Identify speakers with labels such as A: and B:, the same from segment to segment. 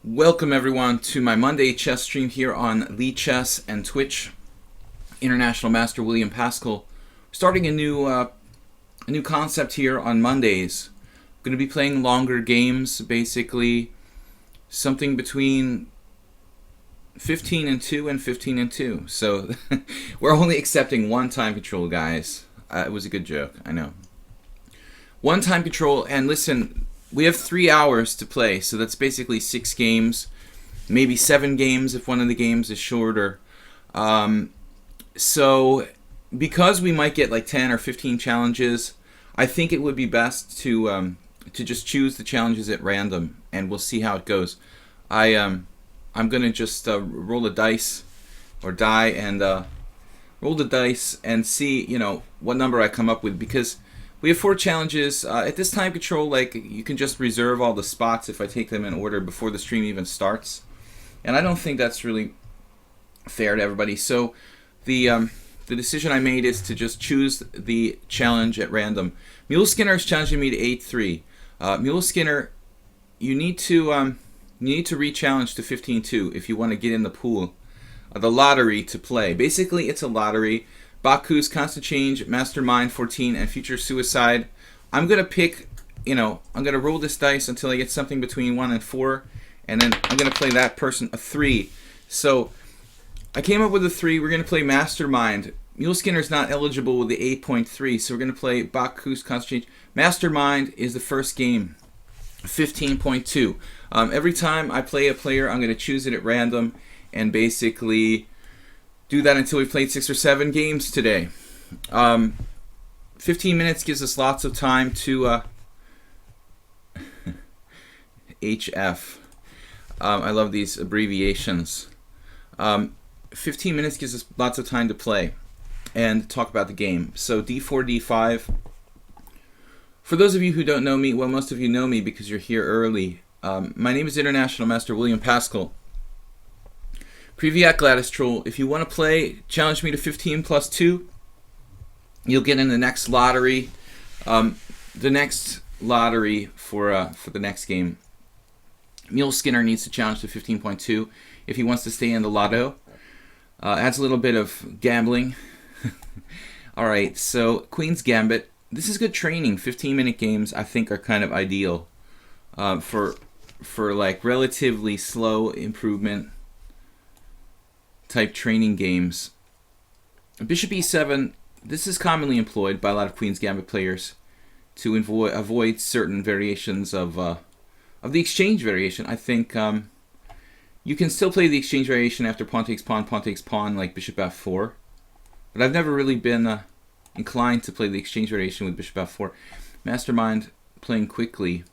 A: Welcome everyone to my Monday chess stream here on Lichess and Twitch. International Master William Paschall. Starting a new concept here on Mondays. I'm going to be playing longer games, basically something between 15 and 2 and 15 and 2. So we're only accepting one time control, guys. It was a good joke, I know. One time control, and listen, we have 3 hours to play, so that's basically 6 games, maybe 7 games if one of the games is shorter. So because we might get like 10 or 15 challenges, I think it would be best to just choose the challenges at random, and we'll see how it goes. I'm gonna just roll a dice or die and roll the dice and see what number I come up with, because we have 4 challenges. At this time control, like, you can just reserve all the spots if I take them in order before the stream even starts. And I don't think that's really fair to everybody. So the decision I made is to just choose the challenge at random. Mule Skinner is challenging me to 8-3. Mule Skinner, you need to re-challenge to 15-2 if you want to get in the pool, the lottery to play. Basically, it's a lottery. Baku's Constant Change, Mastermind 14, and Future Suicide. I'm going to pick, I'm going to roll this dice until I get something between 1 and 4, and then I'm going to play that person a 3. So I came up with a 3. We're going to play Mastermind. Mule Skinner's not eligible with the 8.3, so we're going to play Baku's Constant Change. Mastermind is the first game, 15.2. Every time I play a player, I'm going to choose it at random and basically do that until we've played 6 or 7 games today. 15 minutes gives us lots of time to HF. I love these abbreviations. 15 minutes gives us lots of time to play and talk about the game. So D4, D5. For those of you who don't know me, well, most of you know me because you're here early. My name is International Master William Paschall. Privyat Gladys Troll. If you want to play, challenge me to 15 plus 2. You'll get in the next lottery. The next lottery for the next game. Mule Skinner needs to challenge to 15.2 if he wants to stay in the lotto. Adds a little bit of gambling. All right, so Queen's Gambit. This is good training. 15-minute games I think are kind of ideal for like relatively slow improvement type training games. Bishop e7. This is commonly employed by a lot of Queen's Gambit players to avoid certain variations of the exchange variation. I think you can still play the exchange variation after pawn takes pawn, like bishop f4. But I've never really been inclined to play the exchange variation with bishop f4. Mastermind playing quickly.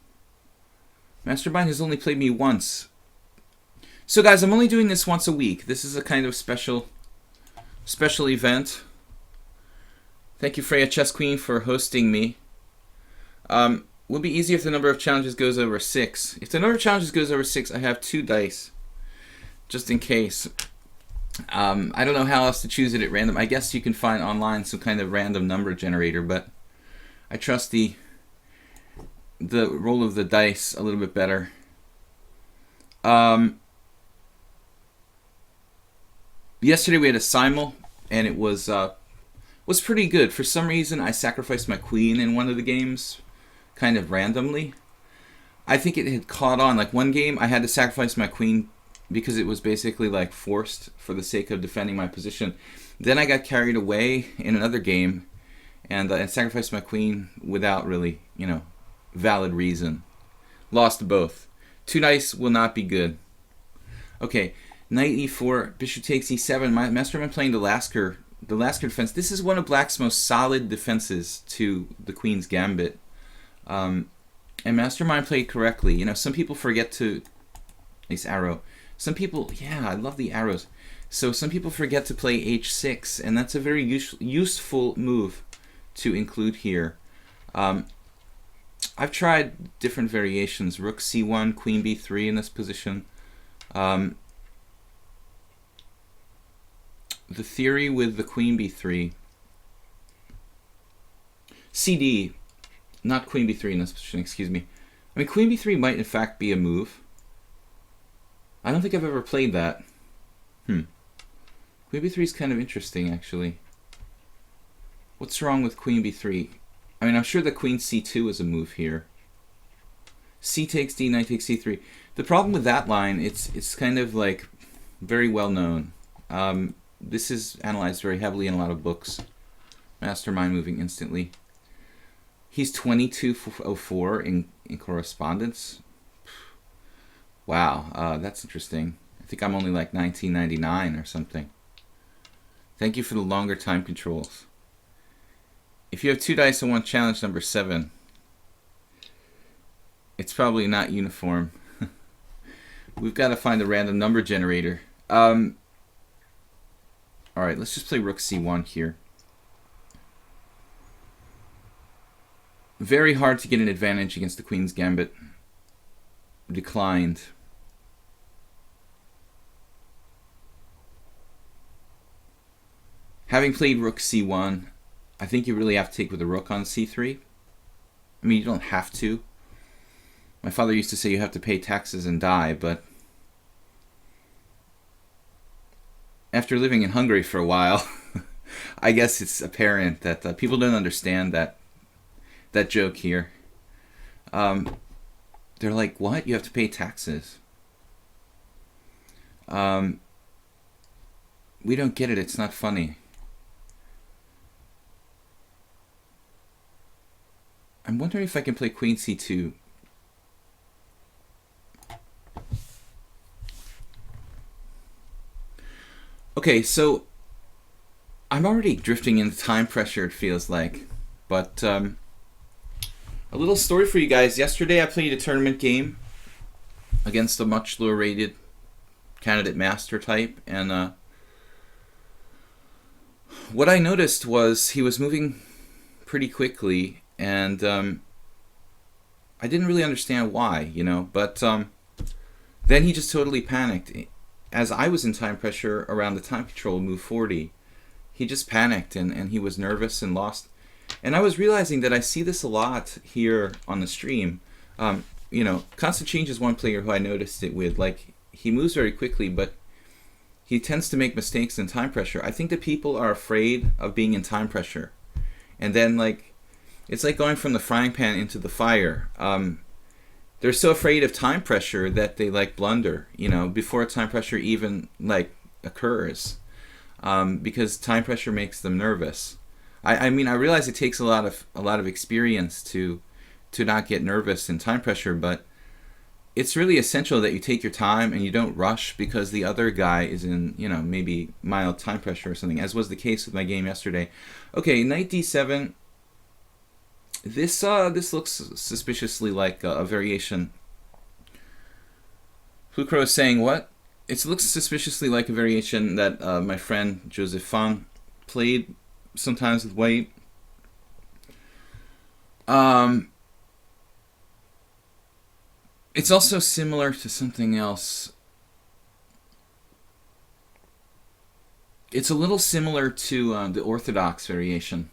A: Mastermind has only played me once. So guys, I'm only doing this once a week. This is a kind of special event. Thank you, Freya Chess Queen, for hosting me. Will be easier if the number of challenges goes over 6. If the number of challenges goes over 6, I have 2 dice, just in case. I don't know how else to choose it at random. I guess you can find online some kind of random number generator, but I trust the roll of the dice a little bit better. Yesterday we had a simul, and it was pretty good. For some reason, I sacrificed my queen in one of the games, kind of randomly. I think it had caught on. Like one game, I had to sacrifice my queen because it was basically like forced for the sake of defending my position. Then I got carried away in another game and sacrificed my queen without really, valid reason. Lost both. 2 dice will not be good. Okay. Knight e4, bishop takes e7. My Mastermind playing the Lasker defense. This is one of Black's most solid defenses to the Queen's Gambit. And Mastermind played correctly. Some people forget to... Nice arrow. Some people... Yeah, I love the arrows. So some people forget to play h6, and that's a very useful move to include here. I've tried different variations. Rook c1, queen b3 in this position. The theory with the queen b3, CD, not queen b3 in this position, excuse me. I mean, queen b3 might in fact be a move. I don't think I've ever played that. Queen b3 is kind of interesting, actually. What's wrong with queen b3? I mean, I'm sure that queen c2 is a move here. C takes d, knight takes c3. The problem with that line, it's kind of like very well known. This is analyzed very heavily in a lot of books. Mastermind moving instantly. He's 2204 in correspondence. Wow, that's interesting. I think I'm only like 1999 or something. Thank you for the longer time controls. If you have 2 dice and 1 challenge, number 7. It's probably not uniform. We've got to find a random number generator. Alright, let's just play rook c1 here. Very hard to get an advantage against the Queen's Gambit. Declined. Having played rook c1, I think you really have to take with the rook on c3. I mean, you don't have to. My father used to say you have to pay taxes and die, but after living in Hungary for a while, I guess it's apparent that people don't understand that joke here. They're like, what? You have to pay taxes? We don't get it. It's not funny. I'm wondering if I can play queen c2. Okay, so I'm already drifting into time pressure, it feels like. But a little story for you guys. Yesterday I played a tournament game against a much lower rated candidate master type, and what I noticed was he was moving pretty quickly, and I didn't really understand why, but then he just totally panicked. As I was in time pressure around the time control move 40, he just panicked and he was nervous and lost. And I was realizing that I see this a lot here on the stream. Constant Change is one player who I noticed it with. Like, he moves very quickly, but he tends to make mistakes in time pressure. I think that people are afraid of being in time pressure. And then, like, it's like going from the frying pan into the fire. They're so afraid of time pressure that they like blunder, before time pressure even like occurs, because time pressure makes them nervous. I mean, I realize it takes a lot of experience to not get nervous in time pressure, but it's really essential that you take your time and you don't rush because the other guy is in, maybe mild time pressure or something, as was the case with my game yesterday. Okay, knight d7. This looks suspiciously like a variation. Blue Crow is saying what? It looks suspiciously like a variation that my friend Joseph Fang played sometimes with white. It's also similar to something else. It's a little similar to the Orthodox variation.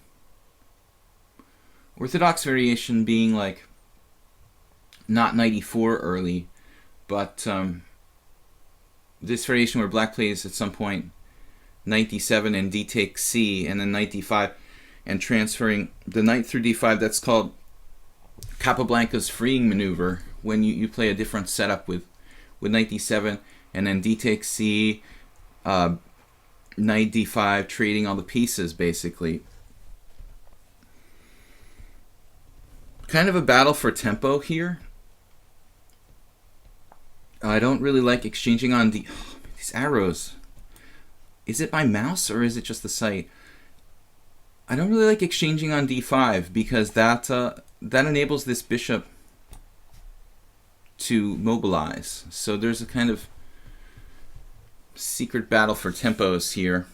A: Orthodox variation being like not knight e4 early, but this variation where black plays at some point knight d7 and d takes c, and then knight d5, and transferring the knight through d5. That's called Capablanca's freeing maneuver, when you play a different setup with knight d7 and then d takes c, knight d5, trading all the pieces basically. Kind of a battle for tempo here. I don't really like exchanging on these arrows. Is it my mouse or is it just the sight? I don't really like exchanging on d5 because that enables this bishop to mobilize. So there's a kind of secret battle for tempos here.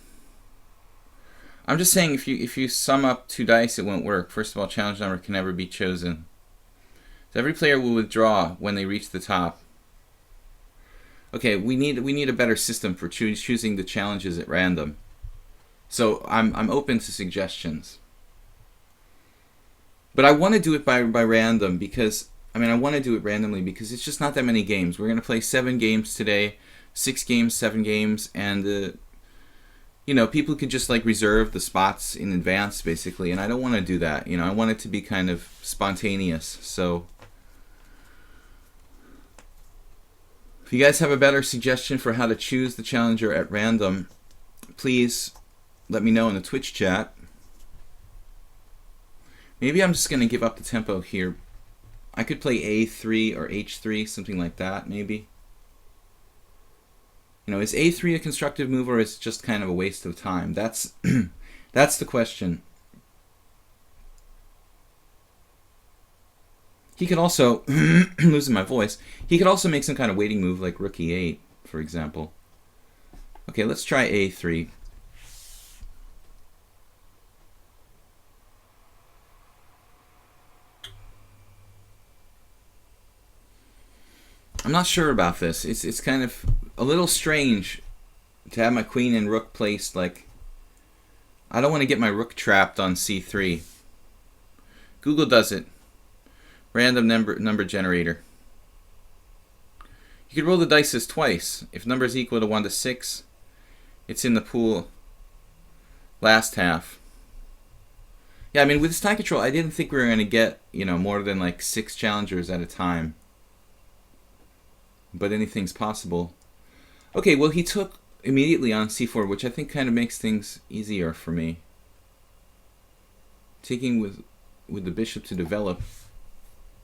A: I'm just saying, if you sum up 2 dice, it won't work. First of all, challenge number can never be chosen. So every player will withdraw when they reach the top. Okay, we need a better system for choosing the challenges at random. So I'm open to suggestions. But I want to do it by random because I mean, I want to do it randomly because it's just not that many games. We're going to play 7 games today, 6 games, 7 games, and people could just like reserve the spots in advance, basically, and I don't want to do that. I want it to be kind of spontaneous. So, if you guys have a better suggestion for how to choose the challenger at random, please let me know in the Twitch chat. Maybe I'm just going to give up the tempo here. I could play A3 or H3, something like that, maybe. Is A3 a constructive move, or is it just kind of a waste of time? That's the question. He could also, losing my voice, he could also make some kind of waiting move like rook E8, for example. Okay, let's try A3. I'm not sure about this. It's kind of a little strange to have my queen and rook placed like... I don't want to get my rook trapped on C3. Google does it. Random number generator. You could roll the dice twice. If number is equal to 1 to 6, it's in the pool last half. Yeah, I mean, with this time control, I didn't think we were going to get, more than like 6 challengers at a time. But anything's possible. Okay, well, he took immediately on C4, which I think kind of makes things easier for me. Taking with the bishop to develop.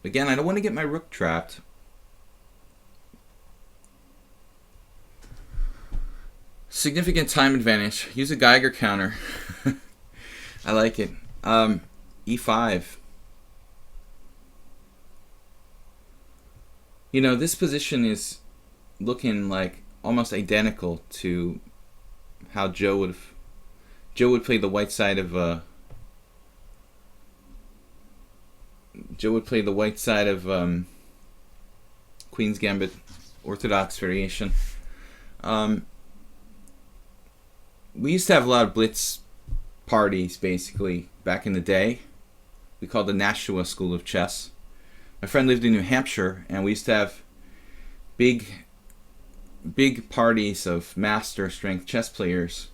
A: Again, I don't want to get my rook trapped. Significant time advantage. Use a Geiger counter. I like it. E5. This position is looking like almost identical to how Joe would play the white side of Queen's Gambit Orthodox variation. We used to have a lot of blitz parties, basically, back in the day. We called the Nashua School of Chess. My friend lived in New Hampshire, and we used to have big parties of master strength chess players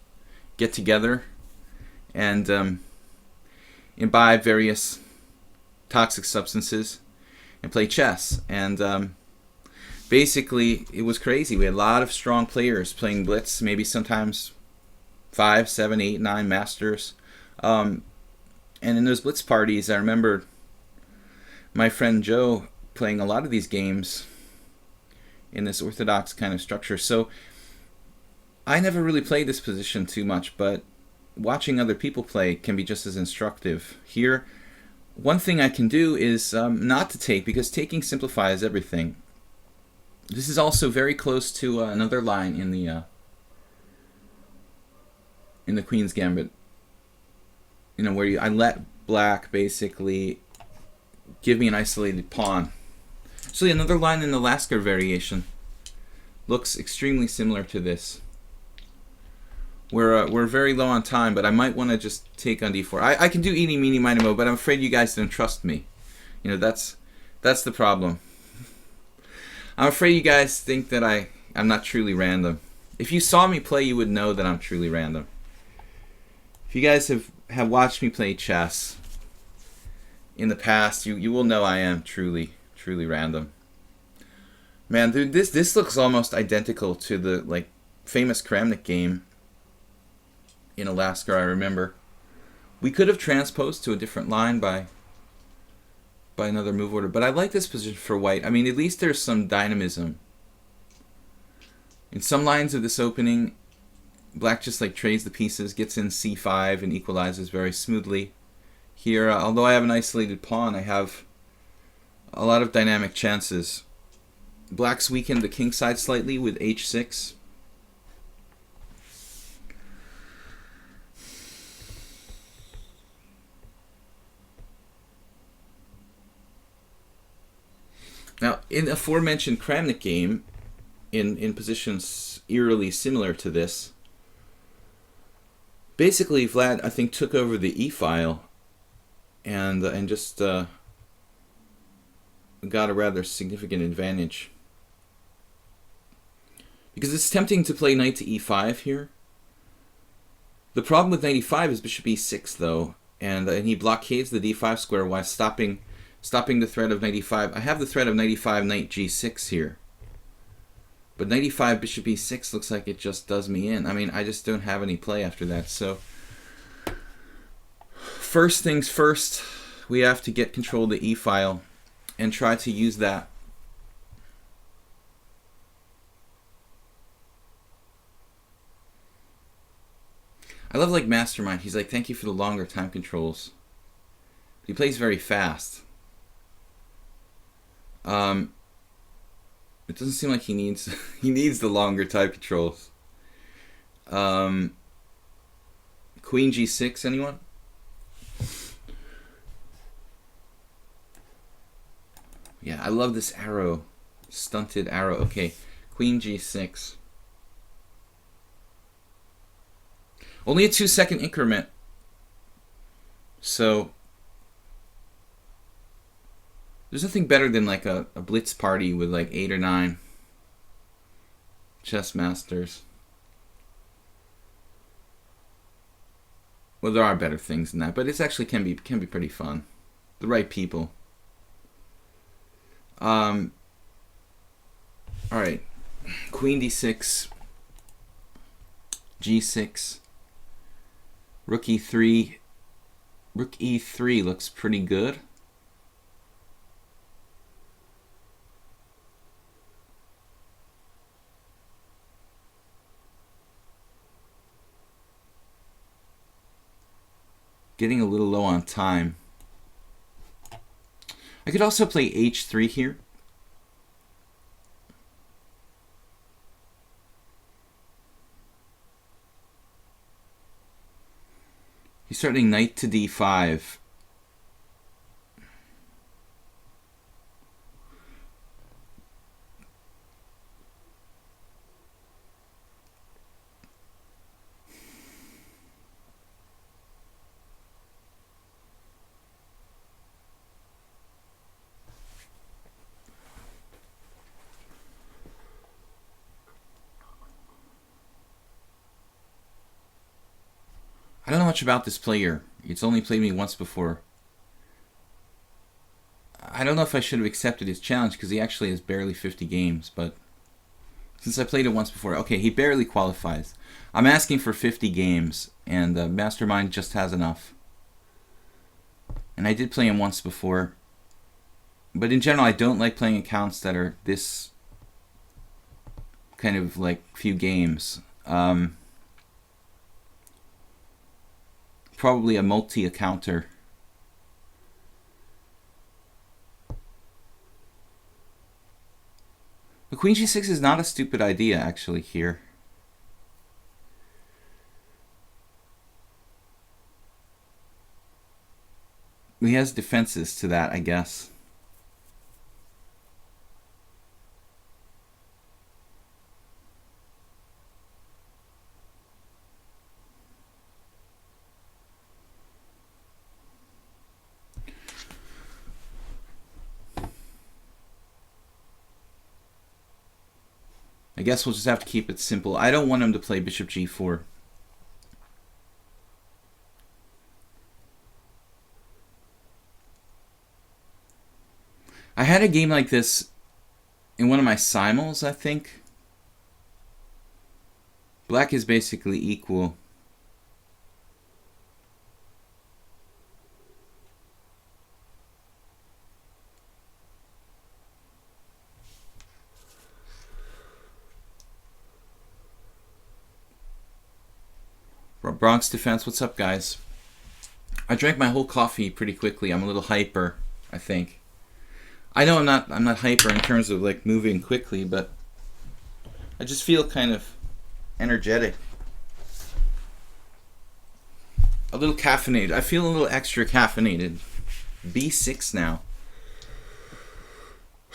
A: get together and imbibe various toxic substances and play chess. And basically, it was crazy. We had a lot of strong players playing blitz, maybe sometimes 5, 7, 8, 9 masters. And in those blitz parties, I remember my friend Joe playing a lot of these games in this orthodox kind of structure. So I never really played this position too much, but watching other people play can be just as instructive. Here, one thing I can do is not to take, because taking simplifies everything. This is also very close to another line in the Queen's Gambit. Where I let black basically give me an isolated pawn. So another line in the Lasker variation looks extremely similar to this. We're very low on time, but I might want to just take on d4. I can do eeny, meeny, miny, mo, but I'm afraid you guys don't trust me. That's the problem. I'm afraid you guys think that I'm not truly random. If you saw me play, you would know that I'm truly random. If you guys have watched me play chess in the past, you will know I am truly random. Man, dude, this looks almost identical to the famous Kramnik game in Alaska. I remember we could have transposed to a different line by another move order, but I like this position for white. I mean, at least there's some dynamism. In some lines of this opening, black just trades the pieces, gets in c5 and equalizes very smoothly. Here, although I have an isolated pawn, I have a lot of dynamic chances. Black's weakened the king side slightly with h6. Now, in the aforementioned Kramnik game, in positions eerily similar to this, basically Vlad, I think, took over the e-file and just got a rather significant advantage. Because it's tempting to play knight to e5 here. The problem with knight e5 is bishop e6 though, and he blockades the d5 square while stopping the threat of knight e5. I have the threat of knight e5, knight g6 here. But knight e5, bishop e6 looks like it just does me in. I mean, I just don't have any play after that. So, first things first, we have to get control of the e-file and try to use that. I love like Mastermind. He's like, thank you for the longer time controls. He plays very fast. It doesn't seem like he needs he needs the longer time controls. Queen g6, anyone? Yeah, I love this arrow. Stunted arrow. Okay, Queen g6. Only a 2-second increment. So there's nothing better than like a blitz party with like 8 or 9 chess masters. Well, there are better things than that, but it's actually can be pretty fun. The right people. All right, Queen d6, g6, rook e3. Rook e3 looks pretty good. Getting a little low on time. I could also play h3 here. He's starting knight to d5. I don't know much about this player. It's only played me once before. I don't know if I should have accepted his challenge because he actually has barely 50 games, but since I played it once before, okay, he barely qualifies. I'm asking for 50 games, and Mastermind just has enough. And I did play him once before, but in general, I don't like playing accounts that are this kind of like few games. Probably a multi-accounter. But Queen g6 is not a stupid idea, actually, here. He has defenses to that, I guess. I guess we'll just have to keep it simple. I don't want him to play bishop g4. I had a game like this in one of my simuls, I think. Black is basically equal. Bronx Defense, what's up, guys? I drank my whole coffee pretty quickly. I'm a little hyper, I think. I know I'm not hyper in terms of like moving quickly, but I just feel kind of energetic. A little caffeinated. I feel a little extra caffeinated. B6 now.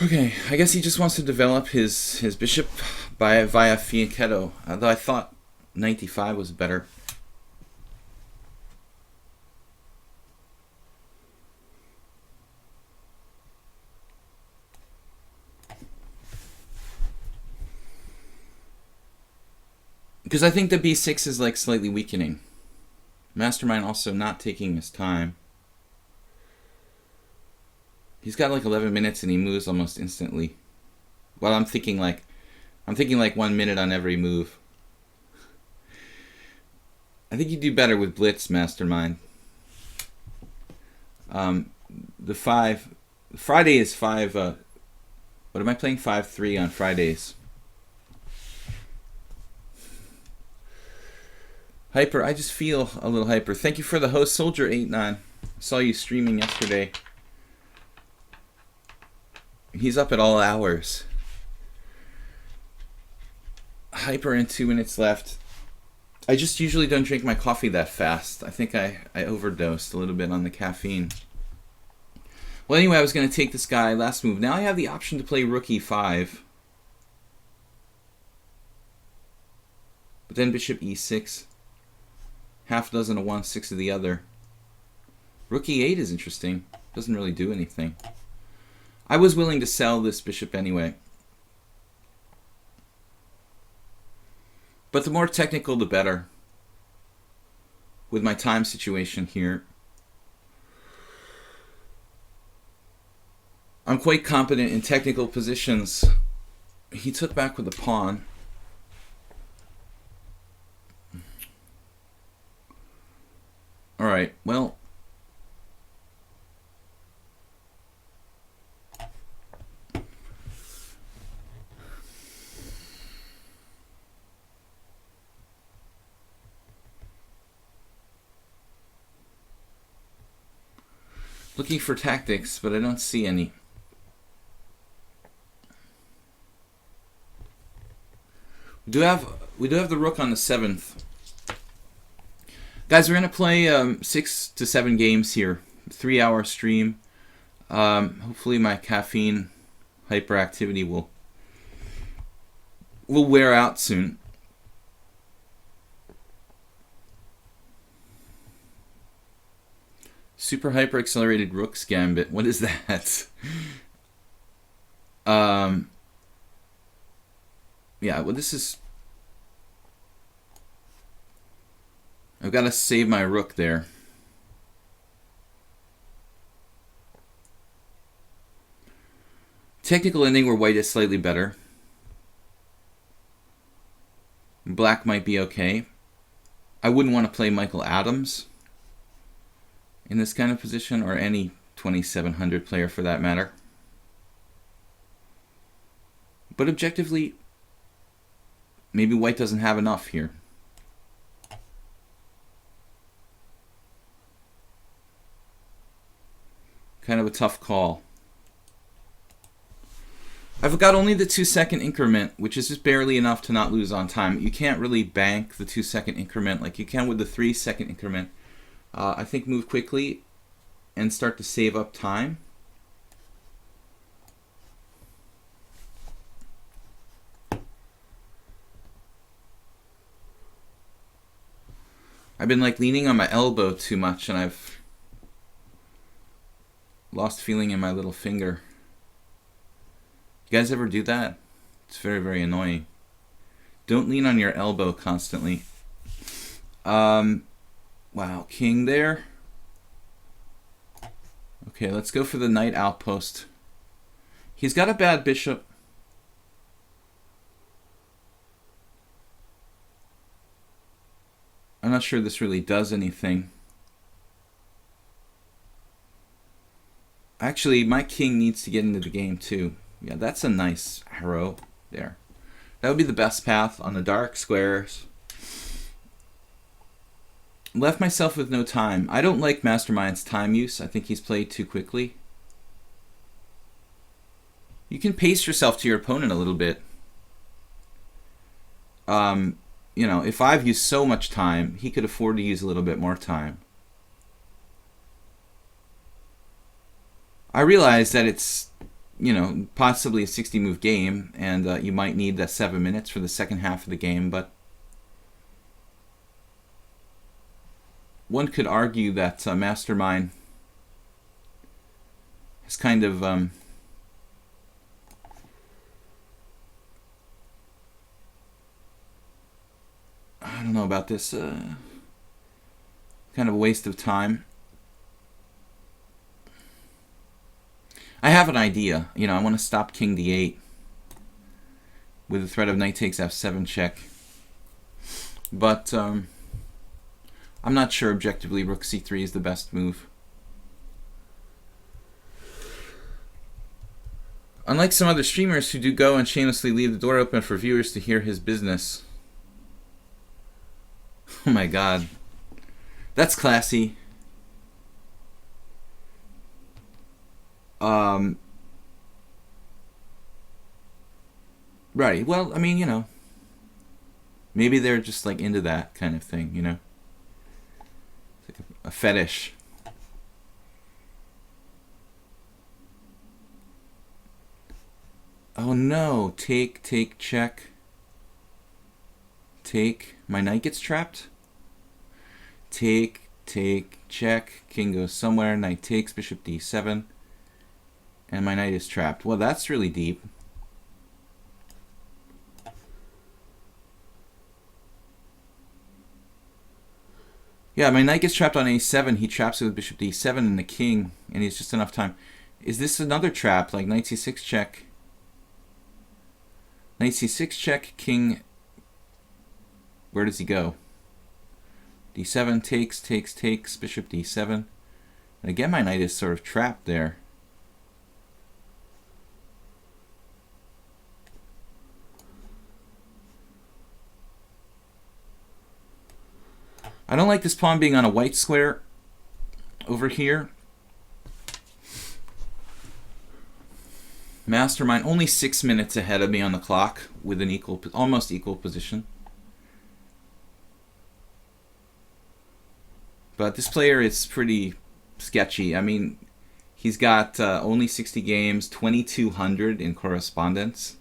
A: Okay, I guess he just wants to develop his bishop via fianchetto, although I thought knight d5 was better. Because I think the b6 is like slightly weakening. Mastermind also not taking his time. He's got like 11 minutes and he moves almost instantly. Well, I'm thinking like 1 minute on every move. I think you do better with blitz, Mastermind. The Friday is 5. What am I playing? 5-3 on Fridays. Hyper, I just feel a little hyper. Thank you for the host, Soldier89. Saw you streaming yesterday. He's up at all hours. Hyper and 2 minutes left. I just usually don't drink my coffee that fast. I think I overdosed a little bit on the caffeine. Well, anyway, I was going to take this guy last move. Now I have the option to play rook e5. But then bishop e6. Half dozen of one, 6 of the other. Rook e8 is interesting. Doesn't really do anything. I was willing to sell this bishop anyway. But the more technical, the better. With my time situation here. I'm quite competent in technical positions. He took back with the pawn. Alright, well. Looking for tactics, but I don't see any. We do have the rook on the 7th. Guys, we're going to play 6 to 7 games here. 3-hour stream. Hopefully my caffeine hyperactivity will wear out soon. Super hyper accelerated rook's gambit. What is that? Yeah, well, this is... I've got to save my rook there. Technical ending where white is slightly better. Black might be okay. I wouldn't want to play Michael Adams in this kind of position, or any 2700 player for that matter. But objectively, maybe white doesn't have enough here. Kind of a tough call. I've got only the 2-second increment, which is just barely enough to not lose on time. You can't really bank the 2-second increment like you can with the 3-second increment. I think move quickly and start to save up time. I've been like leaning on my elbow too much and I've lost feeling in my little finger. You guys ever do that? It's very, very annoying. Don't lean on your elbow constantly. Wow, king there. Okay, let's go for the knight outpost. He's got a bad bishop. I'm not sure this really does anything. Actually, my king needs to get into the game too. Yeah, that's a nice arrow there. That would be the best path on the dark squares. Left myself with no time. I don't like Mastermind's time use. I think he's played too quickly. You can pace yourself to your opponent a little bit. You know, if I've used so much time, he could afford to use a little bit more time. I realize that it's, you know, possibly a 60-move game, and you might need that 7 minutes for the second half of the game, but one could argue that Mastermind has kind of don't know about this. Kind of a waste of time. I have an idea. You know, I want to stop king d8 with the threat of knight takes f7 check. But I'm not sure objectively rook c3 is the best move. Unlike some other streamers who do go and shamelessly leave the door open for viewers to hear his business. Oh my god. That's classy. Right. Well, I mean, you know, maybe they're just like into that kind of thing, you know? It's like a fetish. Oh no, take, check. Take, my knight gets trapped. Take, check. King goes somewhere, knight takes, bishop d7. And my knight is trapped. Well, that's really deep. Yeah, my knight gets trapped on a7. He traps it with bishop d7 and the king, and he's just enough time. Is this another trap, like knight c6 check? Knight c6 check, king. Where does he go? d7 takes, bishop d7. And again, my knight is sort of trapped there. I don't like this pawn being on a white square over here. Mastermind only 6 minutes ahead of me on the clock with an almost equal position. But this player is pretty sketchy. I mean, he's got only 60 games, 2,200 in correspondence.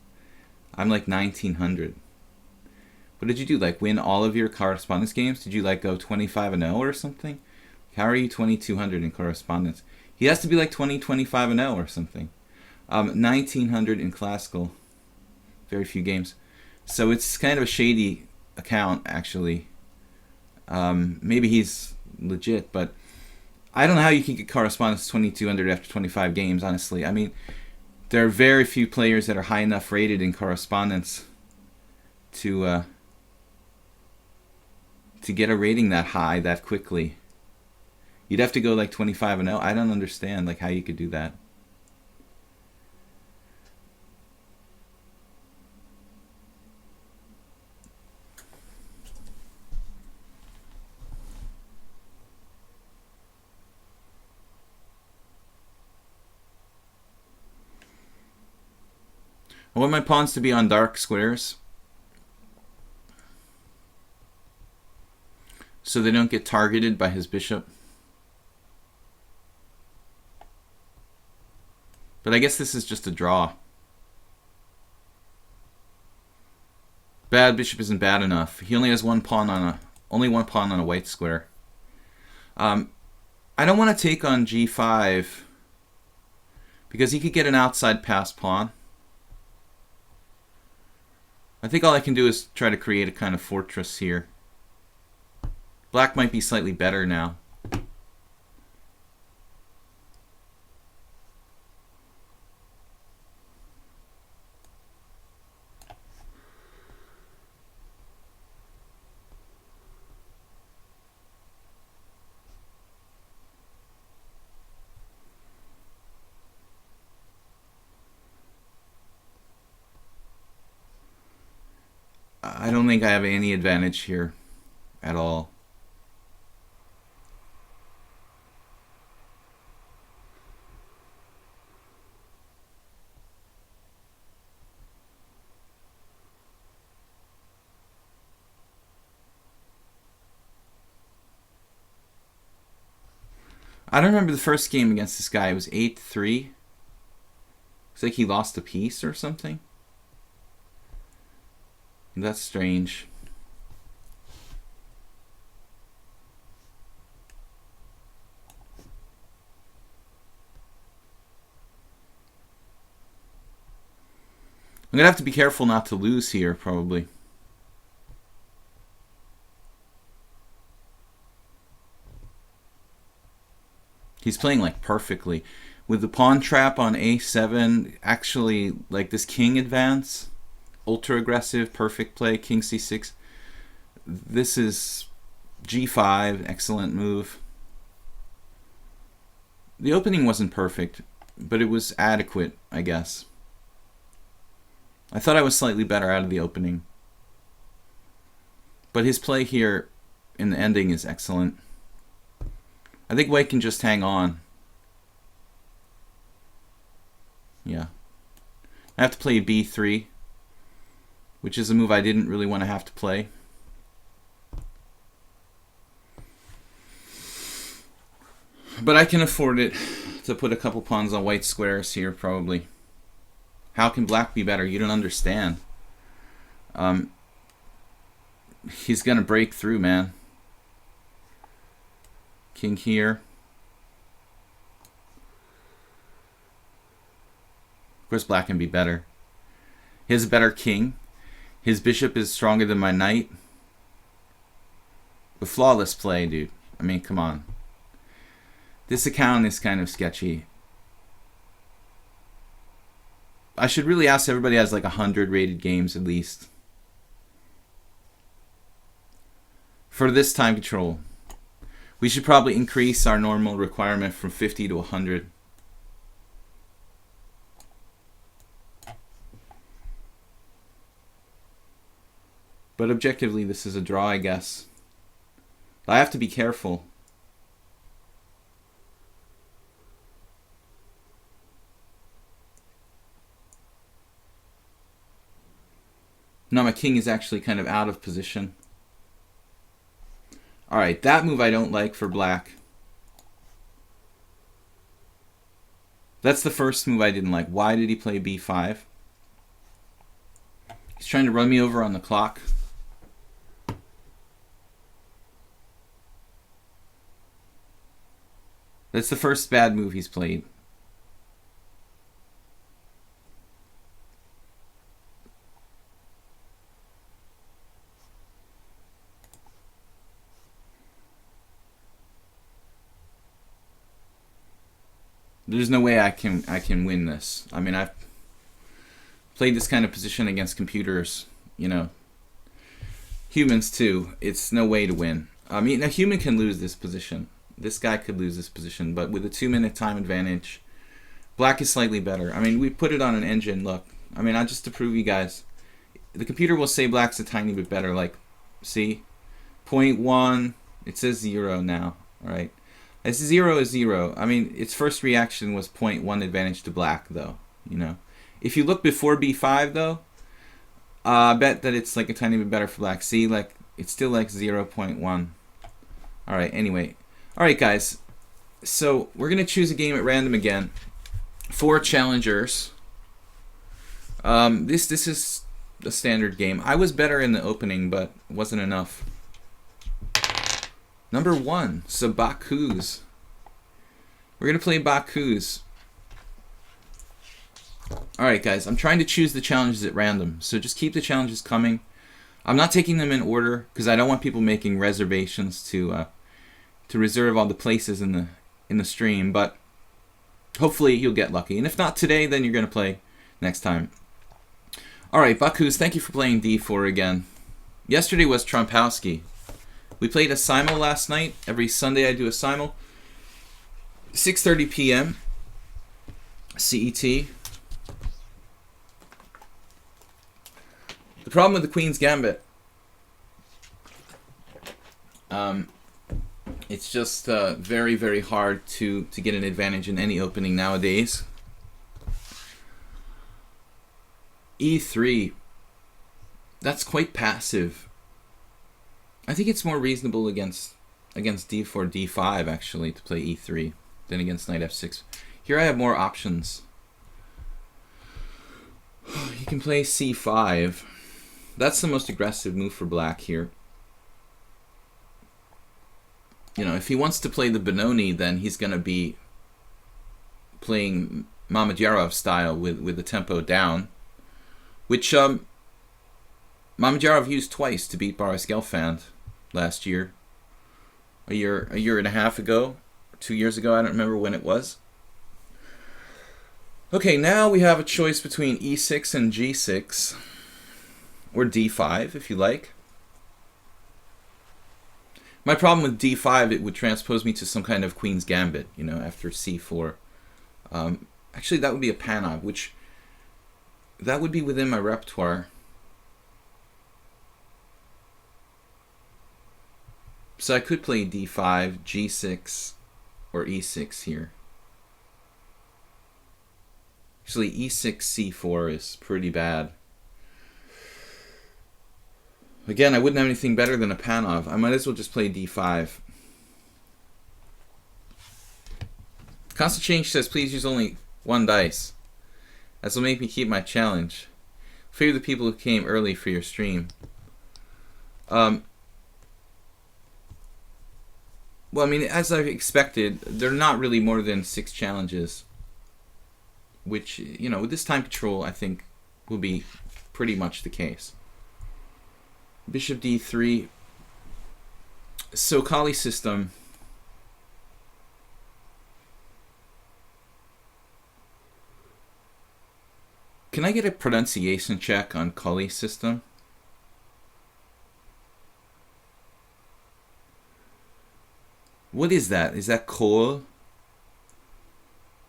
A: I'm like 1,900. What did you do? Like win all of your correspondence games? Did you like go 25-0 or something? How are you 2,200 in correspondence? He has to be like 25-0 or something. 1,900 in classical. Very few games. So it's kind of a shady account, actually. Maybe he's legit, but I don't know how you can get correspondence 2,200 after 25 games, honestly. I mean, there are very few players that are high enough rated in correspondence to get a rating that high that quickly. You'd have to go like 25-0. I don't understand like how you could do that. I want my pawns to be on dark squares so they don't get targeted by his bishop. But I guess this is just a draw. Bad bishop isn't bad enough. He only has one pawn on a white square. I don't want to take on g5 because he could get an outside pass pawn. I think all I can do is try to create a kind of fortress here. Black might be slightly better now. I don't think I have any advantage here at all. I don't remember the first game against this guy. It was 8-3. Looks like he lost a piece or something. That's strange. I'm going to have to be careful not to lose here, probably. He's playing like perfectly. With the pawn trap on a7, actually like this king advance, ultra aggressive, perfect play, king c6. This is g5, excellent move. The opening wasn't perfect, but it was adequate, I guess. I thought I was slightly better out of the opening. But his play here in the ending is excellent. I think white can just hang on. Yeah. I have to play b3, which is a move I didn't really want to have to play. But I can afford it to put a couple pawns on white squares here, probably. How can black be better? You don't understand. He's going to break through, man. King here. Of course, black can be better. He has a better king. His bishop is stronger than my knight. The flawless play, dude. I mean, come on. This account is kind of sketchy. I should really ask everybody has like 100 rated games at least. For this time control. We should probably increase our normal requirement from 50 to 100. But objectively, this is a draw, I guess. I have to be careful. Now my king is actually kind of out of position. Alright, that move I don't like for black. That's the first move I didn't like. Why did he play b5? He's trying to run me over on the clock. That's the first bad move he's played. There's no way I can win this. I mean, I've played this kind of position against computers, you know. Humans too. It's no way to win. I mean, a human can lose this position. This guy could lose this position, but with a 2-minute time advantage, black is slightly better. I mean, we put it on an engine. Look, I mean, just to prove you guys, the computer will say black's a tiny bit better. Like, see, 0.1. It says 0 now. All right. This 0 is 0. I mean, its first reaction was 0.1 advantage to black, though. You know, if you look before b5, though, I bet that it's like a tiny bit better for black. See, like it's still like 0.1. All right. Anyway, all right, guys. So we're gonna choose a game at random again. 4 challengers. This is a standard game. I was better in the opening, but it wasn't enough. Number 1, so Baku's. We're going to play Baku's. Alright guys, I'm trying to choose the challenges at random, so just keep the challenges coming. I'm not taking them in order, because I don't want people making reservations to reserve all the places in the stream, but hopefully you'll get lucky. And if not today, then you're going to play next time. Alright, Baku's, thank you for playing D4 again. Yesterday was Trompowski. We played a simul last night. Every Sunday I do a simul. 6:30 p.m. CET. The problem with the Queen's Gambit, it's just very, very hard to get an advantage in any opening nowadays. E3. That's quite passive. I think it's more reasonable against d4, d5 actually to play e3 than against knight f6. Here I have more options. You can play c5. That's the most aggressive move for black here. You know, if he wants to play the Benoni, then he's going to be playing Mamedyarov style with the tempo down, which Mamedyarov used twice to beat Boris Gelfand last year. A year and a half ago, 2 years ago. I don't remember when it was. Okay, now we have a choice between e6 and g6, or d5 if you like. My problem with d5, it would transpose me to some kind of queen's gambit, you know, after c4. Actually, that would be a Panov, which that would be within my repertoire. So I could play d5, g6, or e6 here. Actually, e6, c4 is pretty bad. Again, I wouldn't have anything better than a Panov. I might as well just play d5. Constant Change says, please use only one dice. This will make me keep my challenge. Favor the people who came early for your stream. Well, I mean, as I expected, they're not really more than 6 challenges. Which, you know, with this time control, I think will be pretty much the case. Bishop d3. So, Kali system. Can I get a pronunciation check on Kali system? What is that? Is that Kol?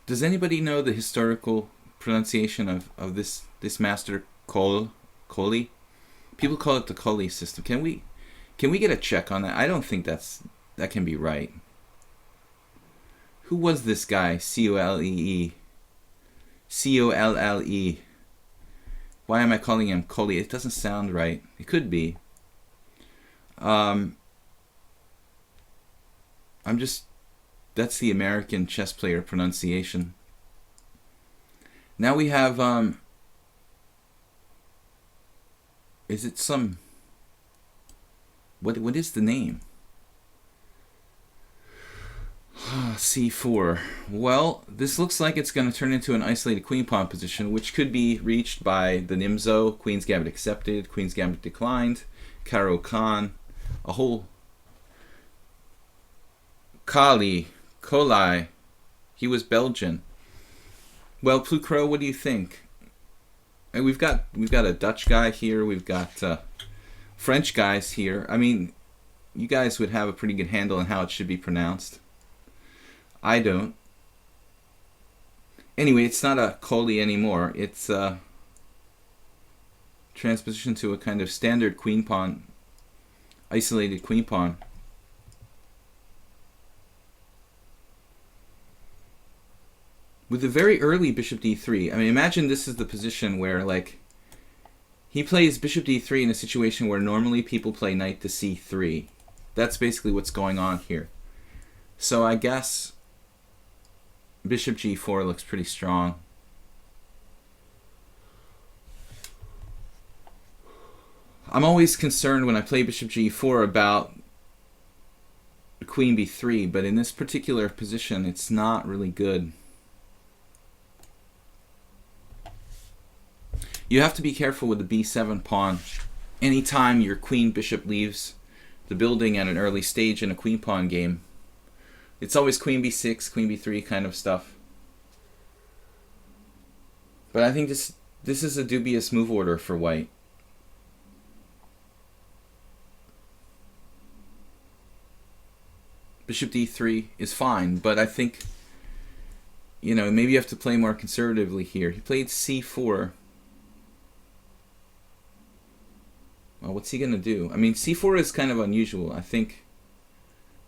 A: Does anybody know the historical pronunciation of this master Koli? People call it the Kali system. Can we get a check on that? I don't think that can be right. Who was this guy? C-O-L-E-E. C-O-L-L-E. Why am I calling him Koli? It doesn't sound right. It could be. That's the American chess player pronunciation. Now we have, is it some, what is the name? C4. Well, this looks like it's going to turn into an isolated queen pawn position, which could be reached by the Nimzo, Queen's Gambit accepted, Queen's Gambit declined, Caro Khan, a whole Kali, he was Belgian. Well, Plucro, what do you think? And we've got a Dutch guy here, we've got French guys here. I mean, you guys would have a pretty good handle on how it should be pronounced. I don't. Anyway, it's not a Koli anymore. It's a transposition to a kind of standard queen pawn, isolated queen pawn. With a very early bishop d3, I mean, imagine this is the position where, like, he plays bishop d3 in a situation where normally people play knight to c3. That's basically what's going on here. So I guess bishop g4 looks pretty strong. I'm always concerned when I play bishop g4 about queen b3, but in this particular position, it's not really good. You have to be careful with the b7 pawn. Anytime your queen bishop leaves the building at an early stage in a queen pawn game, it's always queen b6, queen b3 kind of stuff. But I think this is a dubious move order for white. Bishop d3 is fine, but I think, you know, maybe you have to play more conservatively here. He played c4. Well, what's he going to do? I mean, c4 is kind of unusual. I think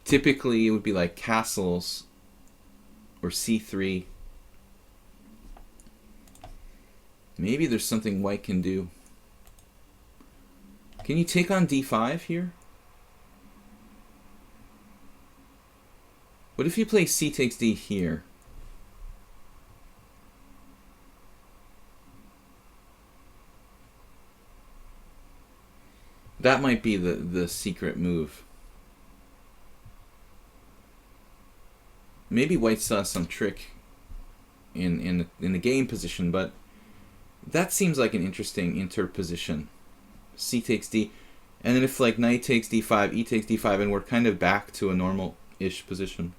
A: typically it would be like castles or c3. Maybe there's something white can do. Can you take on d5 here? What if you play c takes d here? That might be the secret move. Maybe white still has some trick in the game position, but that seems like an interesting interposition. C takes d, and then if like knight takes d5, e takes d5, and we're kind of back to a normal-ish position.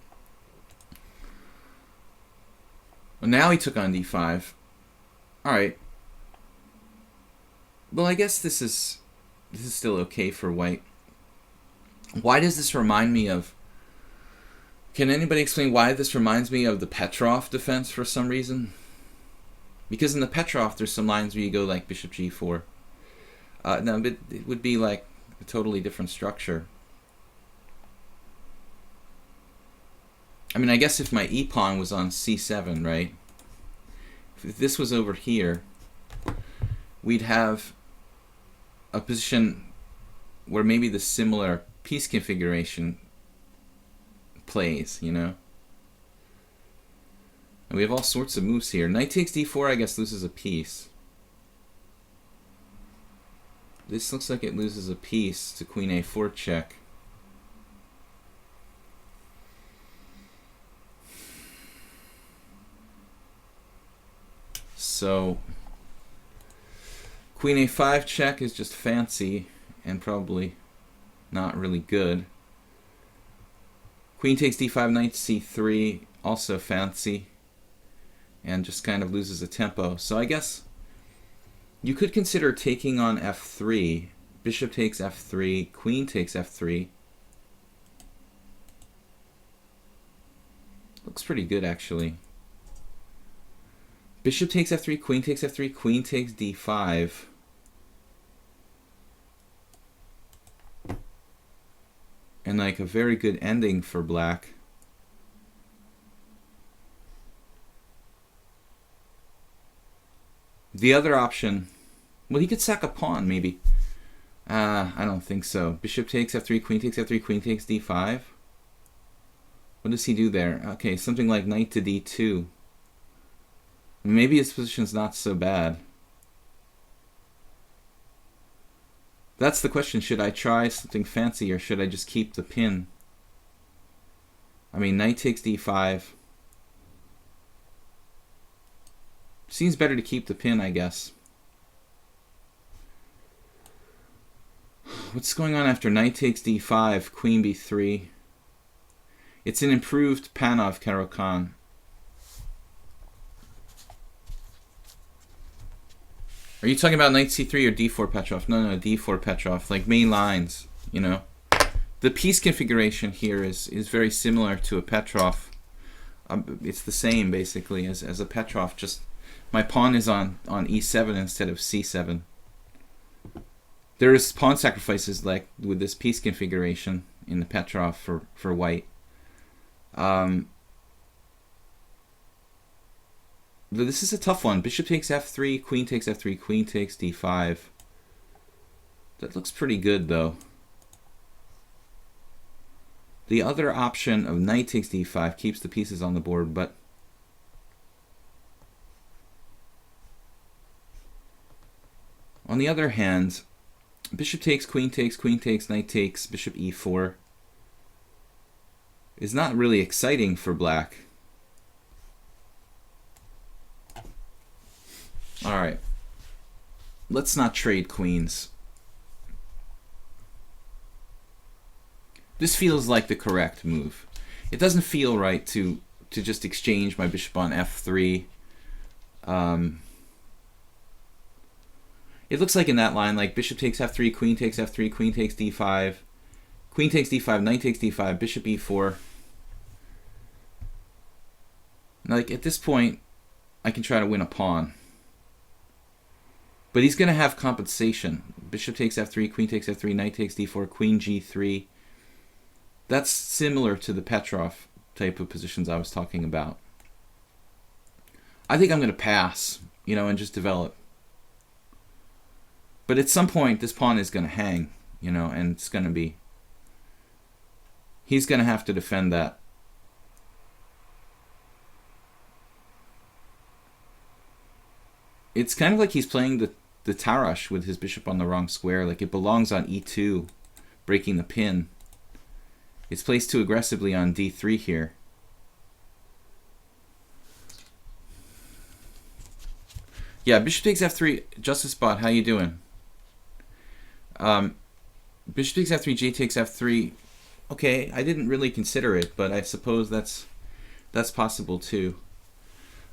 A: Well, now he took on d5. All right. Well, I guess this is still okay for white. Why does this remind me of... Can anybody explain why this reminds me of the Petrov defense for some reason? Because in the Petrov, there's some lines where you go like bishop g4. No, but it would be like a totally different structure. I mean, I guess if my e-pawn was on c7, right? If this was over here, we'd have a position where maybe the similar piece configuration plays, you know? And we have all sorts of moves here. Knight takes d4, I guess, loses a piece. This looks like it loses a piece to queen a4 check. So queen a5 check is just fancy and probably not really good. Queen takes d5, knight c3, also fancy, and just kind of loses a tempo. So I guess you could consider taking on f3. Bishop takes f3, queen takes f3. Looks pretty good, actually. Bishop takes f3, queen takes f3, queen takes d5. And like a very good ending for black. The other option, well, he could sack a pawn, maybe. I don't think so. Bishop takes f3, queen takes f3, queen takes d5. What does he do there? Okay, something like knight to d2. Maybe his position's not so bad. That's the question. Should I try something fancy or should I just keep the pin? I mean, knight takes d5. Seems better to keep the pin, I guess. What's going on after knight takes d5, queen b3? It's an improved Panov-Caro-Kann. Are you talking about knight c3 or d4 Petrov? No, d4 Petrov, like main lines, you know. The piece configuration here is very similar to a Petrov. It's the same, basically, as a Petrov, just my pawn is on e7 instead of c7. There is pawn sacrifices like with this piece configuration in the Petrov for white. This is a tough one. Bishop takes f3, queen takes f3, queen takes d5. That looks pretty good, though. The other option of knight takes d5 keeps the pieces on the board, but on the other hand, bishop takes, queen takes, knight takes, bishop e4 is not really exciting for black. All right, let's not trade queens. This feels like the correct move. It doesn't feel right to just exchange my bishop on f3. It looks like in that line, like bishop takes f3, queen takes f3, queen takes d5, queen takes d5, knight takes d5, bishop e4. Like at this point, I can try to win a pawn. But he's going to have compensation. Bishop takes f3, queen takes f3, knight takes d4, queen g3. That's similar to the Petrov type of positions I was talking about. I think I'm going to pass, you know, and just develop. But at some point, this pawn is going to hang, you know, and it's going to be... He's going to have to defend that. It's kind of like he's playing the Tarrasch with his bishop on the wrong square. Like it belongs on e2, breaking the pin. It's placed too aggressively on d3 here. Yeah, bishop takes f3. Justice Bot, how you doing? Bishop takes f3, j takes f3. Okay, I didn't really consider it, but I suppose that's possible too.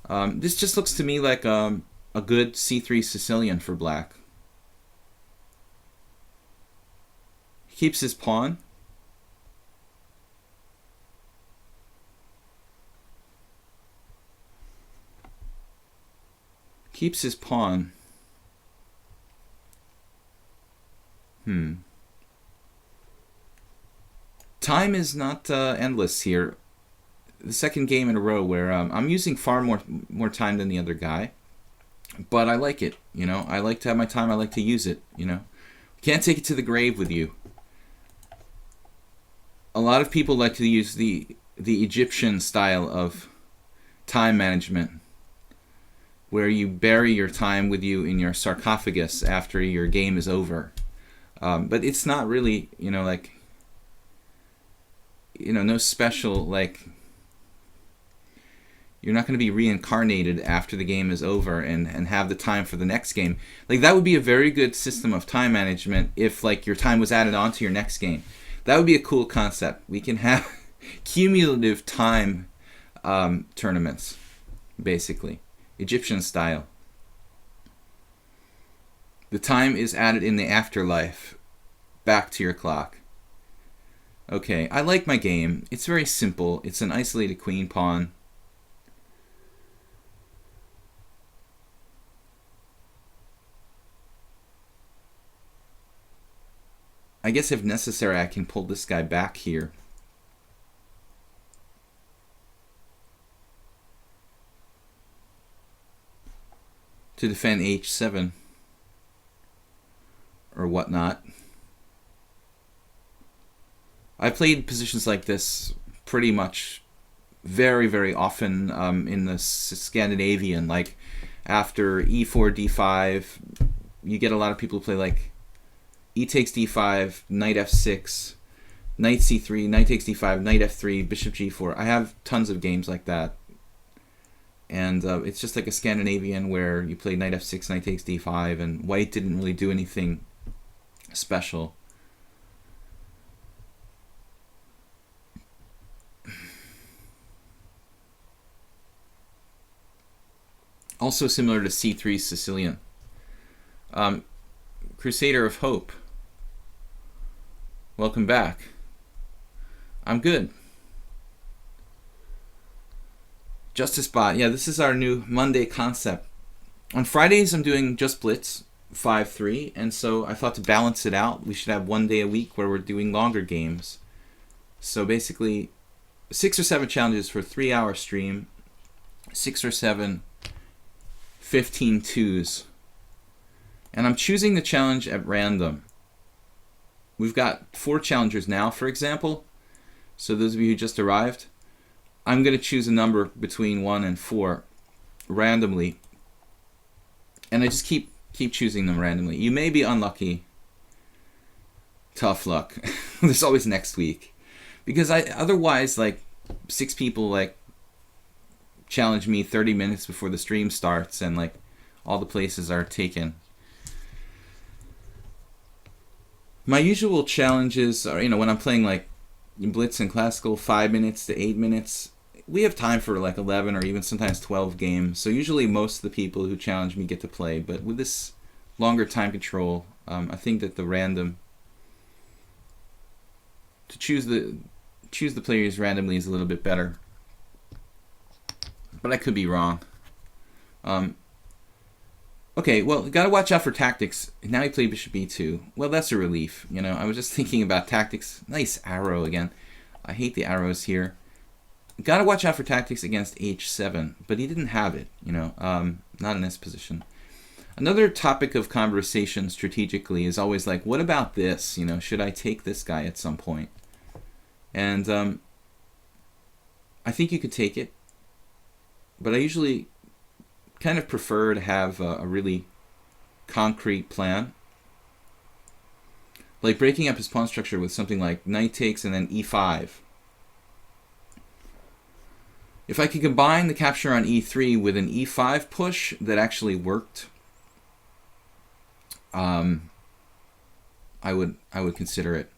A: This just looks to me like a good c3 Sicilian for black. He keeps his pawn. Keeps his pawn. Time is not endless here. The second game in a row where I'm using far more time than the other guy, but I like it. I like to have my time. I like to use it. Can't take it to the grave with you. A lot of people like to use the Egyptian style of time management, where you bury your time with you in your sarcophagus after your game is over. But it's not really, no special, you're not going to be reincarnated after the game is over and have the time for the next game. That would be a very good system of time management if, your time was added on to your next game. That would be a cool concept. We can have cumulative time tournaments, basically. Egyptian style. The time is added in the afterlife. Back to your clock. Okay, I like my game. It's very simple. It's an isolated queen pawn. I guess if necessary, I can pull this guy back here. To defend h7. Or whatnot. I played positions like this pretty much very, very often in the Scandinavian. After e4, d5, you get a lot of people who play e takes d5, knight f6, knight c3, knight takes d5, knight f3, bishop g4. I have tons of games like that. And it's just like a Scandinavian where you play knight f6, knight takes d5, and white didn't really do anything special. Also similar to c3 Sicilian. Crusader of Hope. Welcome back. I'm good. Justice Bot. Yeah, this is our new Monday concept. On Fridays, I'm doing just Blitz 5-3, and so I thought to balance it out, we should have one day a week where we're doing longer games. So basically, 6 or 7 challenges for a 3-hour stream, 6 or 7 15-2s. And I'm choosing the challenge at random. We've got 4 challengers now, for example. So those of you who just arrived, I'm going to choose a number between 1 and 4 randomly. And I just keep choosing them randomly. You may be unlucky. Tough luck. There's always next week. Because otherwise, 6 people challenge me 30 minutes before the stream starts, and all the places are taken. My usual challenges are, when I'm playing Blitz and Classical, 5 minutes to 8 minutes. We have time for 11 or even sometimes 12 games. So usually most of the people who challenge me get to play. But with this longer time control, I think that the random, to choose the players randomly is a little bit better. But I could be wrong. Okay, well, gotta watch out for tactics. Now he played bishop e2. Well, that's a relief. I was just thinking about tactics. Nice arrow again. I hate the arrows here. Gotta watch out for tactics against h7, but he didn't have it, not in this position. Another topic of conversation strategically is always what about this? Should I take this guy at some point? And I think you could take it, but I usually kind of prefer to have a really concrete plan. Breaking up his pawn structure with something like knight takes and then e5. If I could combine the capture on e3 with an e5 push that actually worked, I would consider it.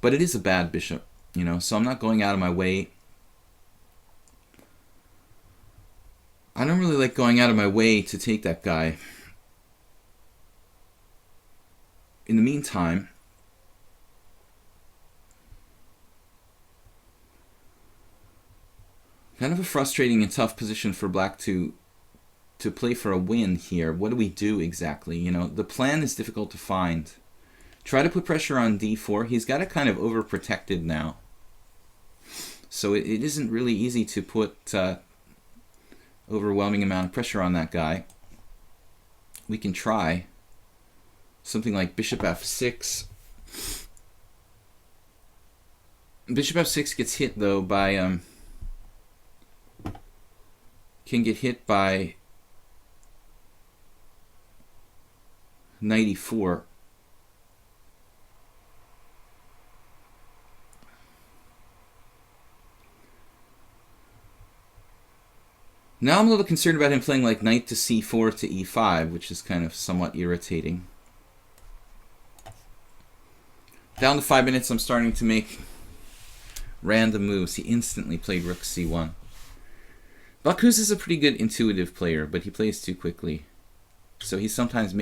A: But it is a bad bishop, so I'm not going out of my way. I don't really like going out of my way to take that guy. In the meantime, kind of a frustrating and tough position for black to play for a win here. What do we do exactly? You know, the plan is difficult to find. Try to put pressure on d4. He's got it kind of overprotected now. So it isn't really easy to put overwhelming amount of pressure on that guy. We can try something like bishop f6. Bishop f6 gets hit though by can get hit by knight e4. Now I'm a little concerned about him playing like knight to c4 to e5, which is kind of somewhat irritating. Down to 5 minutes, I'm starting to make random moves. He instantly played rook c1. Bakuz is a pretty good intuitive player, but he plays too quickly. So he sometimes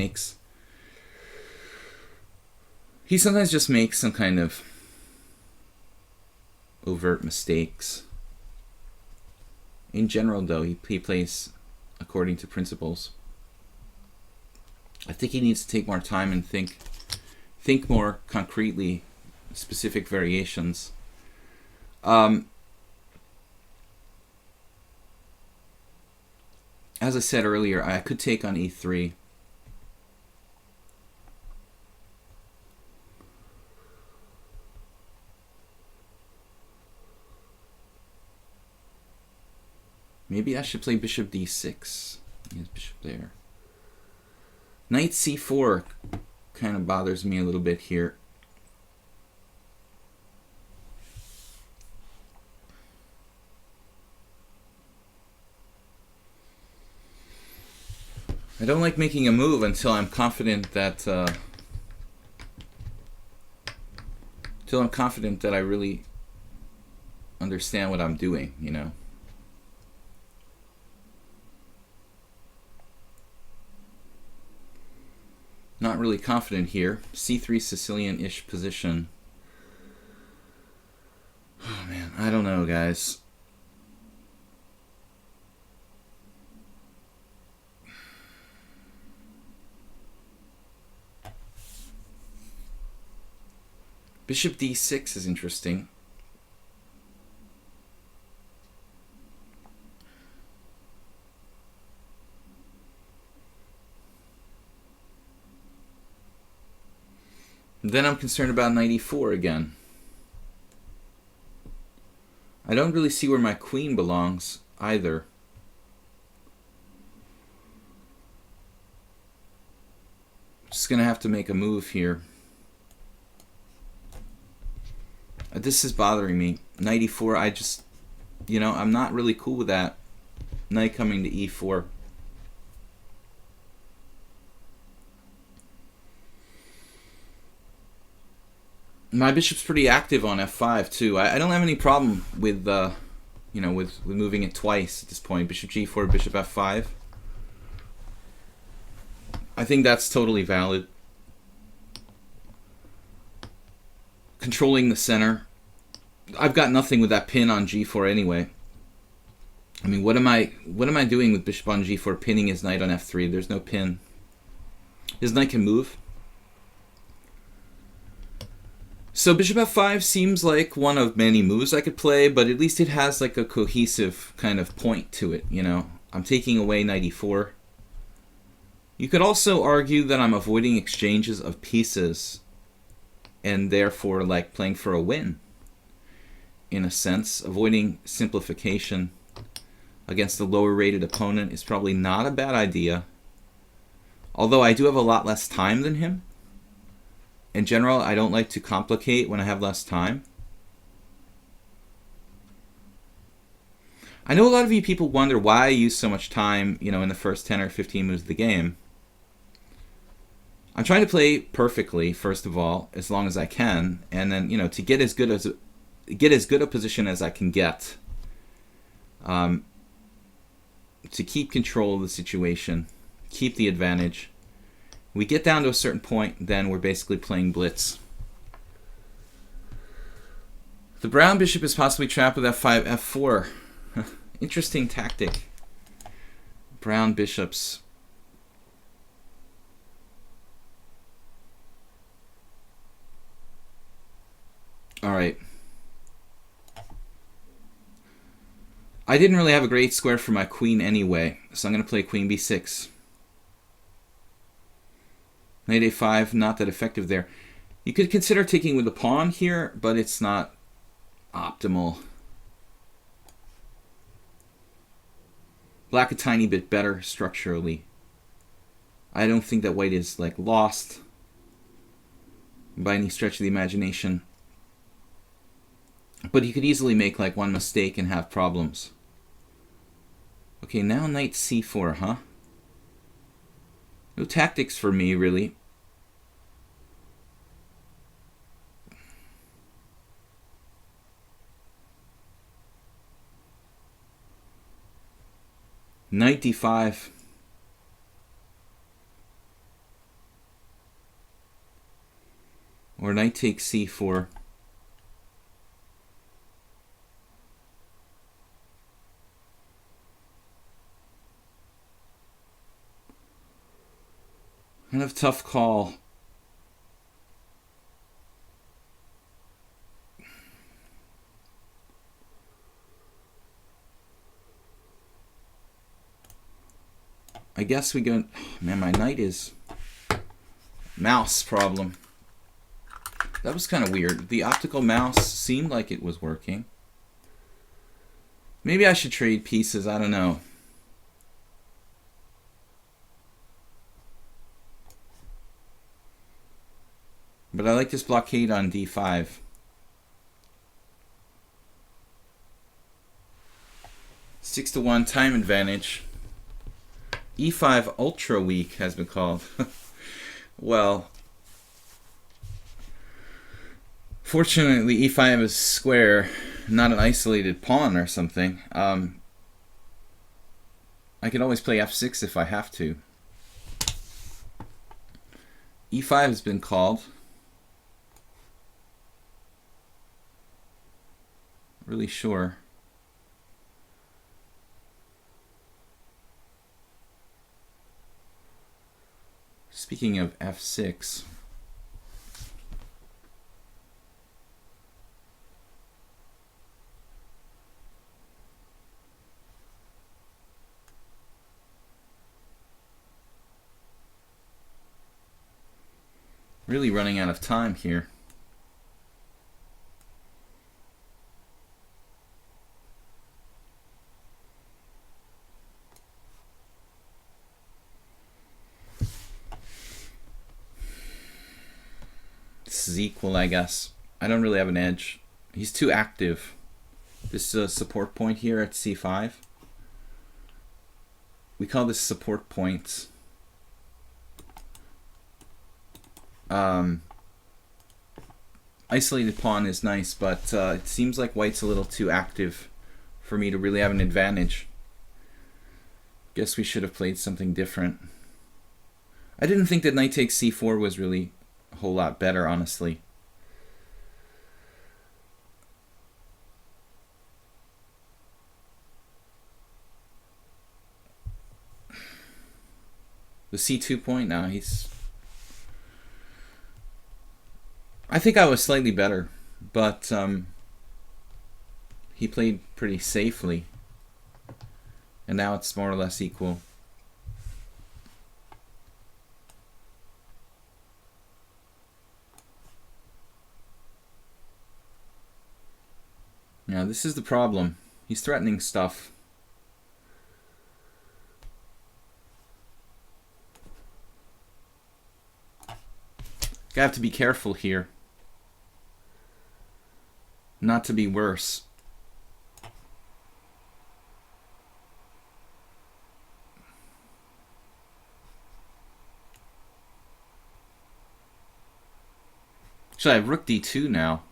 A: just makes some kind of overt mistakes. In general, though, he plays according to principles. I think he needs to take more time and think more concretely, specific variations. As I said earlier, I could take on e3. Maybe I should play bishop d6. He has bishop there. Knight c4 kind of bothers me a little bit here. I don't like making a move until I'm confident that I really understand what I'm doing, you know. Not really confident here. c3 Sicilian-ish position. Oh man, I don't know, guys. Bishop d6 is interesting. Then I'm concerned about knight e4 again. I don't really see where my queen belongs either. Just gonna have to make a move here. This is bothering me. Knight e4, I just, you know, I'm not really cool with that. Knight coming to e4. My bishop's pretty active on f5 too. I don't have any problem with, you know, with moving it twice at this point. Bishop g4, bishop f5. I think that's totally valid. Controlling the center. I've got nothing with that pin on g4 anyway. I mean, what am I doing with bishop on g4 pinning his knight on f3? There's no pin. His knight can move. So bishop f5 seems like one of many moves I could play, but at least it has like a cohesive kind of point to it, you know. I'm taking away knight e4. You could also argue that I'm avoiding exchanges of pieces and therefore like playing for a win. In a sense, avoiding simplification against a lower rated opponent is probably not a bad idea. Although I do have a lot less time than him. In general, I don't like to complicate when I have less time. I know a lot of you people wonder why I use so much time, you know, in the first 10 or 15 moves of the game. I'm trying to play perfectly, first of all, as long as I can, and then, you know, to get as good a position as I can get. To to keep control of the situation, keep the advantage. We get down to a certain point, then we're basically playing blitz. The brown bishop is possibly trapped with f5, f4. Interesting tactic. Brown bishops. All right. I didn't really have a great square for my queen anyway, so I'm going to play queen b6. Knight a5, not that effective there. You could consider taking with the pawn here, but it's not optimal. Black a tiny bit better structurally. I don't think that white is like lost by any stretch of the imagination. But he could easily make like one mistake and have problems. Okay, now knight c4, huh? No tactics for me, really. Knight d5. Or knight takes c4. Kind of tough call. I guess we go... Man, my knight is... Mouse problem. That was kind of weird. The optical mouse seemed like it was working. Maybe I should trade pieces. I don't know. But I like this blockade on d5. Six to 1 time advantage. e5 ultra weak has been called. Well, fortunately e5 is square, not an isolated pawn or something. I can always play f6 if I have to. e5 has been called. Really sure. Speaking of f6, really running out of time here. This is equal, I guess. I don't really have an edge. He's too active. This is a support point here at c5. We call this support points. Isolated pawn is nice, but it seems like white's a little too active for me to really have an advantage. Guess we should have played something different. I didn't think that knight takes c4 was really a whole lot better, honestly. The c2 point now, he's... I think I was slightly better, but he played pretty safely. And now it's more or less equal. Now this is the problem. He's threatening stuff. I have to be careful here. Not to be worse. Actually, I have rook d2 now.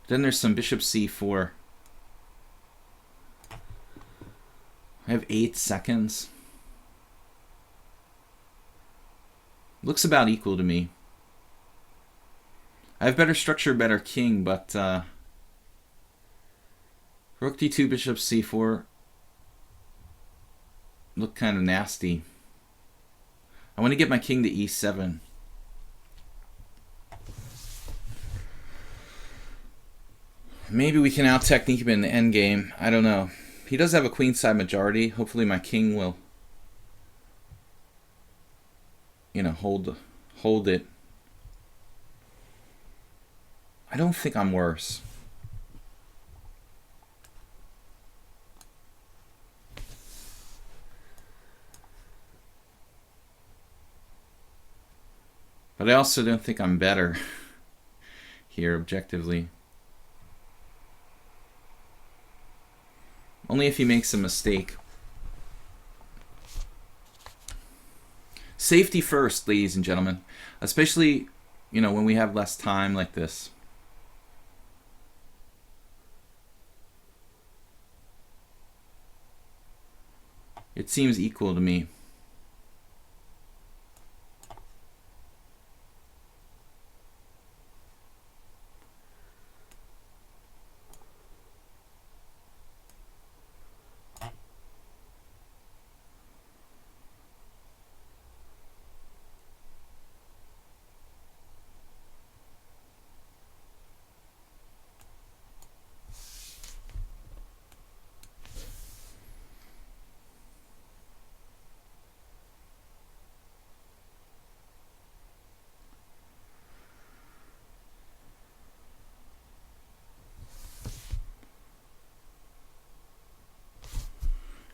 A: Then there's some bishop c4. I I have 8 seconds. Looks about equal to me. I have better structure, better king, but rook d2, bishop c4 look kind of nasty. I want to get my king to e7. Maybe we can out-technique him in the endgame. I don't know. He does have a queenside majority. Hopefully my king will, you know, hold it. I don't think I'm worse. But I also don't think I'm better here objectively. Only if he makes a mistake. Safety first, ladies and gentlemen. Especially, you know, when we have less time like this. It seems equal to me.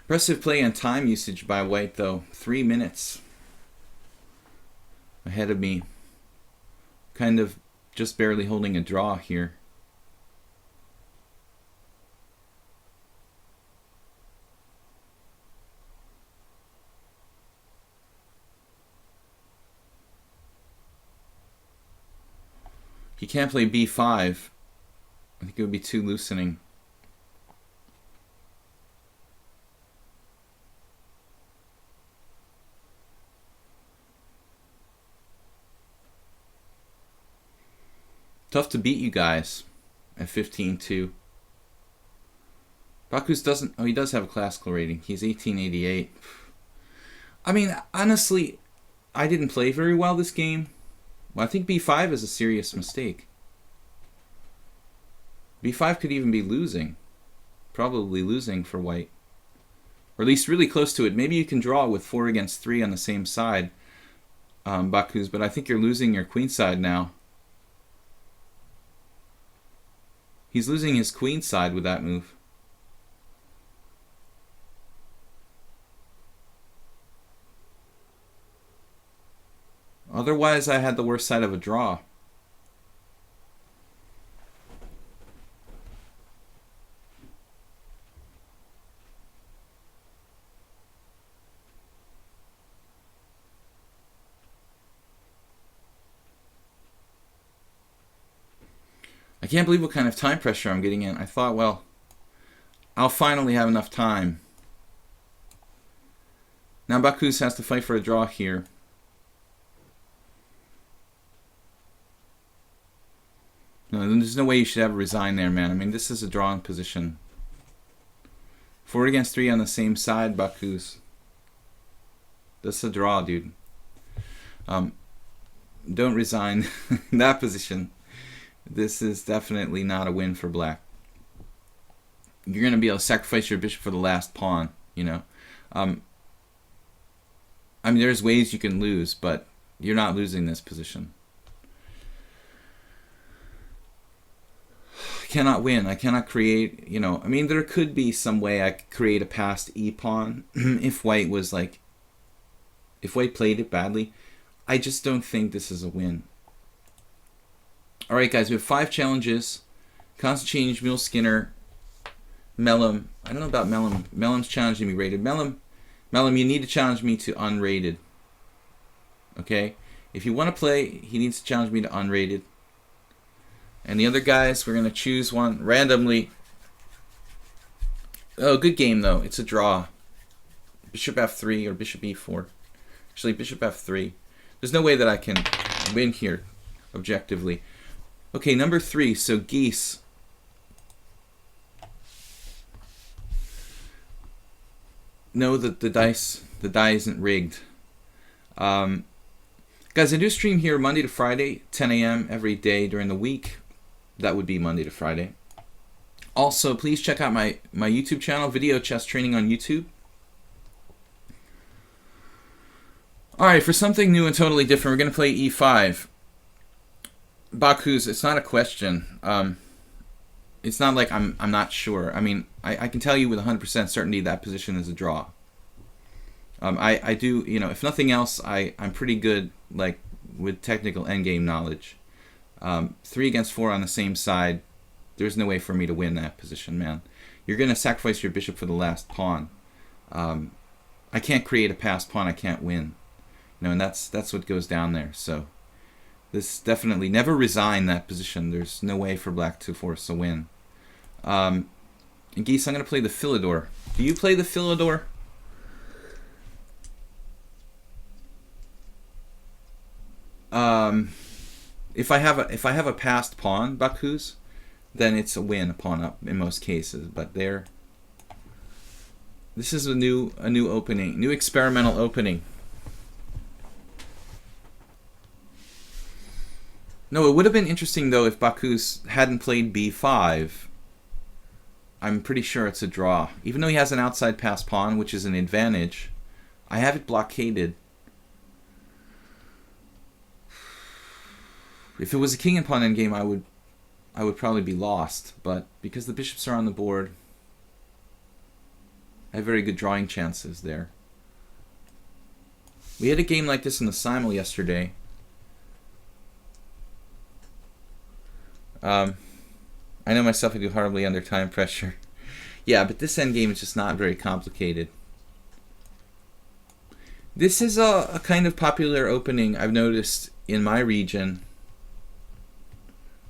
A: Impressive play on time usage by White, though. 3 minutes ahead of me. Kind of just barely holding a draw here. He can't play b5. I think it would be too loosening. Tough to beat you guys at 15-2. Bakus doesn't... Oh, he does have a classical rating. He's 1888. I mean, honestly, I didn't play very well this game. Well, I think b5 is a serious mistake. b5 could even be losing. Probably losing for White. Or at least really close to it. Maybe you can draw with 4 against 3 on the same side, Bakus, but I think you're losing your queenside now. He's losing his queenside with that move. Otherwise, I had the worst side of a draw. I can't believe what kind of time pressure I'm getting in. I thought, well, I'll finally have enough time. Now Bakus has to fight for a draw here. No, there's no way you should ever resign there, man. I mean, this is a drawing position. 4 against 3 on the same side, Bakus. That's a draw, dude. Don't resign in that position. This is definitely not a win for black. You're going to be able to sacrifice your bishop for the last pawn, you know. I mean, there's ways you can lose, but you're not losing this position. I cannot win. I cannot create, you know. I mean, there could be some way I could create a passed e-pawn if White was like, if White played it badly. I just don't think this is a win. Alright guys, we have 5 challenges. Constant Change, Mule Skinner, Mellum. I don't know about Mellum. Mellum's challenging me rated. Mellum, you need to challenge me to unrated. Okay? If you want to play, he needs to challenge me to unrated. And the other guys, we're going to choose one randomly. Oh, good game though. It's a draw. bishop f3 or bishop e4. Actually, bishop f3. There's no way that I can win here, objectively. Okay, number 3, so geese. Know that the die isn't rigged. Guys, I do stream here Monday to Friday, 10 a.m. every day during the week. That would be Monday to Friday. Also, please check out my YouTube channel, Video Chess Training on YouTube. Alright, for something new and totally different, we're going to play e5. Baku's, it's not a question. It's not like I'm not sure. I mean, I can tell you with 100% certainty that position is a draw. I do, you know, if nothing else, I'm pretty good, like, with technical endgame knowledge. 3 against 4 on the same side, there's no way for me to win that position, man. You're going to sacrifice your bishop for the last pawn. I can't create a passed pawn, I can't win. You know, and that's what goes down there. So this definitely, never resign that position. There's no way for black to force a win. And geese, I'm going to play the Philidor. Do you play the Philidor? If I have a passed pawn, Baku's, then it's a win, a pawn up in most cases. But this is a new opening, new experimental opening. No, it would have been interesting though if Baku's hadn't played b5. I'm pretty sure it's a draw. Even though he has an outside passed pawn, which is an advantage, I have it blockaded. If it was a king and pawn endgame, I would probably be lost. But because the bishops are on the board, I have very good drawing chances there. We had a game like this in the simul yesterday. I know myself, I do horribly under time pressure. Yeah, but this endgame is just not very complicated. This is a kind of popular opening I've noticed in my region.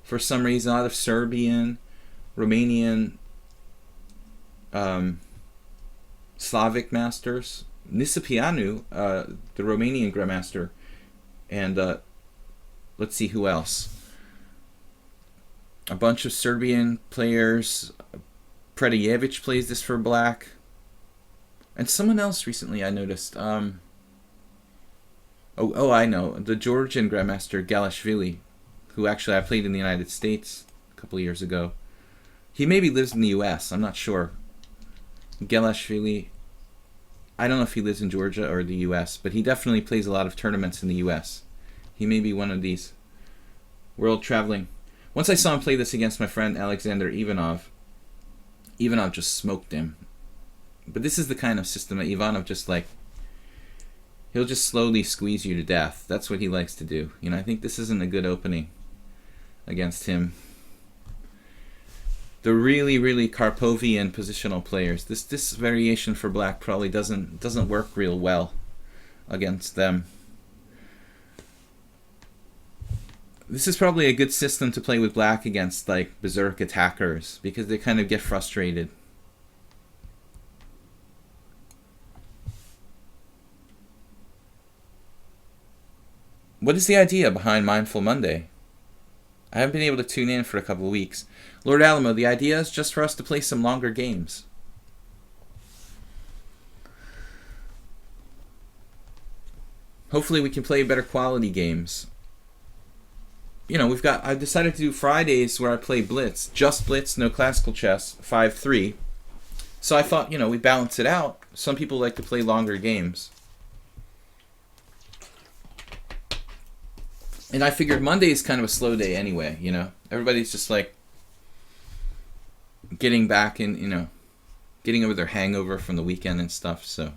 A: For some reason, a lot of Serbian, Romanian, Slavic masters. Nisapianu, the Romanian grandmaster, and let's see who else. A bunch of Serbian players. Predijevic plays this for black. And someone else recently I noticed. Oh, I know. The Georgian grandmaster Galashvili, who actually I played in the United States a couple of years ago. He maybe lives in the US, I'm not sure. Galashvili, I don't know if he lives in Georgia or the US, but he definitely plays a lot of tournaments in the US. He may be one of these world traveling. Once I saw him play this against my friend Alexander Ivanov, Ivanov just smoked him. But this is the kind of system that Ivanov just like, he'll just slowly squeeze you to death. That's what he likes to do. You know, I think this isn't a good opening against him. The really Karpovian positional players, this variation for black probably doesn't work real well against them. This is probably a good system to play with black against like berserk attackers because they kind of get frustrated. What is the idea behind Mindful Monday? I haven't been able to tune in for a couple of weeks. Lord Alamo, the idea is just for us to play some longer games. Hopefully we can play better quality games. You know, I've decided to do Fridays where I play Blitz. Just Blitz, no classical chess, 5-3. So I thought, you know, we balance it out. Some people like to play longer games. And I figured Monday is kind of a slow day anyway, you know. Everybody's just like getting back in, you know, getting over their hangover from the weekend and stuff. So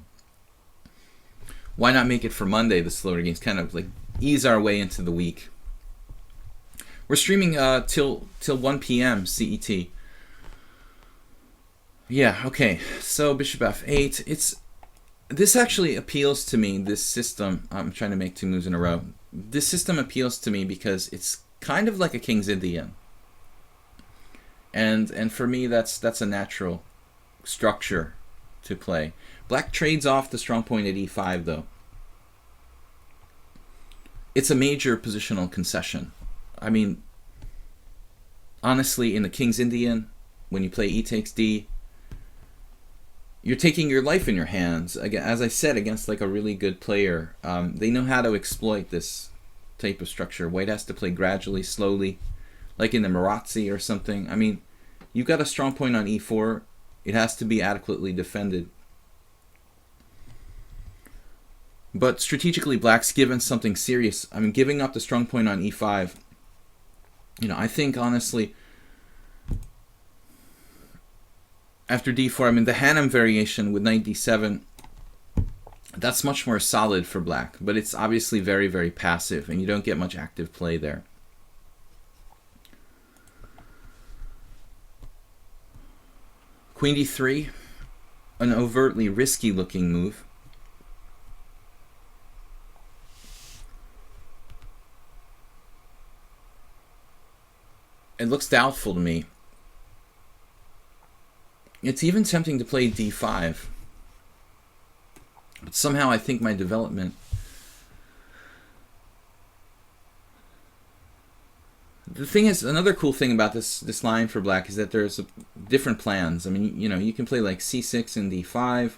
A: why not make it for Monday, the slower games, kind of like ease our way into the week. We're streaming till 1 p.m. CET. Yeah, okay. So bishop f8. This actually appeals to me, this system. I'm trying to make 2 moves in a row. This system appeals to me because it's kind of like a King's Indian. And for me that's a natural structure to play. Black trades off the strong point at e5, though. It's a major positional concession. I mean, honestly, in the King's Indian, when you play e takes d, you're taking your life in your hands. As I said, against like a really good player. They know how to exploit this type of structure. White has to play gradually, slowly, like in the Marazzi or something. I mean, you've got a strong point on e4. It has to be adequately defended. But strategically, Black's given something serious. I mean, giving up the strong point on e5, I think, honestly, after d4, I mean, the Hannum variation with knight d7, that's much more solid for Black. But it's obviously very, very passive, and you don't get much active play there. Queen d3, an overtly risky-looking move. It looks doubtful to me. It's even tempting to play d5. But somehow I think my development... The thing is, another cool thing about this line for Black is that there's different plans. I mean, you can play like c6 and d5.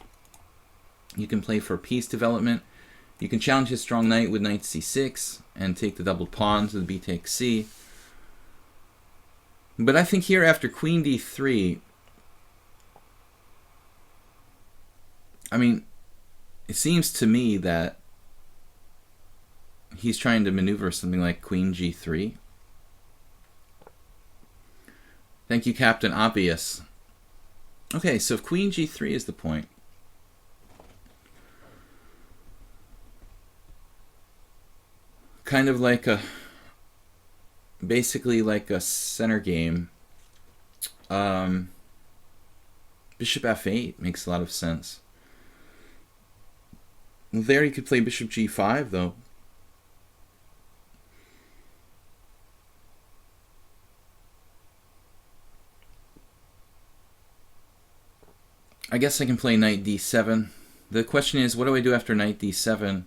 A: You can play for piece development. You can challenge his strong knight with knight c6 and take the double pawn to the b takes c. But I think here after queen d3, I mean, it seems to me that he's trying to maneuver something like queen g3. Thank you, Captain Obvious. Okay, so if queen g3 is the point, kind of like basically like a center game. Bishop f8 makes a lot of sense. Well, there you could play bishop g5, though. I guess I can play knight d7. The question is, what do I do after knight d7?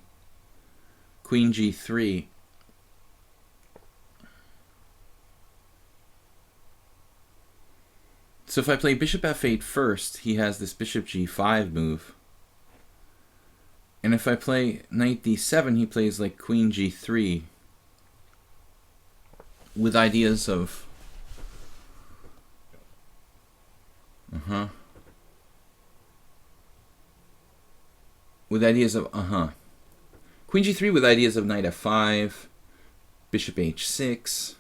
A: Queen g3. So if I play bishop f8 first, he has this bishop g5 move. And if I play knight d7, he plays like queen g3 with ideas of queen g3 with ideas of knight f5, bishop h6.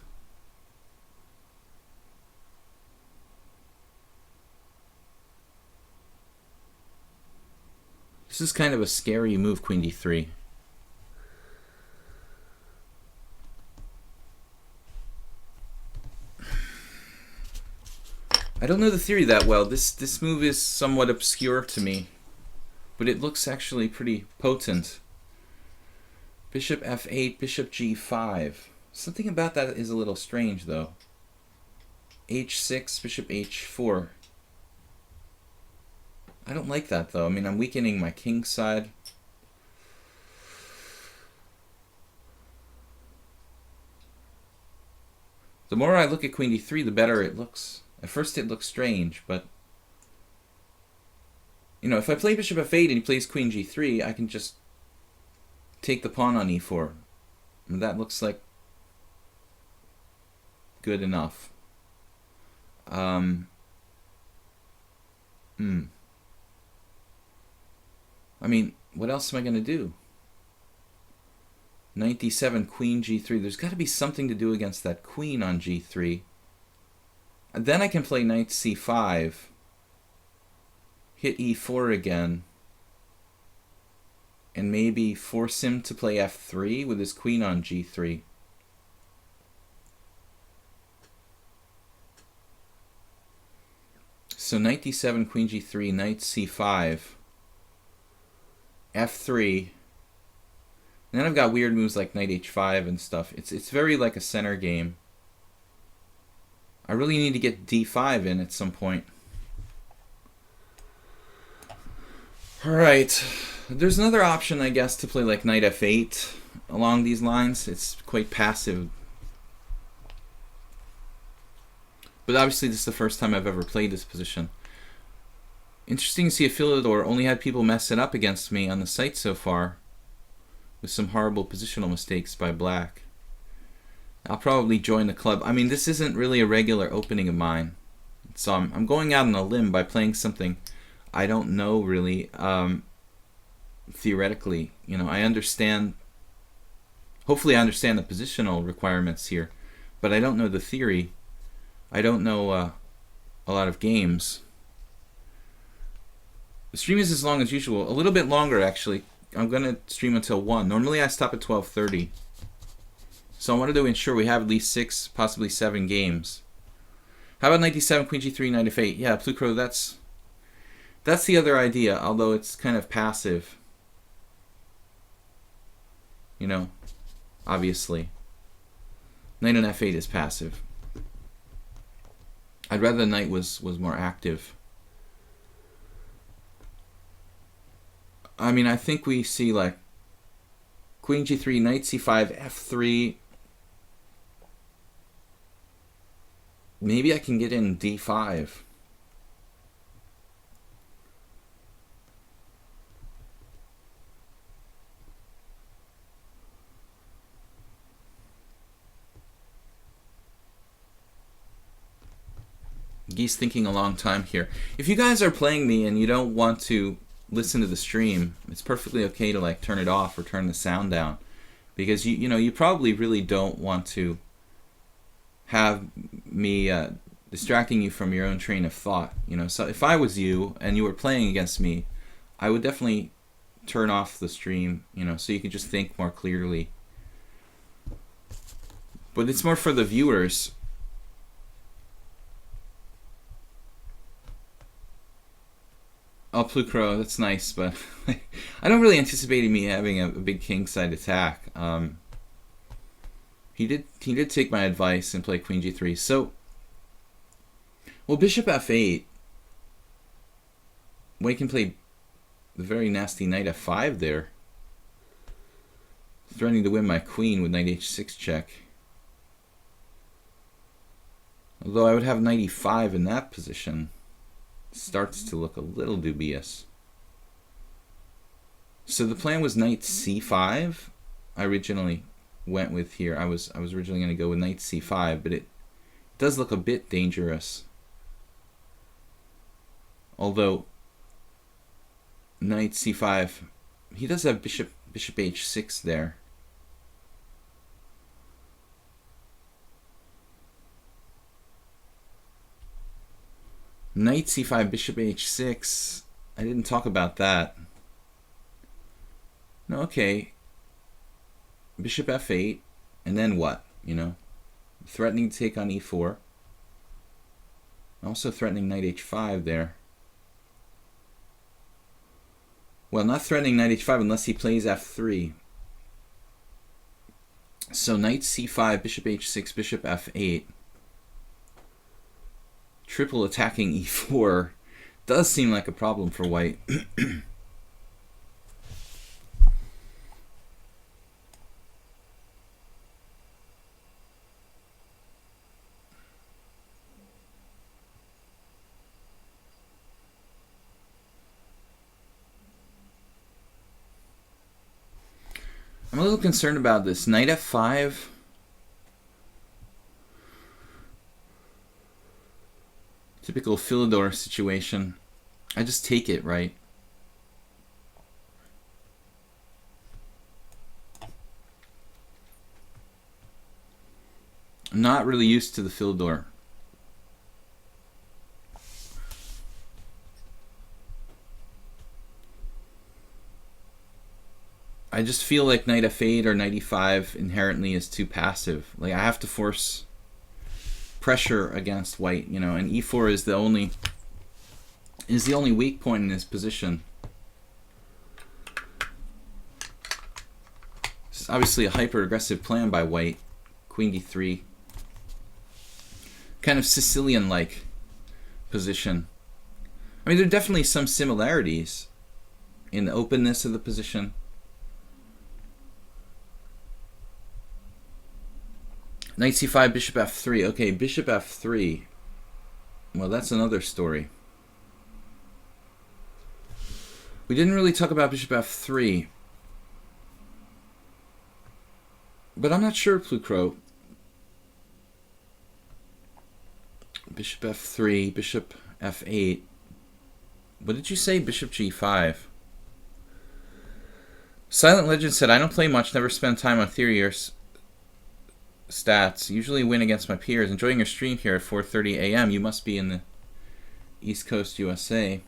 A: This is kind of a scary move, queen d3. I don't know the theory that well. This move is somewhat obscure to me, but it looks actually pretty potent. Bishop f8, bishop g5. Something about that is a little strange, though. h6, bishop h4. I don't like that, though. I mean, I'm weakening my king side. The more I look at queen d3, the better it looks. At first it looks strange, but if I play bishop f8 and he plays queen g3, I can just take the pawn on e4. And that looks like good enough. I mean, what else am I going to do? Knight d7, queen g3. There's got to be something to do against that queen on g3. And then I can play knight c5, hit e4 again, and maybe force him to play f3 with his queen on g3. So knight d7, queen g3, knight c5, f3, and then I've got weird moves like knight h5 and stuff. It's very like a center game. I really need to get d5 in at some point. Alright. There's another option, I guess, to play like knight f8 along these lines. It's quite passive. But obviously this is the first time I've ever played this position. Interesting to see a Philidor only had people mess it up against me on the site so far, with some horrible positional mistakes by black. I'll probably join the club. I mean, this isn't really a regular opening of mine. So I'm going out on a limb by playing something I don't know really. Theoretically, you know, I understand. Hopefully I understand the positional requirements here, but I don't know the theory. I don't know a lot of games. The stream is as long as usual. A little bit longer, actually. I'm going to stream until 1. Normally I stop at 12:30. So I wanted to ensure we have at least 6, possibly 7 games. How about knight d7, queen g3, knight f8? Yeah, Plucro, that's the other idea, although it's kind of passive. You know, obviously. Knight on f8 is passive. I'd rather the knight was more active. I mean, I think we see like queen g3, knight c5, f3. Maybe I can get in d5. Gee's thinking a long time here. If you guys are playing me and you don't want to listen to the stream, it's perfectly okay to like turn it off or turn the sound down, because you know you probably really don't want to have me distracting you from your own train of thought. You know, so if I was you and you were playing against me, I would definitely turn off the stream, you know, so you could just think more clearly. But it's more for the viewers. Oh, Plucro, that's nice, but I don't really anticipate me having a big kingside attack. He did take my advice and play queen g3. So, well, bishop f8. White can play the very nasty knight f5 there, threatening to win my queen with knight h6 check. Although I would have knight e5 in that position. Starts to look a little dubious. So the plan was knight c5. I originally went with here. I was originally going to go with knight c5, but it does look a bit dangerous. Although knight c5, he does have bishop h6 there. Knight c5, bishop h6. I didn't talk about that. No, okay. Bishop f8, and then what? You know, threatening to take on e4. Also threatening knight h5 there. Well, not threatening knight h5 unless he plays f3. So knight c5, bishop h6, bishop f8. Triple attacking e4 does seem like a problem for white. I'm a little concerned about this. Knight f5. Typical Philidor situation. I just take it, right? I'm not really used to the Philidor. I just feel like knight f8 or knight e5 inherently is too passive. Like I have to force pressure against white, you know, and e4 is the only weak point in this position. It's obviously a hyper aggressive plan by white. Queen d3, kind of Sicilian like position. I mean, there are definitely some similarities, in the openness of the position. Knight c5, bishop f3. Okay, bishop f3. Well, that's another story. We didn't really talk about bishop f3. But I'm not sure, Plucro. Bishop f3, bishop f8. What did you say? Bishop g5. Silent Legend said, I don't play much, never spend time on theory or stats. Usually win against my peers. Enjoying your stream here at 4:30 a.m. You must be in the East Coast, USA.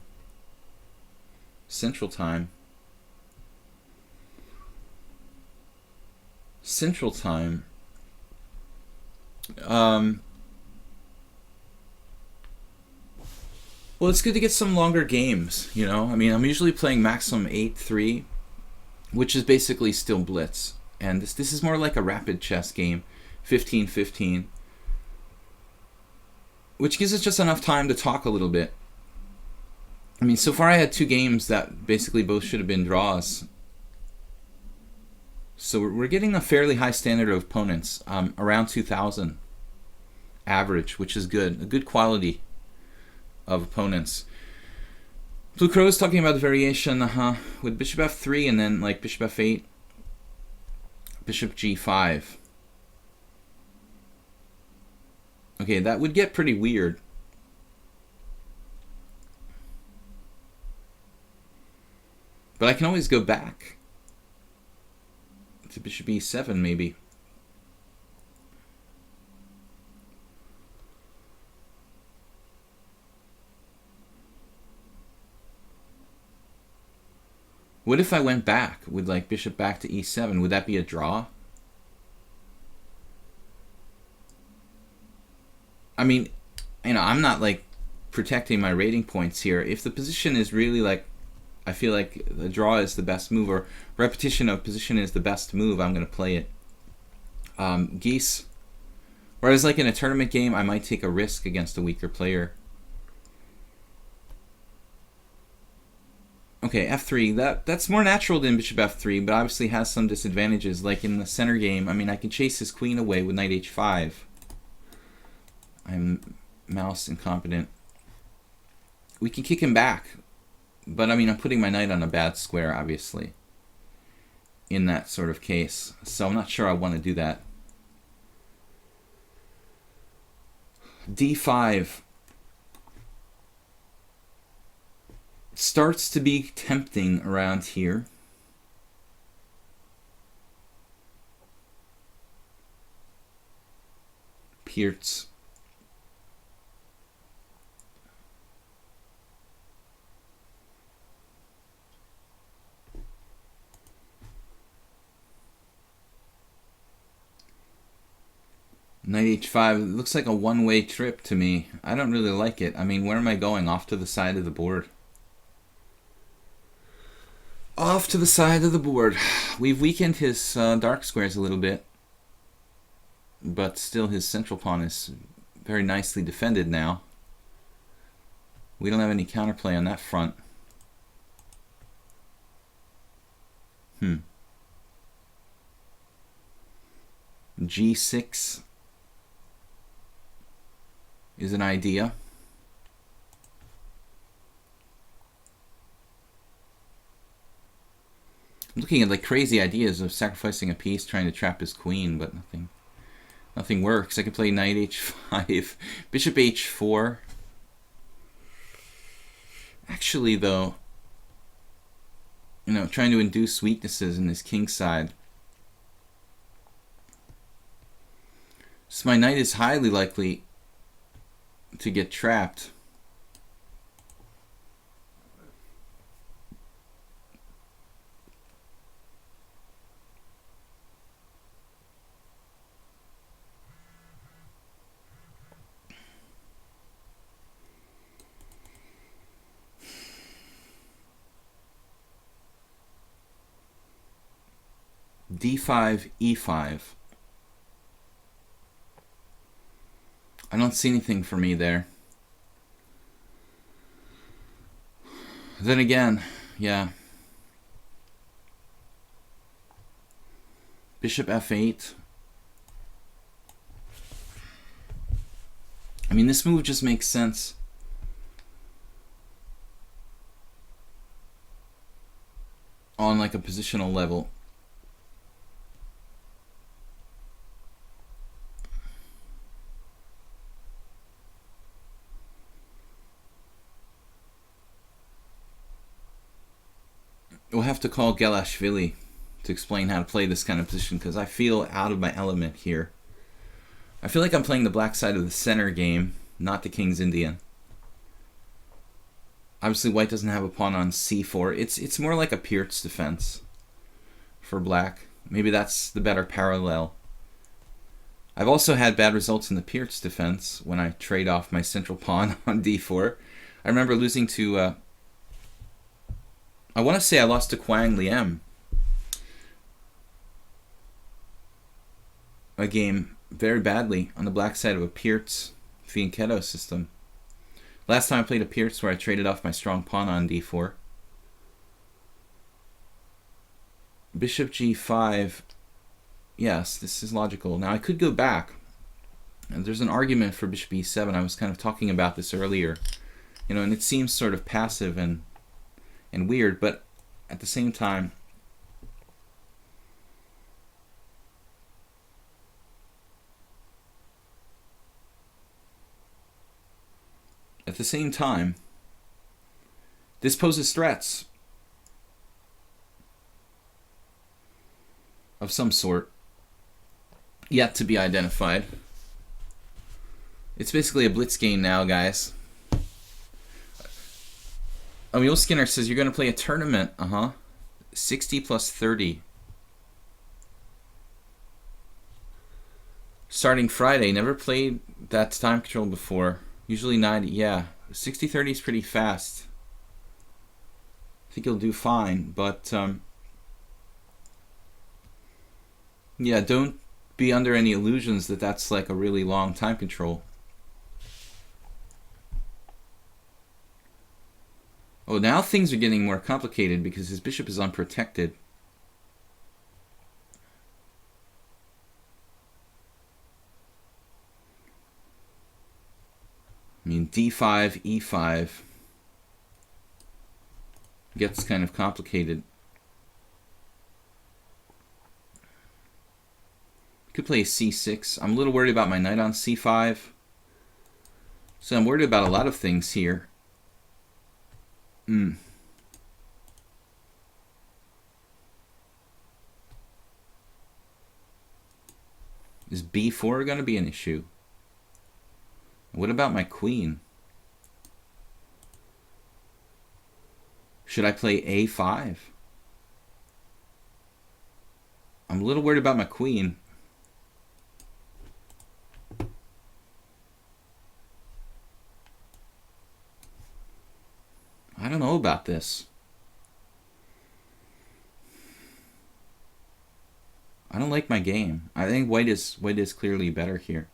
A: Central Time. Central Time. Well, it's good to get some longer games, you know? I mean, I'm usually playing maximum 8-3, which is basically still blitz. And this is more like a rapid chess game, 15-15, which gives us just enough time to talk a little bit. I mean, so far I had 2 games that basically both should have been draws. So we're getting a fairly high standard of opponents, around 2,000 average, which is good. A good quality of opponents. Blue Crow is talking about the variation with bishop f3 and then like bishop f8, bishop g5. Okay, that would get pretty weird. But I can always go back to bishop e7 maybe. What if I went back with like bishop back to e7? Would that be a draw? I mean, you know, I'm not like protecting my rating points here. If the position is really like, I feel like the draw is the best move, or repetition of position is the best move, I'm going to play it. Geese. Whereas like in a tournament game, I might take a risk against a weaker player. Okay, f3. That's more natural than bishop f3, but obviously has some disadvantages. Like in the center game, I mean, I can chase his queen away with knight h5. I'm mouse incompetent. We can kick him back, but I mean, I'm putting my knight on a bad square, obviously, in that sort of case. So I'm not sure I want to do that. d5 starts to be tempting around here. Pierce. Knight h5, it looks like a one-way trip to me. I don't really like it. I mean, where am I going? Off to the side of the board. Off to the side of the board. We've weakened his dark squares a little bit, but still his central pawn is very nicely defended now. We don't have any counterplay on that front. G6 is an idea. I'm looking at like crazy ideas of sacrificing a piece, trying to trap his queen, but nothing works. I can play knight h5, bishop h4. Actually, though, you know, trying to induce weaknesses in his king side. So my knight is highly likely to get trapped. d5, e5. I don't see anything for me there. Then again, yeah, Bishop f8. I mean, this move just makes sense. On like a positional level. We'll have to call Gelashvili to explain how to play this kind of position, because I feel out of my element here. I feel like I'm playing the black side of the center game, not the King's Indian. Obviously, white doesn't have a pawn on c4. It's more like a Peert's defense for black. Maybe that's the better parallel. I've also had bad results in the Peert's defense when I trade off my central pawn on d4. I remember losing to... I want to say I lost to Quang Liem. A game very badly on the black side of a Peert's fianchetto system. Last time I played a Peert's where I traded off my strong pawn on d4. Bishop g5. Yes, this is logical. Now I could go back. And there's an argument for bishop e7. I was kind of talking about this earlier. You know, and it seems sort of passive and weird, but at the same time, this poses threats of some sort, yet to be identified. It's basically a blitz game now, guys. Emil Skinner says you're going to play a tournament. 60 plus 30. Starting Friday. Never played that time control before. Usually 90. Yeah. 60-30 is pretty fast. I think you'll do fine. But, yeah, don't be under any illusions that that's like a really long time control. Oh, now things are getting more complicated because his bishop is unprotected. I mean, d5, e5 gets kind of complicated. Could play c6. I'm a little worried about my knight on c5. So I'm worried about a lot of things here. Is b4 going to be an issue? What about my queen? Should I play a5? I'm a little worried about my queen. I don't know about this. I don't like my game. I think white is clearly better here.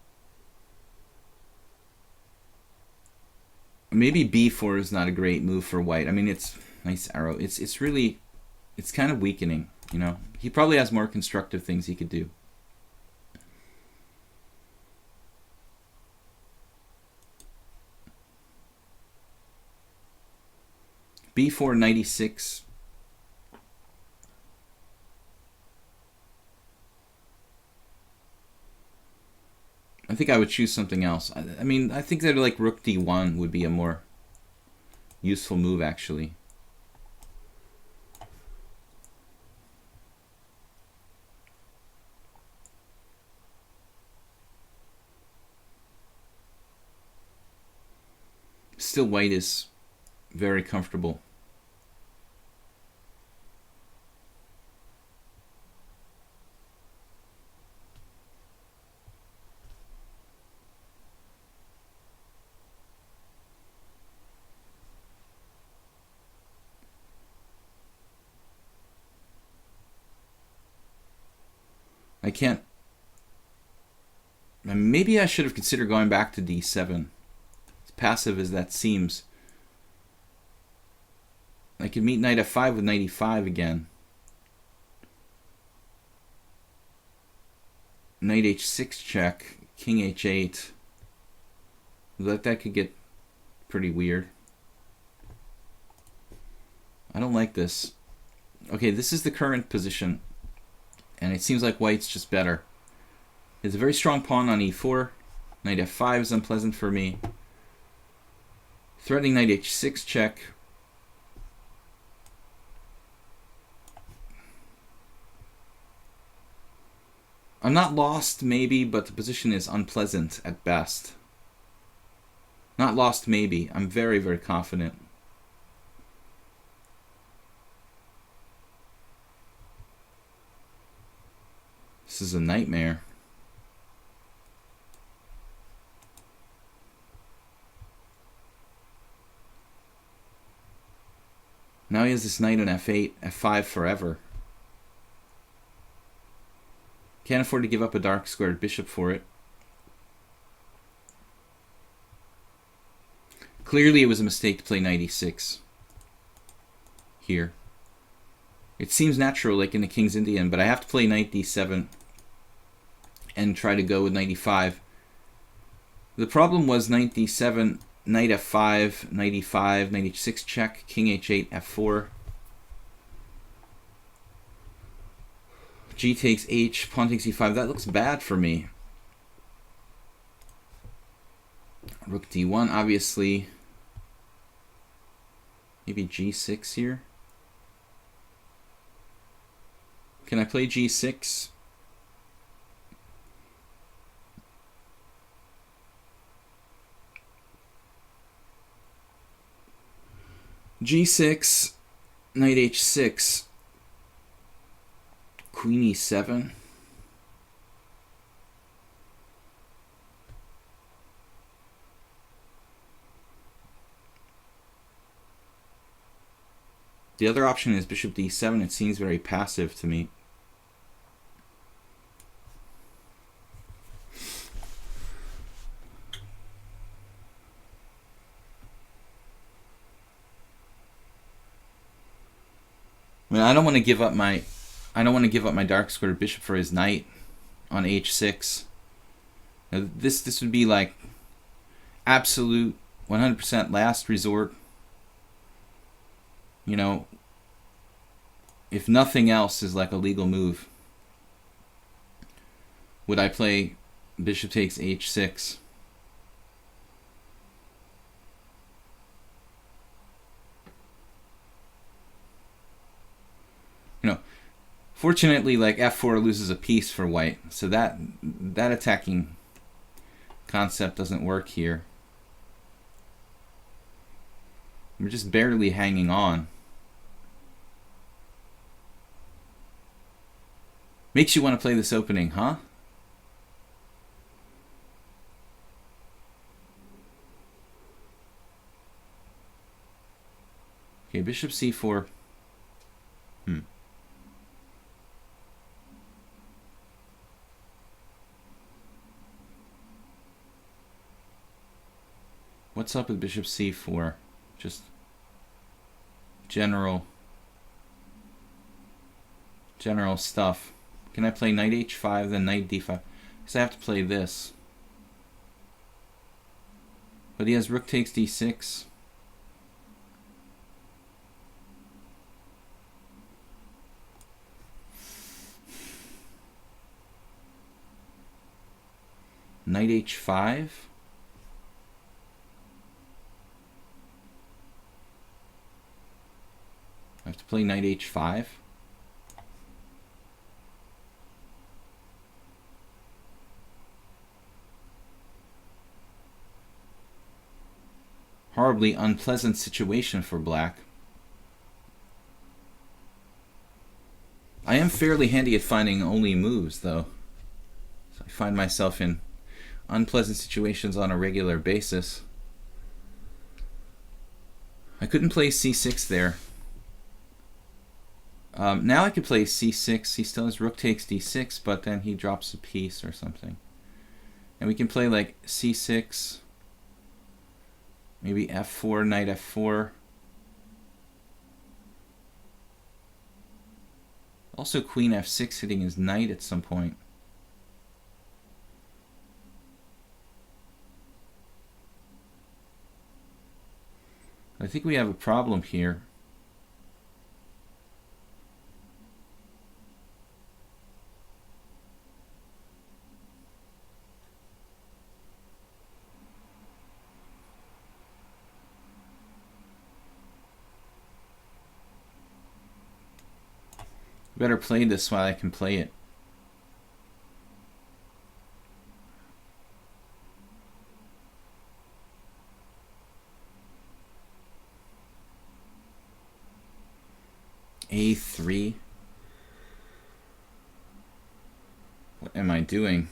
A: Maybe b4 is not a great move for white. I mean, it's nice arrow. It's really, it's kind of weakening, you know. He probably has more constructive things he could do. b4 96. I think I would choose something else. I mean, I think that like rook d1 would be a more useful move, actually. Still, white is very comfortable. I can't... Maybe I should have considered going back to d7. As passive as that seems. I could meet knight f5 with knight e5 again. knight h6 check, king h8. That could get pretty weird. I don't like this. Okay, this is the current position, and it seems like white's just better. It's a very strong pawn on e4. Knight f5 is unpleasant for me. Threatening knight h6 check. I'm not lost, maybe, but the position is unpleasant at best. Not lost, maybe. I'm very, very confident. This is a nightmare. Now he has this knight on f8, f5 forever. Can't afford to give up a dark squared bishop for it. Clearly it was a mistake to play knight e6 here. It seems natural, like in the King's Indian, but I have to play knight d7 and try to go with knight e5. The problem was knight d7, knight f5, knight e5, knight h6 check, king h8, f4. G takes h, pawn takes e5. That looks bad for me. Rook d1, obviously. Maybe g6 here. Can I play g6? g6, knight h6, queen e7. The other option is bishop d7. It seems very passive to me. I mean, I don't want to give up my dark squared bishop for his knight on h6. Now, this would be like absolute 100% last resort. You know, if nothing else is like a legal move, would I play bishop takes h6? You know, fortunately, like f4 loses a piece for white, so that attacking concept doesn't work here. We're just barely hanging on. Makes you want to play this opening, huh? Okay, bishop c4. What's up with bishop c4? Just general stuff. Can I play knight h5, then knight d5? Because I have to play this. But he has rook takes d6. Knight h5. I have to play knight h5. Horribly unpleasant situation for black. I am fairly handy at finding only moves, though. So I find myself in unpleasant situations on a regular basis. I couldn't play c6 there. Now I could play c6. He still has rook takes d6, but then he drops a piece or something. And we can play like c6, maybe f4, knight f4. Also queen f6 hitting his knight at some point. I think we have a problem here. Better play this while I can play it. A3. What am I doing?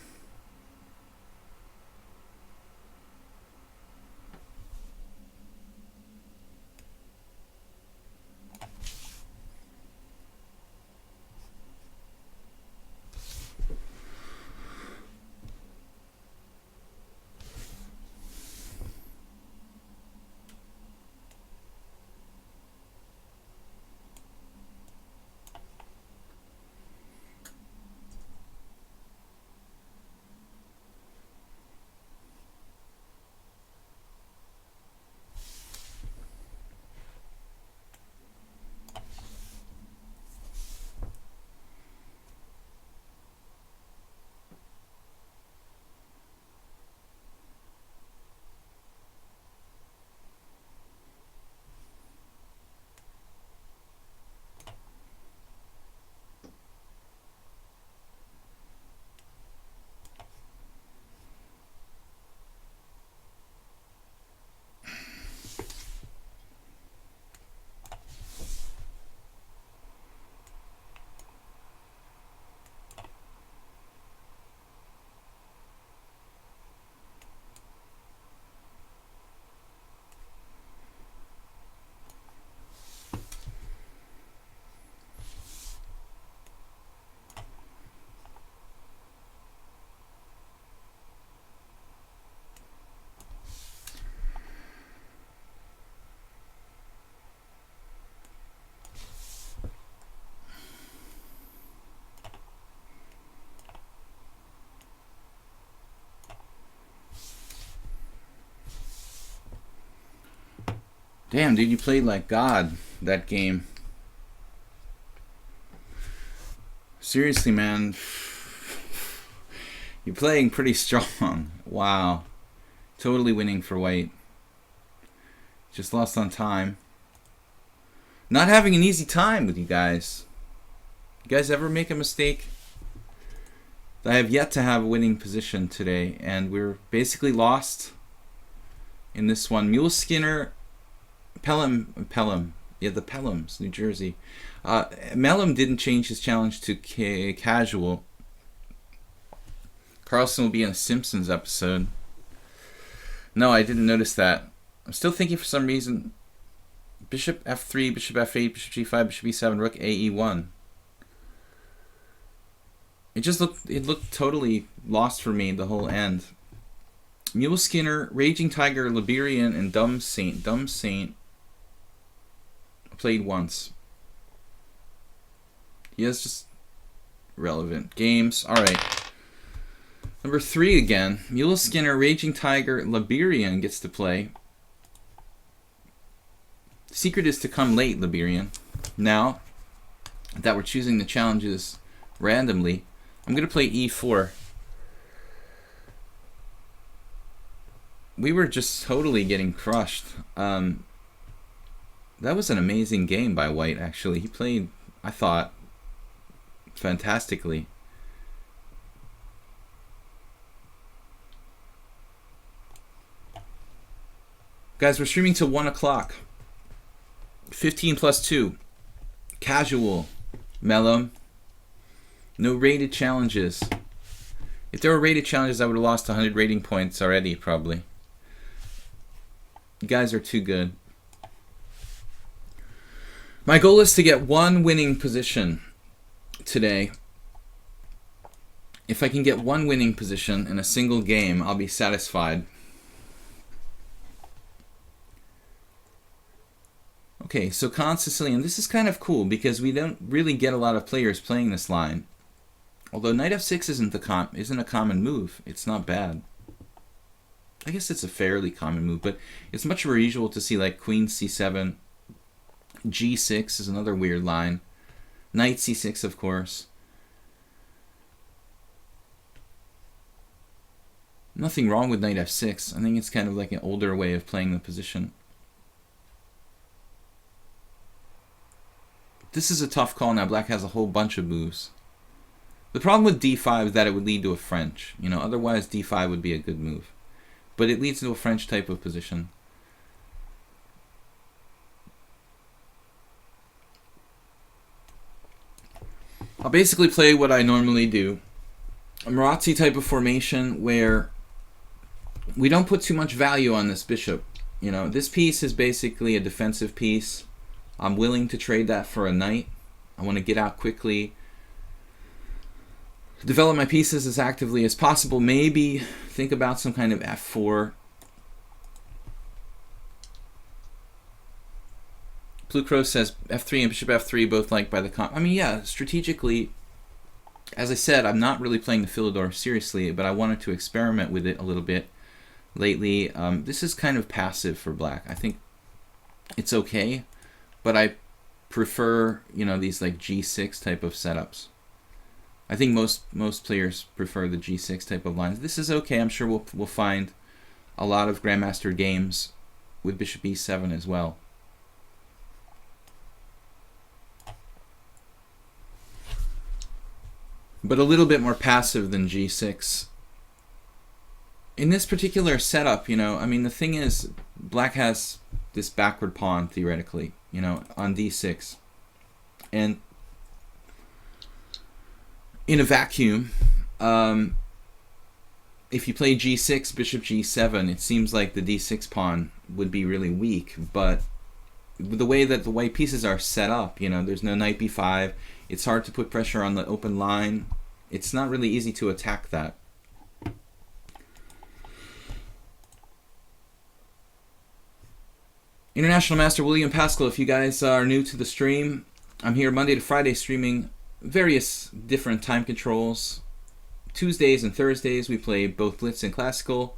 A: Damn, dude, you played like God that game. Seriously, man. You're playing pretty strong. Wow. Totally winning for white. Just lost on time. Not having an easy time with you guys. You guys ever make a mistake? I have yet to have a winning position today, and we're basically lost in this one. Mule Skinner... Pelham. Yeah, the Pelhams, New Jersey. Mellum didn't change his challenge to casual. Carlson will be in a Simpsons episode. No, I didn't notice that. I'm still thinking for some reason. Bishop F3, Bishop F8, Bishop G5, Bishop E7, Rook AE1. It looked totally lost for me the whole end. Mule Skinner, Raging Tiger, Liberian, and Dumb Saint. Dumb Saint played once. He has just relevant games. Alright. Number 3 again. Mule Skinner, Raging Tiger, Liberian gets to play. The secret is to come late, Liberian. Now that we're choosing the challenges randomly, I'm going to play E4. We were just totally getting crushed. That was an amazing game by White, actually. He played, I thought, fantastically. Guys, we're streaming till 1 o'clock. 15 plus 2. Casual. Mellum. No rated challenges. If there were rated challenges, I would have lost 100 rating points already, probably. You guys are too good. My goal is to get one winning position today. If I can get one winning position in a single game, I'll be satisfied. Okay, so Con Sicilian. This is kind of cool because we don't really get a lot of players playing this line. Although Knight F6 isn't a common move. It's not bad. I guess it's a fairly common move, but it's much more usual to see like queen c7, g6 is another weird line, knight c6 of course. Nothing wrong with knight f6. I think it's kind of like an older way of playing the position. This is a tough call now. Black has a whole bunch of moves. The problem with d5 is that it would lead to a French. You know, otherwise d5 would be a good move. But it leads to a French type of position. I'll basically play what I normally do. A Marazzi type of formation where we don't put too much value on this bishop. You know, this piece is basically a defensive piece. I'm willing to trade that for a knight. I want to get out quickly, develop my pieces as actively as possible. Maybe think about some kind of f4. Blue Crow says f3 and bishop f3 both liked by the comp. I mean, yeah, strategically, as I said, I'm not really playing the Philidor seriously, but I wanted to experiment with it a little bit lately. This is kind of passive for black. I think it's okay, but I prefer, you know, these like g6 type of setups. I think most players prefer the g6 type of lines. This is okay. I'm sure we'll find a lot of Grandmaster games with bishop e7 as well. But a little bit more passive than g6. In this particular setup, you know, I mean, the thing is, black has this backward pawn, theoretically, you know, on d6. And in a vacuum, if you play g6, bishop g7, it seems like the d6 pawn would be really weak. But the way that the white pieces are set up, you know, there's no knight b5. It's hard to put pressure on the open line. It's not really easy to attack that. International Master William Paschall, if you guys are new to the stream, I'm here Monday to Friday streaming various different time controls. Tuesdays and Thursdays we play both Blitz and Classical.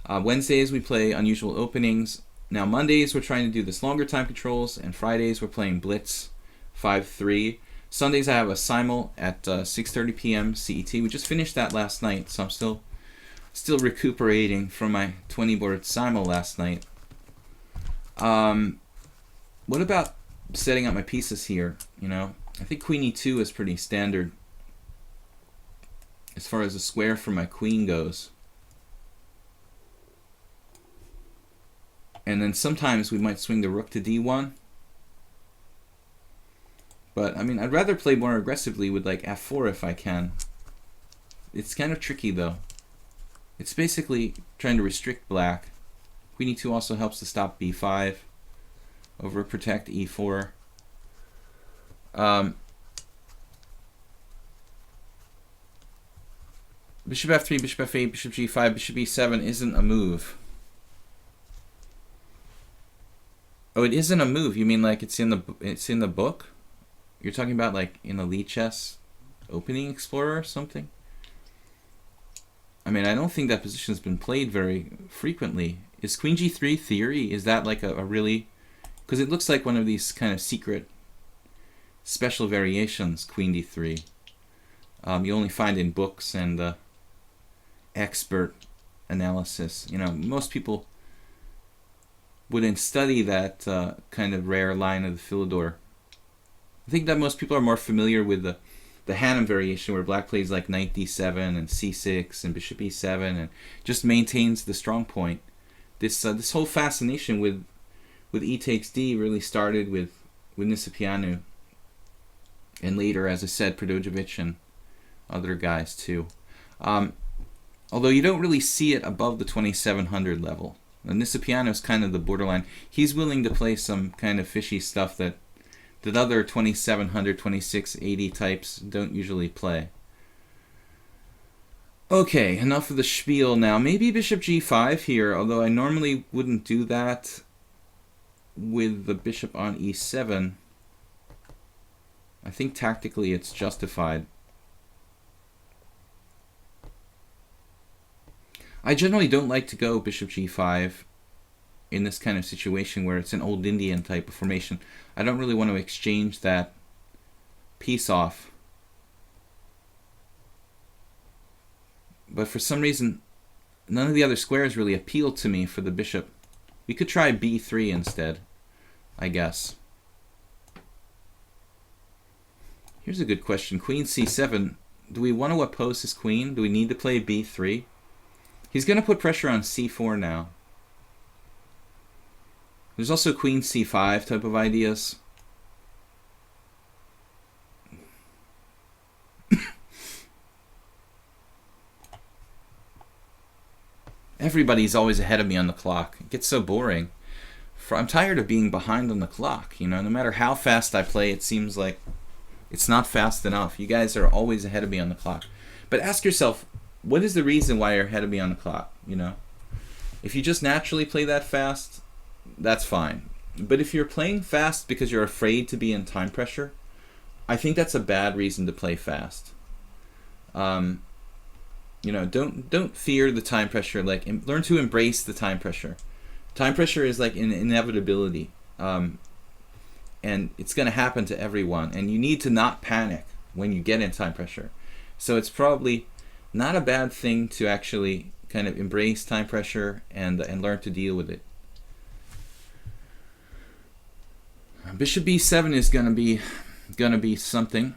A: Wednesdays we play Unusual Openings. Now Mondays we're trying to do this longer time controls, and Fridays we're playing Blitz 5-3. Sundays I have a simul at 6:30 p.m. CET. We just finished that last night, so I'm still recuperating from my 20-board simul last night. What about setting up my pieces here? You know, I think queen e2 is pretty standard as far as the square for my queen goes. And then sometimes we might swing the rook to d1. But I mean, I'd rather play more aggressively with like f4 if I can. It's kind of tricky though. It's basically trying to restrict black. Queen e2 also helps to stop b5, overprotect e4. Bishop f3, bishop f8, bishop g5, bishop e7 isn't a move. Oh, it isn't a move. You mean like it's in the book? You're talking about like in the Lichess Opening Explorer or something? I mean, I don't think that position has been played very frequently. Is queen g3 theory? Is that like a really... Because it looks like one of these kind of secret special variations, queen d3. You only find in books and expert analysis. You know, most people wouldn't study that kind of rare line of the Philidor. I think that most people are more familiar with the Hannum variation, where black plays like knight d7 and c6 and bishop e7 and just maintains the strong point. This whole fascination with e takes d really started with Nisipianu, and later, as I said, Prdojevic and other guys too. Although you don't really see it above the 2700 level. Nisipianu is kind of the borderline. He's willing to play some kind of fishy stuff that other 2700, 2680 types don't usually play. Okay, enough of the spiel now. Maybe bishop g5 here, although I normally wouldn't do that with the bishop on e7. I think tactically it's justified. I generally don't like to go bishop g5 in this kind of situation where it's an old Indian type of formation. I don't really want to exchange that piece off. But for some reason, none of the other squares really appeal to me for the bishop. We could try b3 instead, I guess. Here's a good question. Queen c7. Do we want to oppose his queen? Do we need to play b3? He's going to put pressure on c4 now. There's also queen c5 type of ideas. Everybody's always ahead of me on the clock. It gets so boring. I'm tired of being behind on the clock. You know, no matter how fast I play, it seems like it's not fast enough. You guys are always ahead of me on the clock. But ask yourself, what is the reason why you're ahead of me on the clock? You know, if you just naturally play that fast, that's fine. But if you're playing fast because you're afraid to be in time pressure, I think that's a bad reason to play fast. You know, don't fear the time pressure. Like, learn to embrace the time pressure. Time pressure is like an inevitability, and it's going to happen to everyone. And you need to not panic when you get in time pressure. So it's probably not a bad thing to actually kind of embrace time pressure and learn to deal with it. Bishop b7 is going to be something.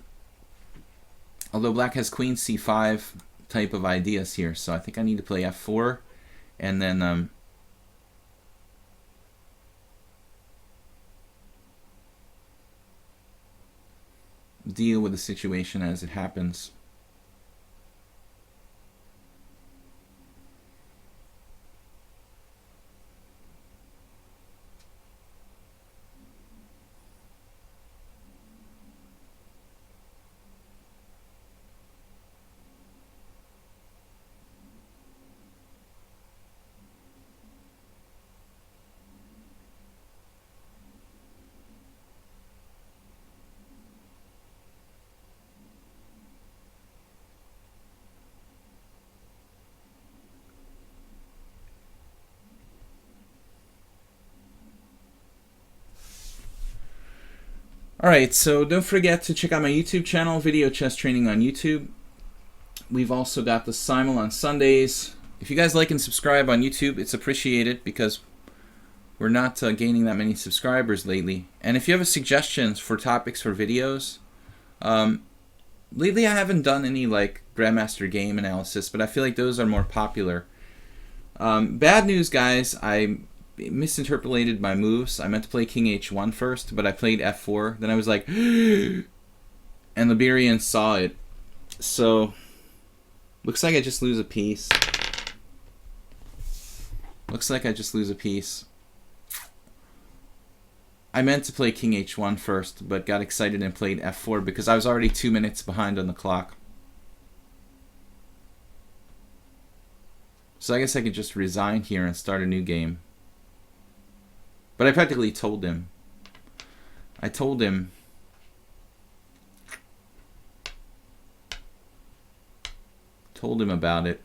A: Although black has queen c5 type of ideas here, so I think I need to play f4 and then deal with the situation as it happens. Alright, so don't forget to check out my YouTube channel, Video Chess Training on YouTube. We've also got the Simul on Sundays. If you guys like and subscribe on YouTube, it's appreciated because we're not gaining that many subscribers lately. And if you have suggestions for topics for videos, lately I haven't done any like Grandmaster game analysis, but I feel like those are more popular. Bad news, guys, I misinterpolated my moves. I meant to play king h1 first, but I played f4. Then I was like, and Liberian saw it. So, looks like I just lose a piece. Looks like I just lose a piece. I meant to play king h1 first, but got excited and played f4 because I was already 2 minutes behind on the clock. So I guess I could just resign here and start a new game. But I practically told him. I told him about it.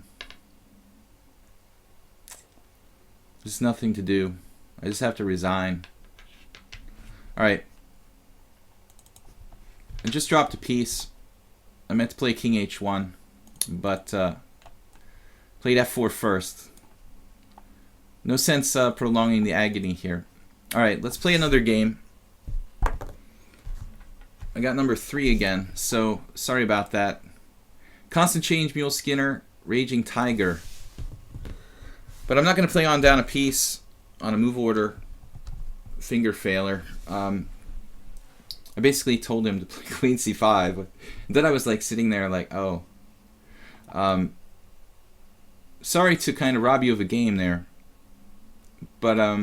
A: There's nothing to do. I just have to resign. Alright. I just dropped a piece. I meant to play king h1, but played f4 first. No sense prolonging the agony here. Alright, let's play another game. I got number 3 again, so sorry about that. Constant Change, Mule Skinner, Raging Tiger. But I'm not going to play on down a piece on a move order. Finger failure. I basically told him to play queen c5. And then I was like sitting there like, oh. Sorry to kind of rob you of a game there. But I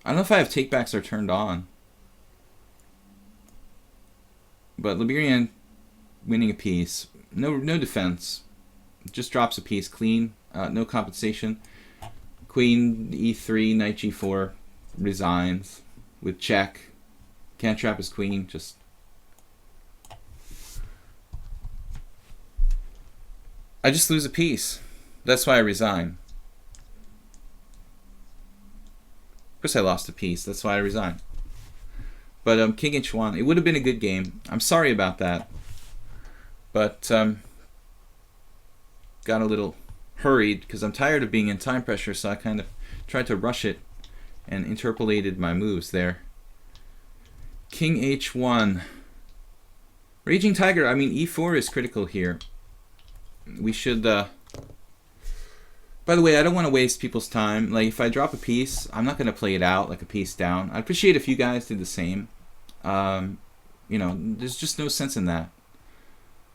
A: don't know if I have takebacks are turned on. But Liberian winning a piece. No defense. Just drops a piece clean. No compensation. Queen e3, knight g4. Resigns. With check. Can't trap his queen. Just... I just lose a piece. That's why I resigned. Of course I lost a piece. That's why I resigned. But King H1, it would have been a good game. I'm sorry about that. But got a little hurried because I'm tired of being in time pressure, so I kind of tried to rush it and interpolated my moves there. King H1. Raging Tiger, I mean, E4 is critical here. We should... by the way, I don't want to waste people's time. Like, if I drop a piece, I'm not going to play it out like a piece down. I'd appreciate if you guys did the same. You know, there's just no sense in that.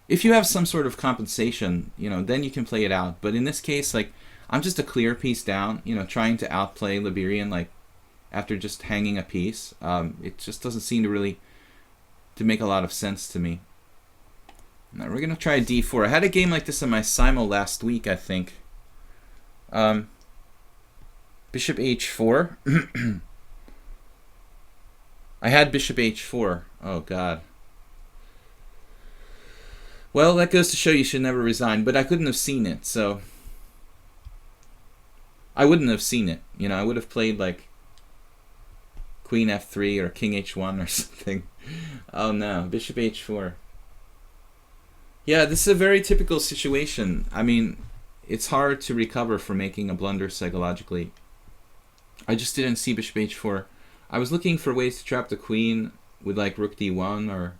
A: If you have some sort of compensation, you know, then you can play it out. But in this case, like, I'm just a clear piece down, you know, trying to outplay Liberian, like, after just hanging a piece. It just doesn't seem to make a lot of sense to me. Now we're going to try D4. I had a game like this in my Simo last week, I think. Bishop H4. I had Bishop H4. Oh, God. Well, that goes to show you should never resign, but I couldn't have seen it, so... I wouldn't have seen it. You know, I would have played, like, Queen F3 or King H1 or something. Oh, no. Bishop H4. Yeah, this is a very typical situation. I mean, it's hard to recover from making a blunder psychologically. I just didn't see Bishop H4. I was looking for ways to trap the queen with, like, Rook D1 or...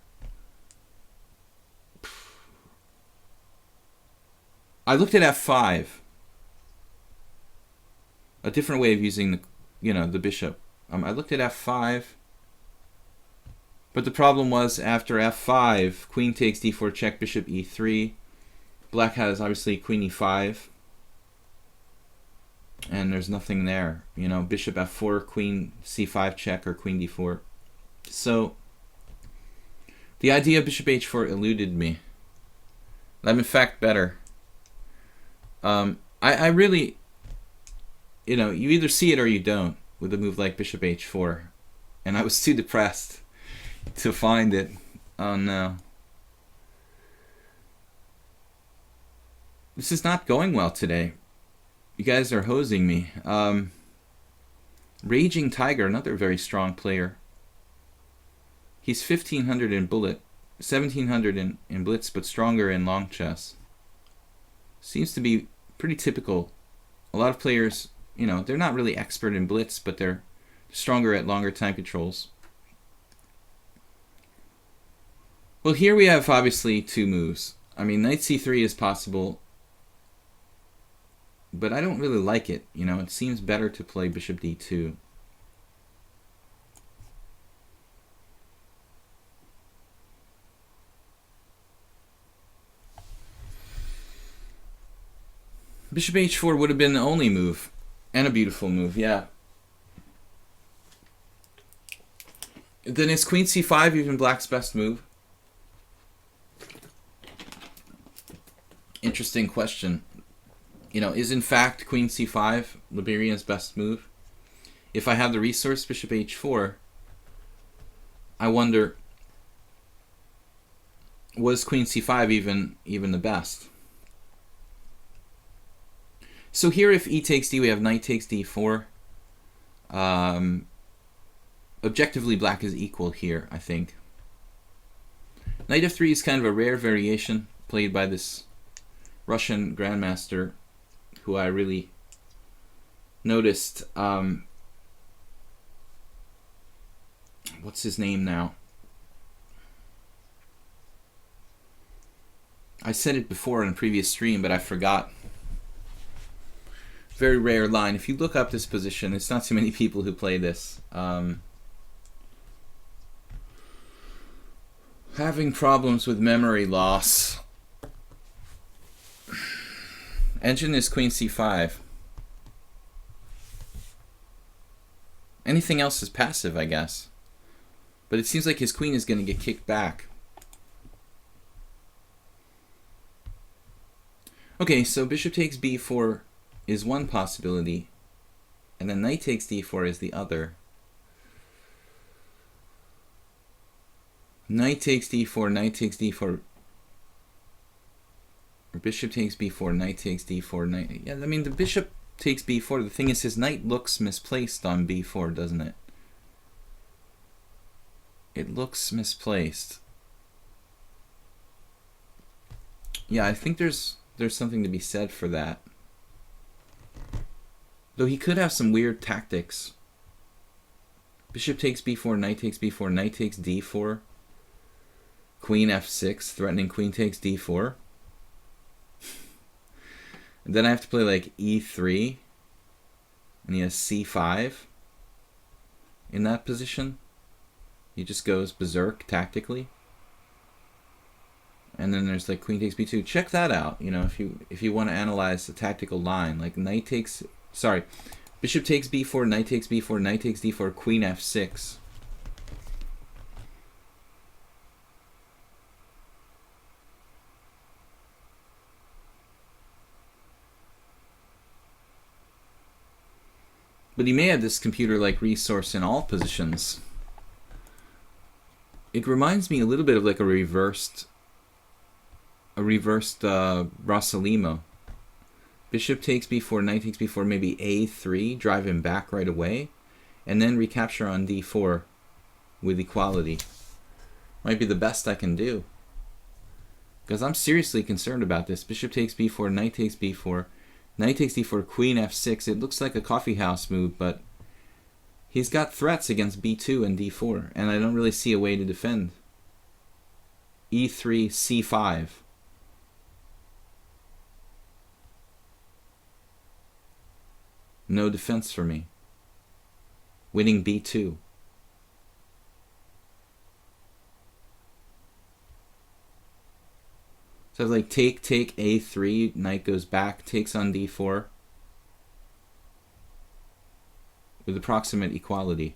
A: I looked at F5. A different way of using the, you know, the bishop. I looked at F5. But the problem was after F5, queen takes D4 check, bishop E3. Black has obviously queen E5. And there's nothing there. You know, bishop F4, queen C5 check, or queen D4. So the idea of bishop H4 eluded me. I'm in fact better. I really, you know, you either see it or you don't with a move like bishop H4. And I was too depressed to find it. Oh no. This is not going well today. You guys are hosing me. Raging Tiger, another very strong player. He's 1500 in bullet, 1700 in blitz, but stronger in long chess. Seems to be pretty typical. A lot of players, you know, they're not really expert in blitz, but they're stronger at longer time controls. Well, here we have obviously two moves. I mean, knight c3 is possible, but I don't really like it. You know, it seems better to play bishop d2. Bishop h4 would have been the only move, and a beautiful move, yeah. Then is queen c5 even black's best move? Interesting question. You know, is in fact queen c5 Liberian's best move? If I have the resource bishop h4, I wonder, was queen c5 even the best? So here, if e takes d, we have knight takes d4. Objectively, black is equal here, I think. Knight f3 is kind of a rare variation played by this Russian grandmaster who I really noticed. What's his name now? I said it before in a previous stream, but I forgot. Very rare line. If you look up this position, it's not too many people who play this. Having problems with memory loss. Engine is queen c5. Anything else is passive, I guess. But it seems like his queen is going to get kicked back. Okay, so bishop takes b4 is one possibility, and then knight takes d4 is the other. Knight takes d4, knight takes d4. Bishop takes b4, knight takes d4, knight. Yeah, I mean, the bishop takes b4. The thing is, his knight looks misplaced on b4, doesn't it? It looks misplaced. Yeah, I think there's something to be said for that. Though he could have some weird tactics. Bishop takes b4, knight takes b4, knight takes d4. Queen f6, threatening queen takes d4. And then I have to play like e3. And he has c5. In that position. He just goes berserk tactically. And then there's like queen takes b2. Check that out, you know, if you want to analyze the tactical line. Like knight takes, sorry, bishop takes b4, knight takes b4, knight takes d4, queen f6. But he may have this computer-like resource in all positions. It reminds me a little bit of like a reversed Rossalimo. Bishop takes b4, knight takes b4, maybe a3, drive him back right away, and then recapture on d4 with equality. Might be the best I can do. Because I'm seriously concerned about this. Bishop takes b4, knight takes b4, knight takes d4, queen f6. It looks like a coffee house move, but he's got threats against b2 and d4, and I don't really see a way to defend. e3, c5. No defense for me. Winning b2. So like take a3, knight goes back, takes on d4 with approximate equality.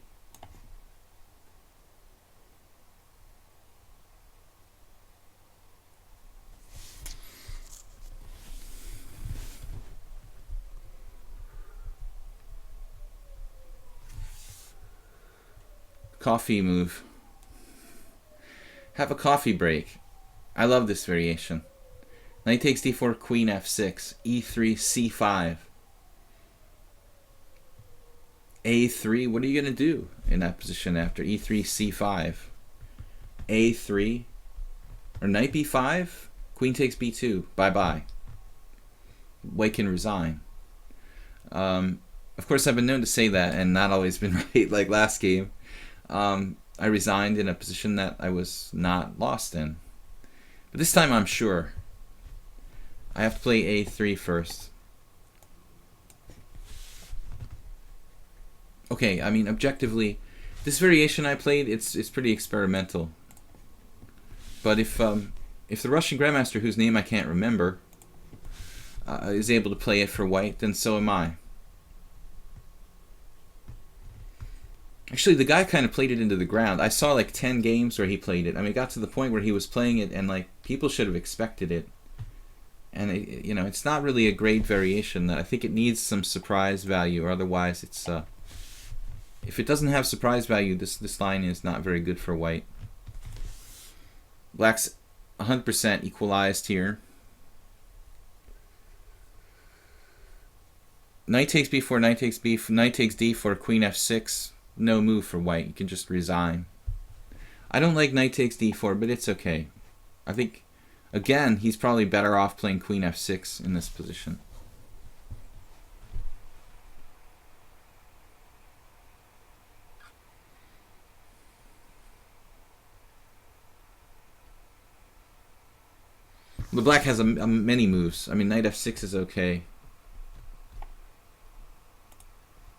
A: Coffee move. Have a coffee break. I love this variation. Knight takes d4, queen f6, e3, c5. a3, what are you going to do in that position after e3, c5? a3, or knight b5, queen takes b2, bye-bye. White can resign. Of course, I've been known to say that and not always been right, like last game. I resigned in a position that I was not lost in. But this time I'm sure. I have to play a3 first. Okay, I mean, objectively, this variation I played, it's pretty experimental. But if the Russian Grandmaster, whose name I can't remember, is able to play it for white, then so am I. Actually, the guy kind of played it into the ground. I saw like 10 games where he played it. I mean, it got to the point where he was playing it and like people should have expected it. And it, you know, it's not really a great variation. That I think it needs some surprise value, or otherwise it's if it doesn't have surprise value, this line is not very good for white. Black's 100% equalized here. Knight takes b4, knight takes b4, knight takes d4, queen f6. No move for white. You can just resign. I don't like knight takes d4, but it's okay. I think, again, he's probably better off playing queen f6 in this position. The black has many moves. I mean, knight f6 is okay.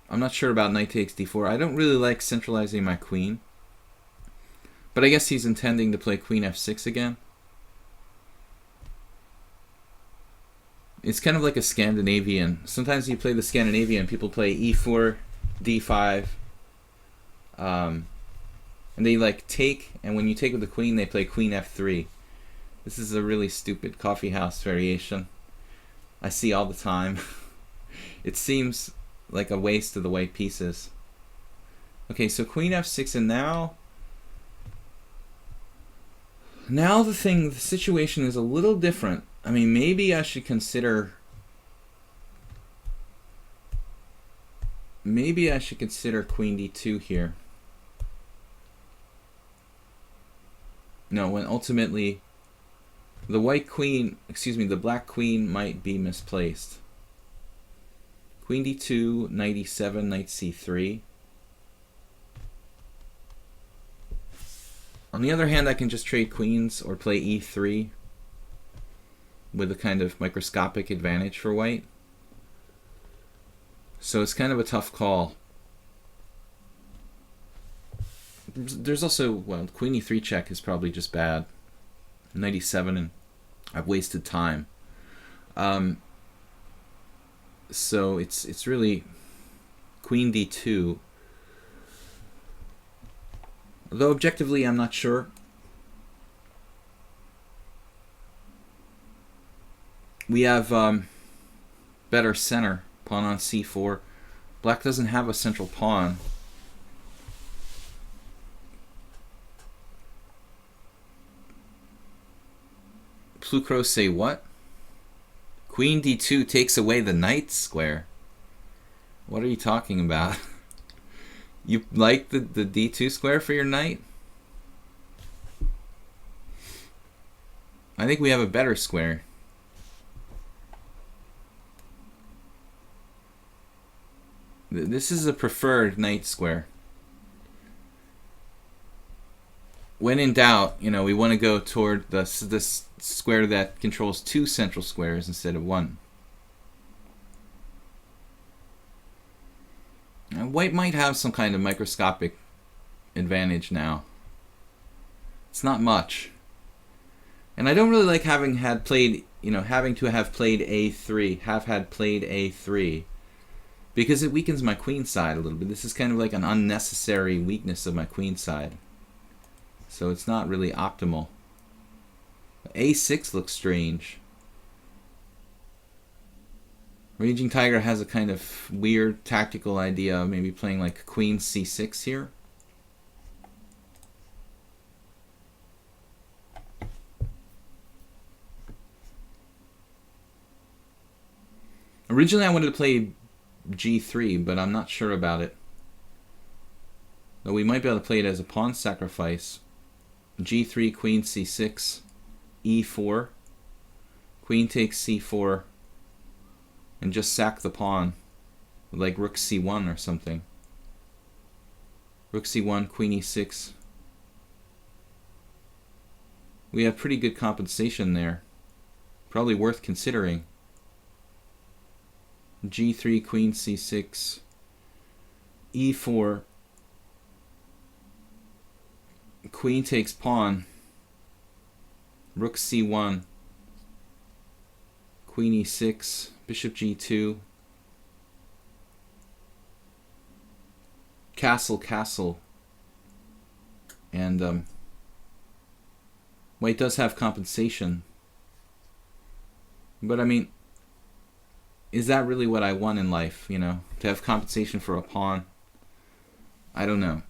A: I'm not sure about knight takes d4. I don't really like centralizing my queen. But I guess he's intending to play queen f6 again. It's kind of like a Scandinavian. Sometimes you play the Scandinavian, people play e4, d5. And they like take, and when you take with the queen, they play queen f3. This is a really stupid coffee house variation. I see all the time. It seems like a waste of the white pieces. Okay, so queen f6, and now the situation is a little different. I mean, maybe I should consider... Maybe I should consider queen d2 here. No, when ultimately the white queen, excuse me, the black queen might be misplaced. Queen d2, knight e7, knight c3. On the other hand, I can just trade queens or play e3 with a kind of microscopic advantage for white. So it's kind of a tough call. There's also, well, queen e3 check is probably just bad. Knight e7, and I've wasted time. So it's really queen d2. Though objectively, I'm not sure. We have better center. Pawn on c4. Black doesn't have a central pawn. Plucro say what? Queen d2 takes away the knight square. What are you talking about? You like the d2 square for your knight? I think we have a better square. This is a preferred knight square. When in doubt, you know, we want to go toward this square that controls two central squares instead of one. Now, white might have some kind of microscopic advantage now. It's not much. And I don't really like having had played, you know, having to have played a3, had played a3, because it weakens my queen side a little bit. This is kind of like an unnecessary weakness of my queen side. So it's not really optimal. a6 looks strange. Raging Tiger has a kind of weird tactical idea of maybe playing like queen c6 here. Originally I wanted to play g3, but I'm not sure about it. Though we might be able to play it as a pawn sacrifice. g3, queen c6, e4, queen takes c4, and just sack the pawn, like rook c1 or something. Rook c1, queen e6. We have pretty good compensation there. Probably worth considering. g3, queen c6, e4, queen takes pawn, rook c1, queen e6, bishop g2, castle, castle, and white does have compensation, but I mean, is that really what I want in life, you know, to have compensation for a pawn? I don't know.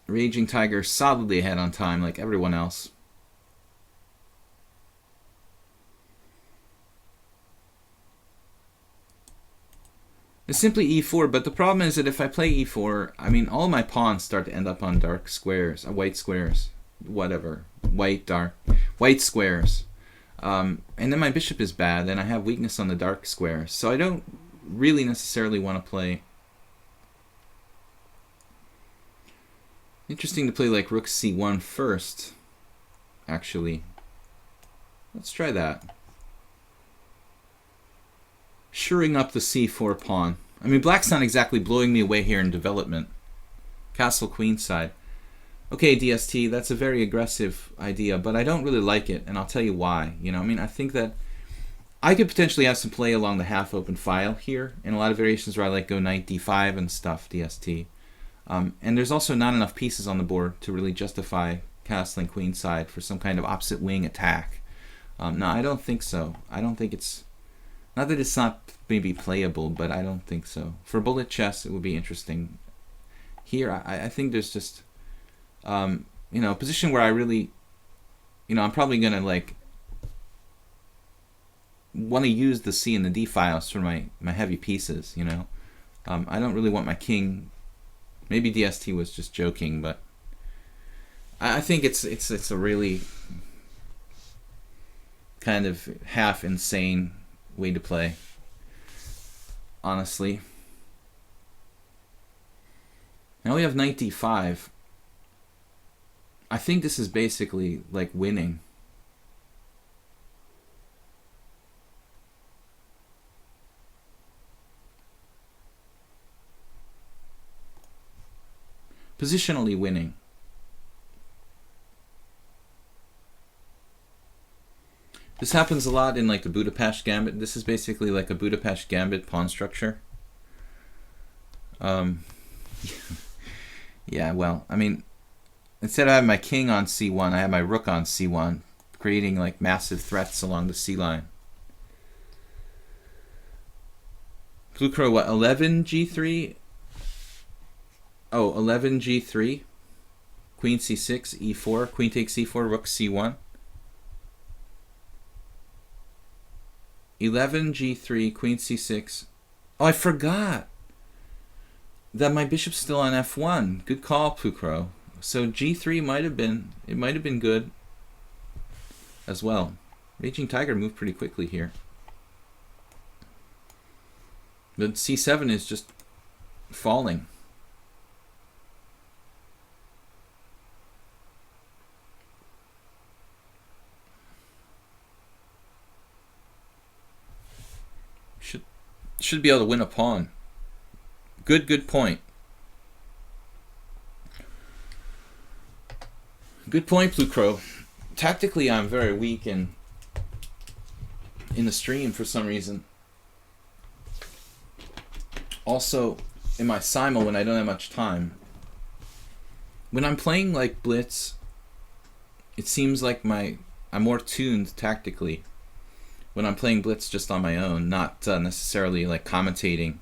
A: Raging Tiger solidly ahead on time like everyone else. It's simply e4, but the problem is that if I play e4, I mean, all my pawns start to end up on dark squares, white squares, whatever, white squares. And then my bishop is bad, and I have weakness on the dark squares. So I don't really necessarily want to play. Interesting to play like rook c1 first, actually. Let's try that. Shoring up the c4 pawn. I mean, black's not exactly blowing me away here in development. Castle queenside. Okay, DST, that's a very aggressive idea, but I don't really like it, and I'll tell you why. You know, I mean, I think that I could potentially have some play along the half-open file here, in a lot of variations where I like go knight d5 and stuff, DST. And there's also not enough pieces on the board to really justify castling queenside for some kind of opposite wing attack. No, I don't think so. I don't think it's... Not that it's not maybe playable, but I don't think so. For bullet chess, it would be interesting. Here, I think there's just... you know, a position where I really, you know, I'm probably going to like want to use the C and the D files for my heavy pieces, you know. I don't really want my king. Maybe DST was just joking, but I think it's a really kind of half insane way to play, honestly. Now we have knight d5. I think this is basically like winning. Positionally winning. This happens a lot in like the Budapest Gambit. This is basically like a Budapest Gambit pawn structure. Yeah, well, I mean, instead of having my king on c1, I have my rook on c1, creating like massive threats along the c line. Blue Crow, what, 11 g3? Oh, 11 g3. Queen c6, e4, queen takes e4, rook c1. 11 g3, queen c6. Oh, I forgot that my bishop's still on f1. Good call, Pukro. So g3 might have been good as well. Raging Tiger moved pretty quickly here. But c7 is just falling. Should be able to win a pawn. Good point. Good point, Blue Crow. Tactically, I'm very weak in the stream for some reason. Also, in my simul when I don't have much time. When I'm playing like Blitz, it seems like I'm more tuned tactically. When I'm playing Blitz just on my own, not necessarily like commentating.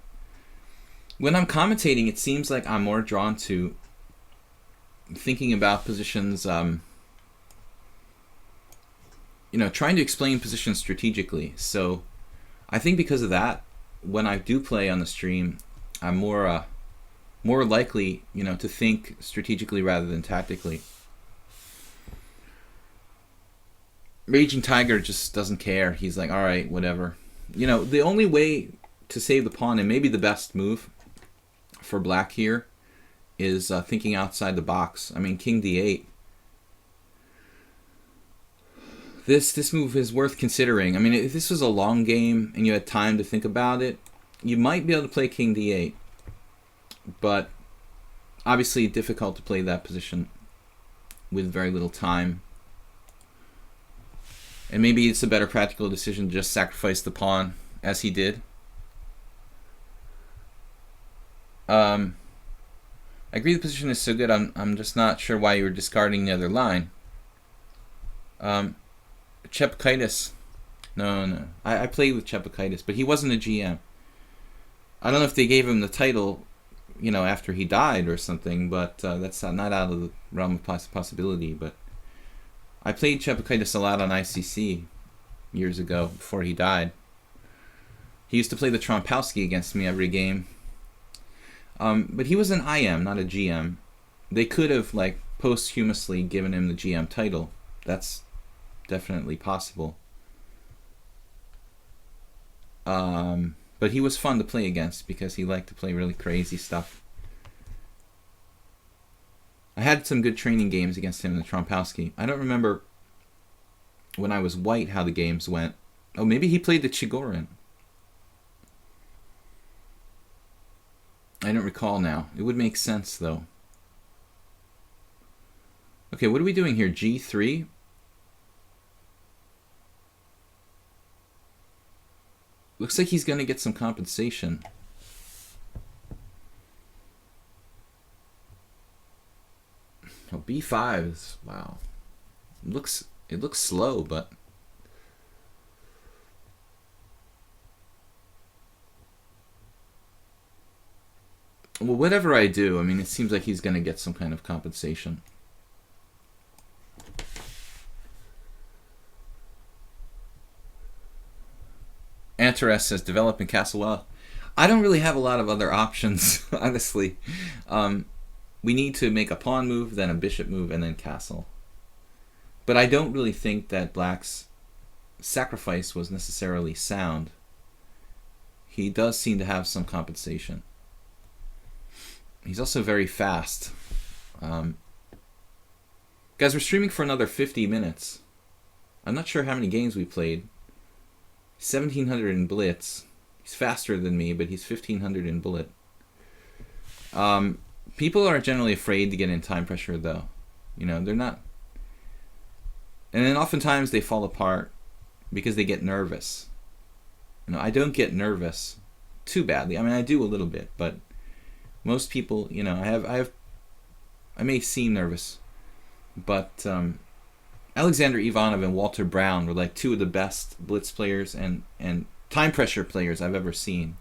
A: When I'm commentating, it seems like I'm more drawn to thinking about positions, you know, trying to explain positions strategically. So I think because of that, when I do play on the stream, I'm more likely, you know, to think strategically rather than tactically. Raging Tiger just doesn't care. He's like, all right, whatever. You know, the only way to save the pawn, and maybe the best move for black here, is thinking outside the box. I mean, king d8. This move is worth considering. I mean, if this was a long game and you had time to think about it, you might be able to play king d8. But obviously difficult to play that position with very little time. And maybe it's a better practical decision to just sacrifice the pawn, as he did. I agree the position is so good, I'm just not sure why you were discarding the other line. Chepakaitis. No. I played with Chepakaitis, but he wasn't a GM. I don't know if they gave him the title, you know, after he died or something, but that's not out of the realm of possibility. But I played Chepakaitis a lot on ICC years ago, before he died. He used to play the Trompowsky against me every game. But he was an IM, not a GM. They could have, like, posthumously given him the GM title. That's definitely possible. But he was fun to play against because he liked to play really crazy stuff. I had some good training games against him in the Trompowsky. I don't remember when I was white how the games went. Oh, maybe he played the Chigorin. I don't recall now. It would make sense, though. Okay, what are we doing here? G3? Looks like he's going to get some compensation. Oh, B5 is, wow. It looks slow, but well, whatever I do, I mean, it seems like he's going to get some kind of compensation. Hunter says, develop in castle. Well, I don't really have a lot of other options, honestly. We need to make a pawn move, then a bishop move, and then castle. But I don't really think that Black's sacrifice was necessarily sound. He does seem to have some compensation. He's also very fast. Guys, we're streaming for another 50 minutes. I'm not sure how many games we played. 1,700 in Blitz. He's faster than me, but he's 1,500 in Bullet. People are generally afraid to get in time pressure, though. You know, they're not. And then oftentimes they fall apart because they get nervous. You know, I don't get nervous too badly. I mean, I do a little bit, but most people, you know, I may seem nervous, but Alexander Ivanov and Walter Brown were like two of the best blitz players and time pressure players I've ever seen.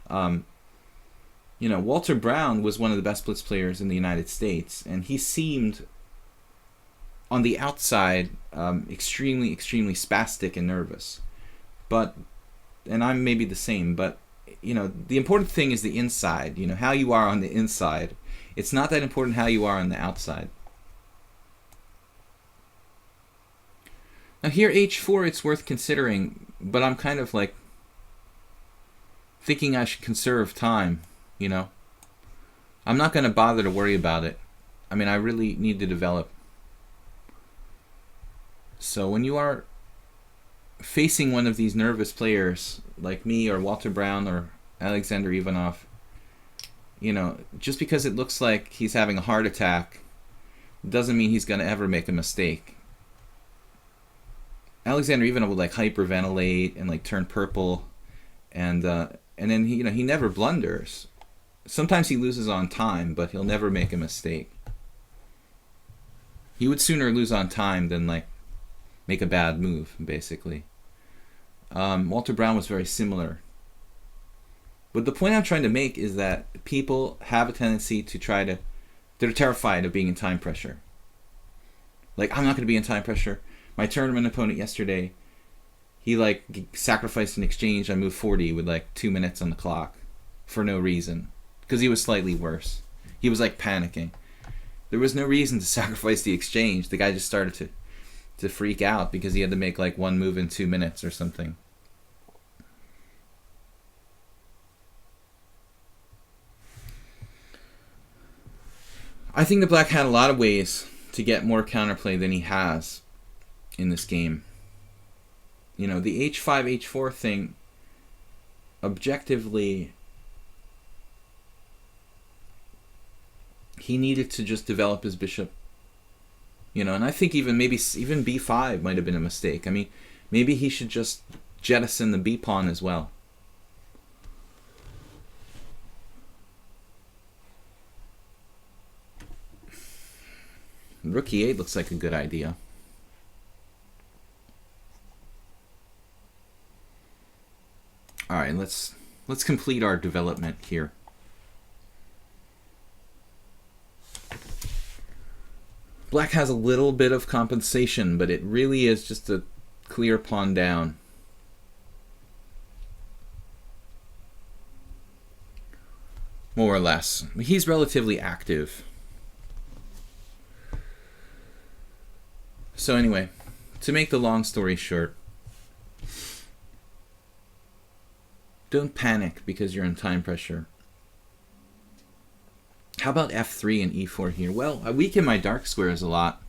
A: You know, Walter Brown was one of the best blitz players in the United States, and he seemed on the outside extremely spastic and nervous. And I'm maybe the same, but you know, the important thing is the inside, you know, how you are on the inside. It's not that important how you are on the outside. Now here, h4, it's worth considering, but I'm kind of like thinking I should conserve time, you know. I'm not going to bother to worry about it. I mean, I really need to develop. So when you are facing one of these nervous players like me or Walter Brown or Alexander Ivanov, you know, just because it looks like he's having a heart attack doesn't mean he's going to ever make a mistake. Alexander Ivanov would like hyperventilate and like turn purple, and then he never blunders. Sometimes he loses on time, but he'll never make a mistake. He would sooner lose on time than like make a bad move, basically. Walter Brown was very similar. But the point I'm trying to make is that people have a tendency to they're terrified of being in time pressure. Like, I'm not going to be in time pressure. My tournament opponent yesterday, he like sacrificed an exchange on move 40 with like 2 minutes on the clock for no reason. Because he was slightly worse. He was like panicking. There was no reason to sacrifice the exchange. The guy just started to freak out because he had to make like one move in 2 minutes or something. I think the black had a lot of ways to get more counterplay than he has in this game. You know, the h5, h4 thing, objectively, he needed to just develop his bishop. You know, and I think even b5 might have been a mistake. I mean, maybe he should just jettison the b pawn as well. Rook e8 looks like a good idea. All right, let's complete our development here. Black has a little bit of compensation, but it really is just a clear pawn down. More or less. He's relatively active. So anyway, to make the long story short, don't panic because you're in time pressure. How about f3 and e4 here? Well, I weaken my dark squares a lot,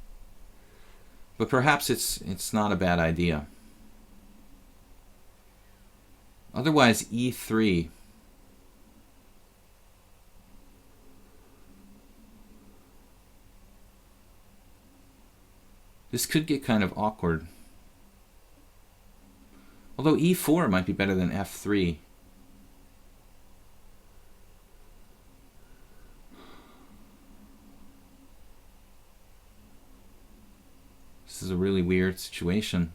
A: but perhaps it's not a bad idea. Otherwise, e3. This could get kind of awkward. Although e4 might be better than f3. This is a really weird situation.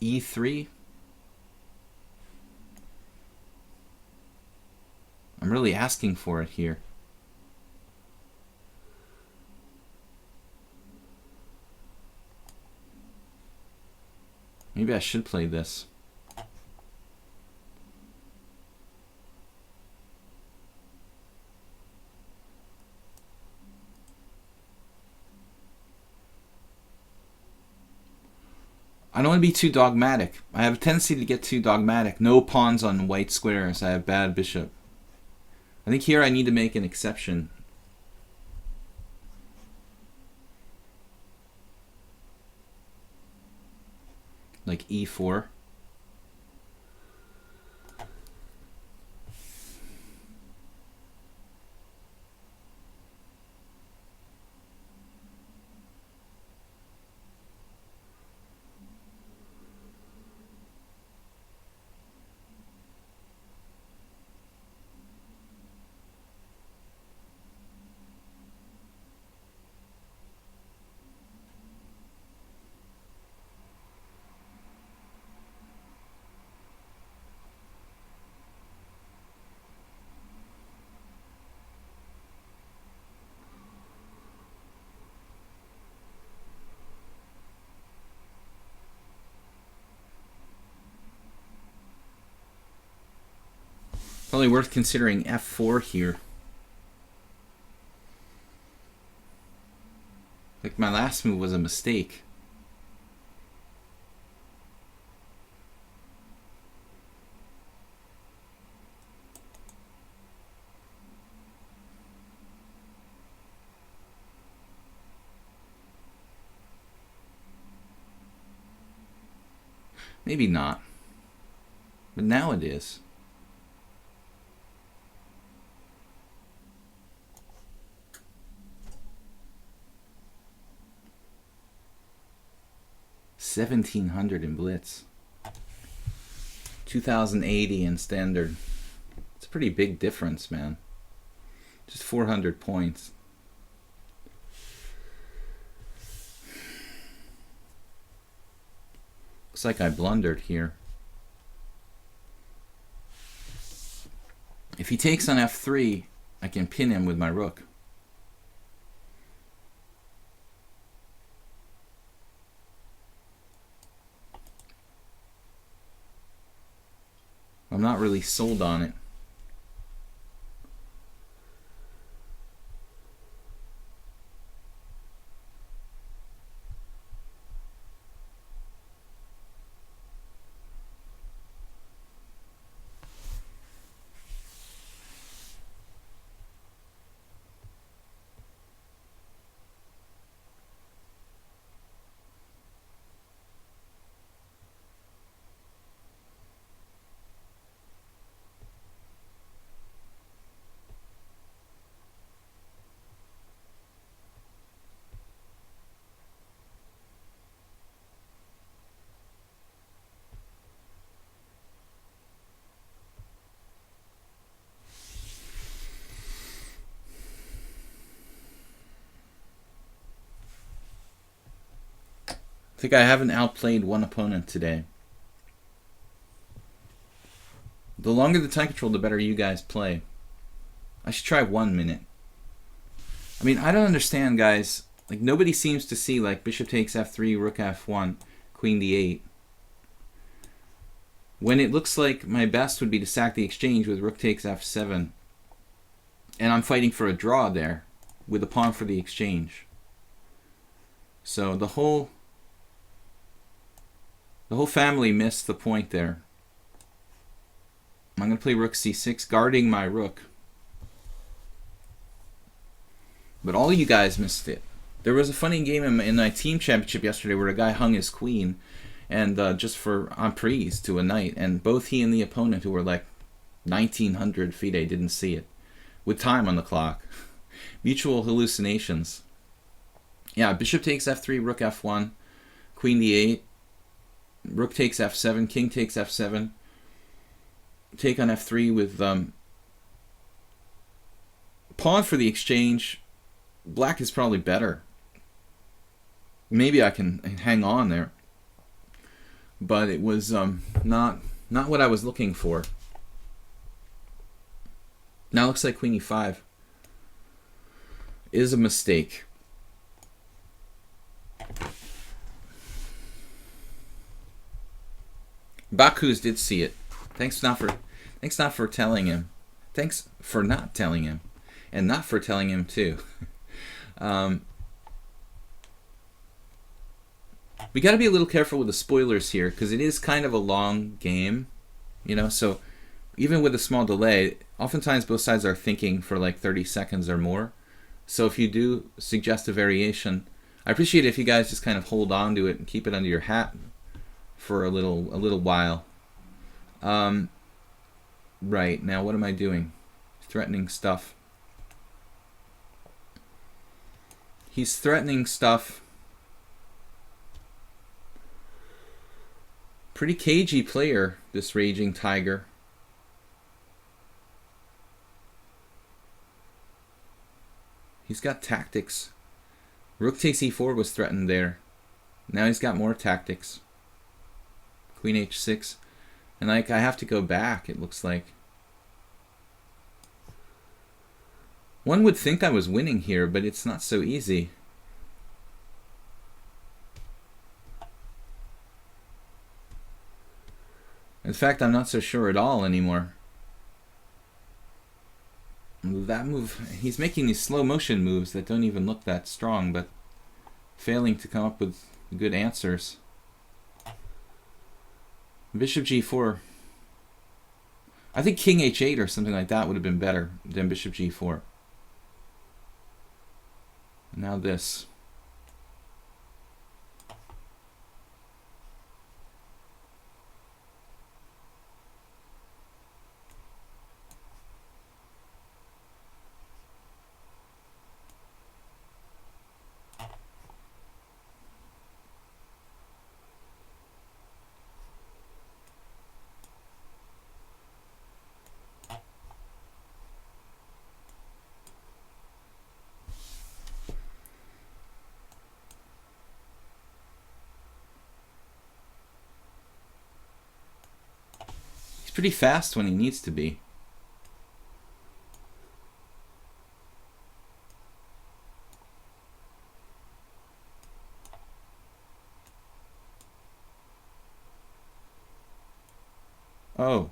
A: e3. I'm really asking for it here. Maybe I should play this. I don't want to be too dogmatic. I have a tendency to get too dogmatic. No pawns on white squares. I have bad bishop. I think here I need to make an exception. Like e4. Probably worth considering f4 here. Like my last move was a mistake. Maybe not. But now it is. $1,700 in Blitz. 2,080 in Standard. It's a pretty big difference, man. Just 400 points. Looks like I blundered here. If he takes on f3, I can pin him with my rook. I'm not really sold on it. I think I haven't outplayed one opponent today. The longer the time control, the better you guys play. I should try 1 minute. I mean, I don't understand, guys. Like, nobody seems to see, like, bishop takes f3, rook f1, queen d8. When it looks like my best would be to sack the exchange with rook takes f7. And I'm fighting for a draw there with a pawn for the exchange. So the whole family missed the point there. I'm going to play rook c6, guarding my rook. But all you guys missed it. There was a funny game in my team championship yesterday where a guy hung his queen, and just for emprise to a knight, and both he and the opponent, who were like 1900 FIDE, didn't see it, with time on the clock. Mutual hallucinations. Yeah, bishop takes f3, rook f1, queen d8, rook takes f7, king takes f7, take on f3 with pawn for the exchange. Black is probably better. Maybe I can hang on there, but it was not what I was looking for. Now it looks like queen e5 is a mistake. Bakus did see it. Thanks not for telling him. Thanks for not telling him, and not for telling him too. We got to be a little careful with the spoilers here, because it is kind of a long game, you know, so even with a small delay, oftentimes both sides are thinking for like 30 seconds or more. So if you do suggest a variation, I appreciate it if you guys just kind of hold on to it and keep it under your hat for a little while. Right, now what am I doing? Threatening stuff. He's threatening stuff. Pretty cagey player, this Raging Tiger. He's got tactics. Rook takes e4 was threatened there. Now he's got more tactics. Queen h6. And like, I have to go back, it looks like. One would think I was winning here, but it's not so easy. In fact, I'm not so sure at all anymore. That move, he's making these slow motion moves that don't even look that strong, but failing to come up with good answers. Bishop g4. I think king h8 or something like that would have been better than bishop g4. Now this. He's pretty fast when he needs to be. Oh.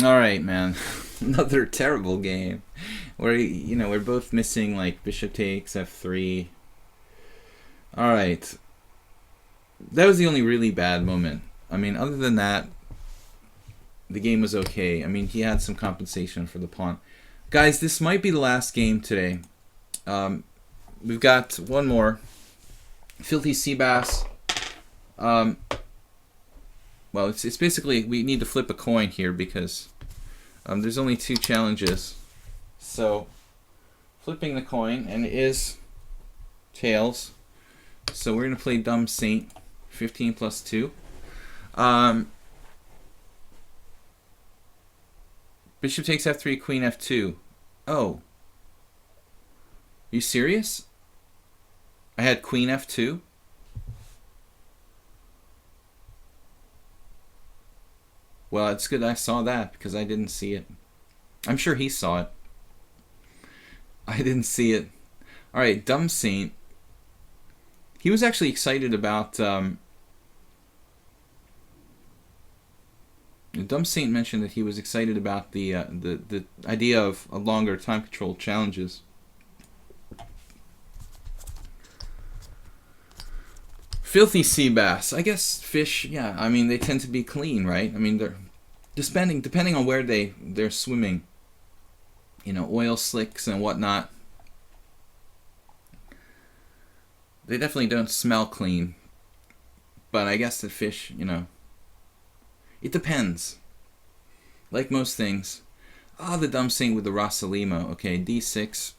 A: All right, man. Another terrible game where, you know, we're both missing like bishop takes f3. All right. That was the only really bad moment. I mean, other than that, the game was okay. I mean, he had some compensation for the pawn. Guys, this might be the last game today. We've got one more. Filthy Seabass. Well, it's basically, we need to flip a coin here because there's only 2 challenges. So, flipping the coin, and it is tails. So we're going to play Dumb Saint, 15 plus 2. Bishop takes f3, queen f2. Oh. Are you serious? I had queen f2? Well, it's good I saw that because I didn't see it. I'm sure he saw it. I didn't see it. Alright, Dumb Saint. He was actually excited about... Dumb Saint mentioned that he was excited about the idea of a longer time-controlled challenges. Filthy Seabass. I guess fish, yeah, I mean, they tend to be clean, right? I mean, they're depending on where they're swimming, you know, oil slicks and whatnot, they definitely don't smell clean. But I guess the fish, you know, it depends. Like most things. Ah, the Dumb Saint with the Rosalimo. Okay, d6.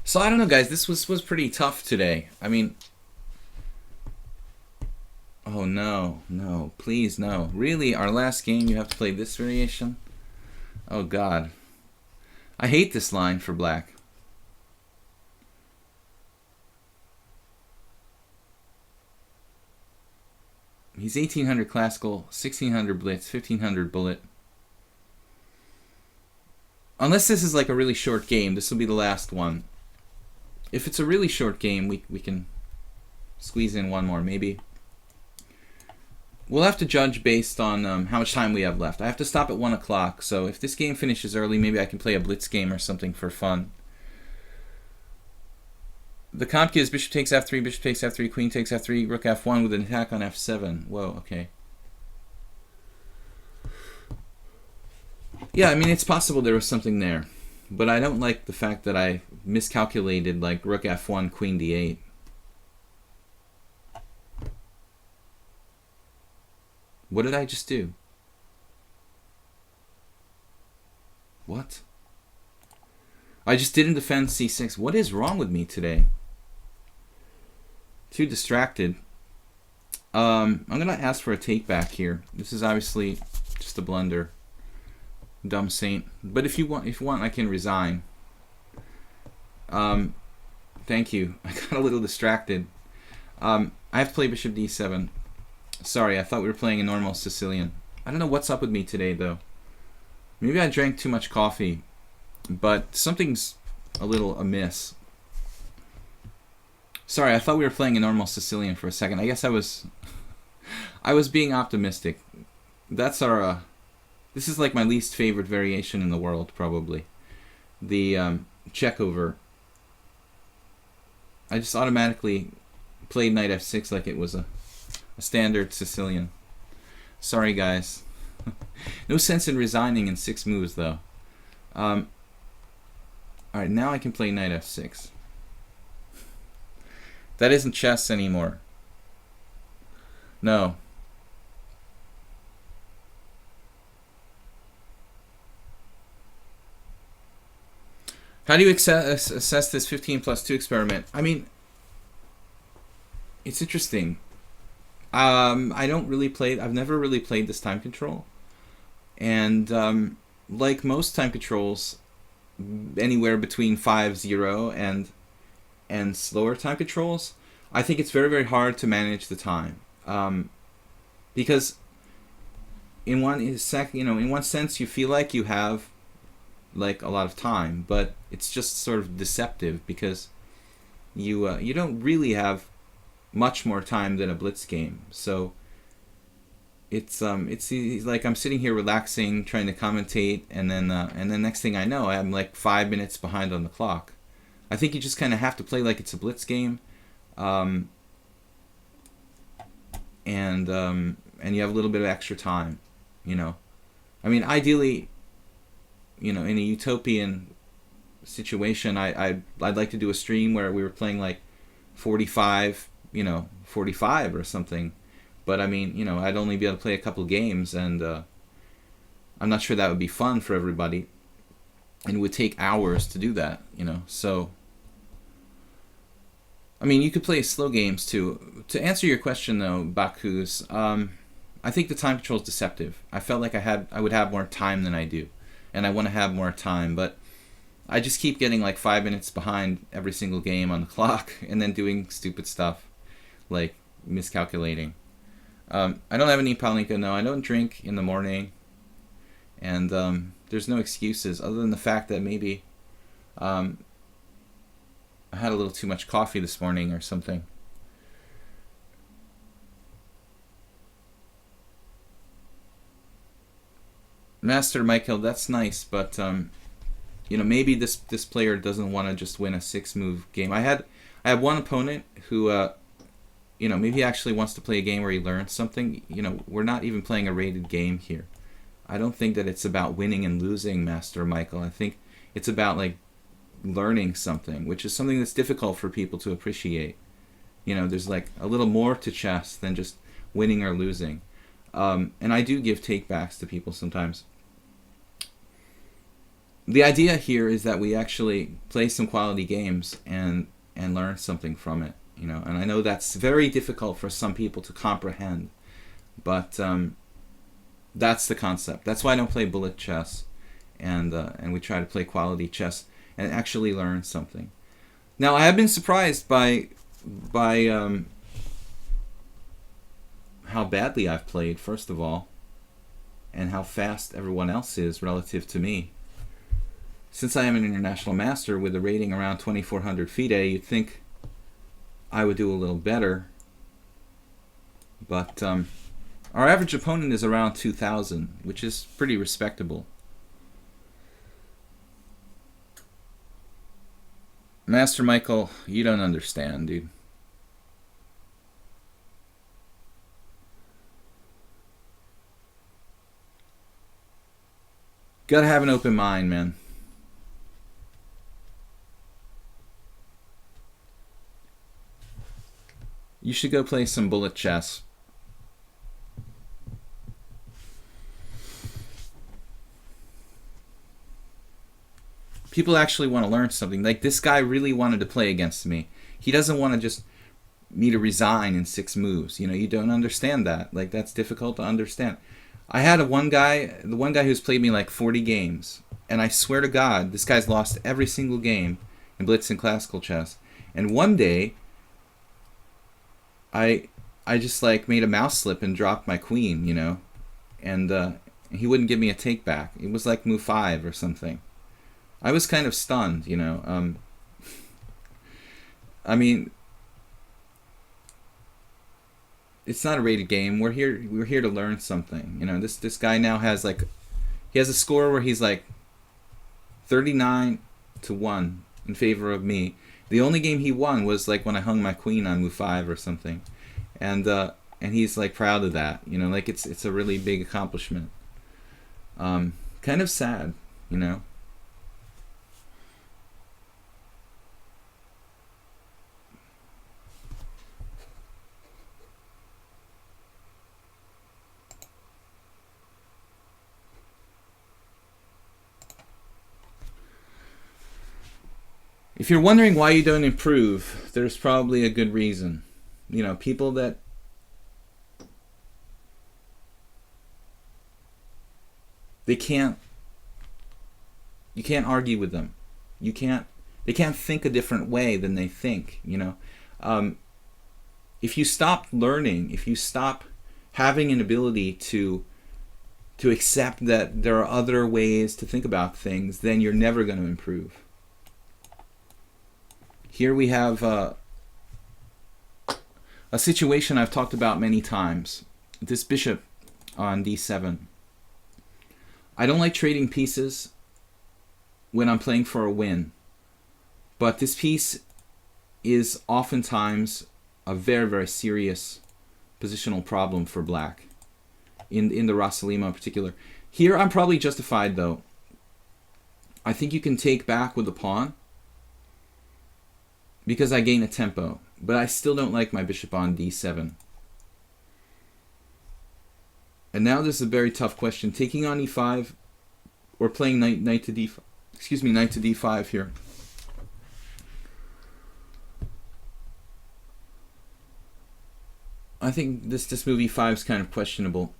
A: So I don't know, guys. This was pretty tough today. I mean, oh no, no, please no. Really, our last game you have to play this variation? Oh God, I hate this line for black. He's 1800 classical, 1600 blitz, 1500 bullet. Unless this is like a really short game, this will be the last one. if it's a really short game, we can squeeze in one more, maybe. We'll have to judge based on how much time we have left. I have to stop at 1 o'clock, so if this game finishes early, maybe I can play a blitz game or something for fun. The comp gives bishop takes f3, bishop takes f3, queen takes f3, rook f1 with an attack on f7. Whoa, okay. Yeah, I mean, it's possible there was something there. But I don't like the fact that I miscalculated, like, rook f1, queen d8. What did I just do? What? I just didn't defend c6. What is wrong with me today? Too distracted. I'm going to ask for a take back here. This is obviously just a blunder. Dumb saint. But if you want, I can resign. Thank you. I got a little distracted. I have to play bishop d7. Sorry, I thought we were playing a normal Sicilian. I don't know what's up with me today, though. Maybe I drank too much coffee, but something's a little amiss. Sorry, I thought we were playing a normal Sicilian for a second. I guess I was being optimistic. That's our this is like my least favorite variation in the world, probably. The check over. I just automatically played knight f6 like it was a standard Sicilian. Sorry, guys. No sense in resigning in 6 moves, though. Alright, now I can play knight f6. That isn't chess anymore. No. How do you assess this 15 plus 2 experiment? I mean, it's interesting. I don't really play. I've never really played this time control, and like most time controls, anywhere between 5-0 and slower time controls, I think it's very, very hard to manage the time, because in one sense you feel like you have like a lot of time, but it's just sort of deceptive because you don't really have much more time than a blitz game. So it's like I'm sitting here relaxing, trying to commentate, and then next thing I know, I'm like 5 minutes behind on the clock. I think you just kind of have to play like it's a blitz game, and you have a little bit of extra time, you know. I mean, ideally, you know, in a utopian situation, I'd like to do a stream where we were playing like 45 or something. But I mean, you know, I'd only be able to play a couple games, and I'm not sure that would be fun for everybody. And it would take hours to do that, you know. So, I mean, you could play slow games too. To answer your question though, Baku's, I think the time control is deceptive. I felt like I would have more time than I do, and I want to have more time, but I just keep getting like 5 minutes behind every single game on the clock, and then doing stupid stuff like miscalculating. I don't have any Palinka, no. I don't drink in the morning, and there's no excuses other than the fact that maybe I had a little too much coffee this morning or something. Master Michael, that's nice, but you know, maybe this player doesn't want to just win a 6-move game. I have one opponent who you know, maybe he actually wants to play a game where he learns something. You know, we're not even playing a rated game here. I don't think that it's about winning and losing, Master Michael. I think it's about like learning something, which is something that's difficult for people to appreciate. You know, there's like a little more to chess than just winning or losing. And I do give take-backs to people sometimes. The idea here is that we actually play some quality games and learn something from it. You know, and I know that's very difficult for some people to comprehend, but that's the concept. That's why I don't play bullet chess, and we try to play quality chess and actually learn something. Now, I have been surprised by how badly I've played, first of all, and how fast everyone else is relative to me. since I am an international master with a rating around 2,400 FIDE, you'd think I would do a little better. But our average opponent is around 2,000, which is pretty respectable. Master Michael, you don't understand, dude. Gotta have an open mind, man. You should go play some bullet chess. People actually want to learn something. Like, this guy really wanted to play against me. He doesn't want to just me to resign in 6 moves. You know, you don't understand that. Like, that's difficult to understand. I had the one guy who's played me like 40 games, and I swear to God, this guy's lost every single game in Blitz and Classical Chess. And one day, I just like made a mouse slip and dropped my queen, you know, and he wouldn't give me a take back. It was like move 5 or something. I was kind of stunned, you know. I mean, it's not a rated game. We're here to learn something. You know, this guy now has like, he has a score where he's like 39-1 in favor of me. The only game he won was like when I hung my queen on move 5 or something, and he's like proud of that. You know, like it's a really big accomplishment. Kind of sad, you know. If you're wondering why you don't improve, there's probably a good reason. You know, people that you can't argue with them. They can't think a different way than they think, you know. If you stop learning, if you stop having an ability to accept that there are other ways to think about things, then you're never going to improve. Here we have a situation I've talked about many times. This bishop on d7. I don't like trading pieces when I'm playing for a win, but this piece is oftentimes a very, very serious positional problem for black, in the Rasalima in particular. Here I'm probably justified, though. I think you can take back with the pawn, because I gain a tempo, but I still don't like my bishop on d7. And now this is a very tough question: taking on e5 or playing knight to d5. Excuse me, knight to d5 here. I think this move e5 is kind of questionable.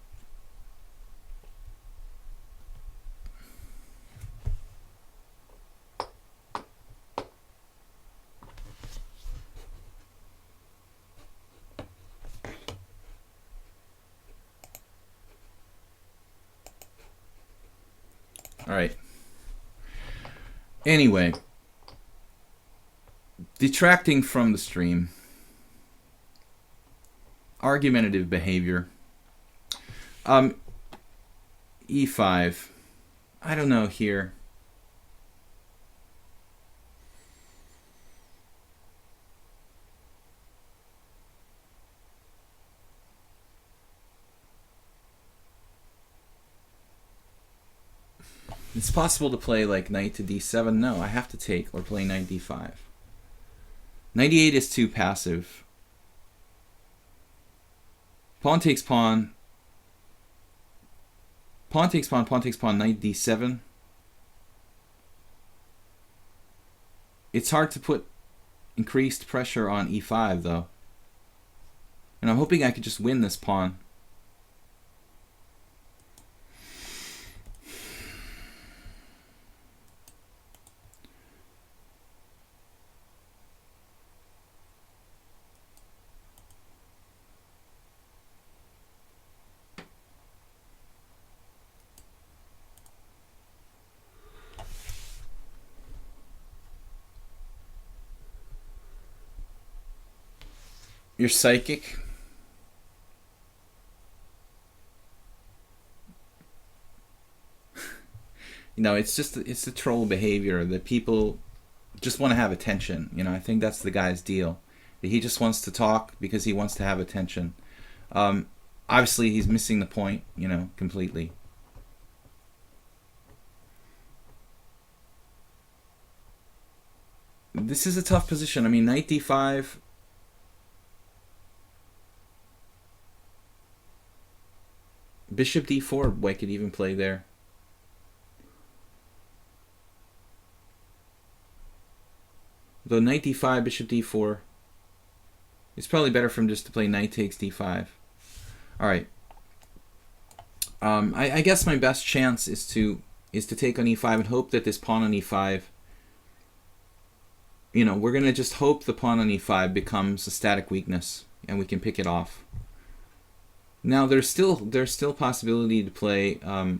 A: All right. Anyway, detracting from the stream. Argumentative behavior. E5. I don't know here. It's possible to play like knight to d7. No, I have to take or play knight d5. Knight e8 is too passive. Pawn takes pawn. Pawn takes pawn, pawn takes pawn, knight d7. It's hard to put increased pressure on e5, though. And I'm hoping I could just win this pawn. You're psychic. You know, it's the troll behavior that people just want to have attention. You know, I think that's the guy's deal. He just wants to talk because he wants to have attention. Obviously, he's missing the point, you know, completely. This is a tough position. I mean, knight d5. Bishop d4, White could even play there. Though knight d5, bishop d4. It's probably better for him just to play knight takes d5. All right. I guess my best chance is to take on e5 and hope that this pawn on e5. You know, we're gonna just hope the pawn on e5 becomes a static weakness and we can pick it off. Now there's still possibility to play. I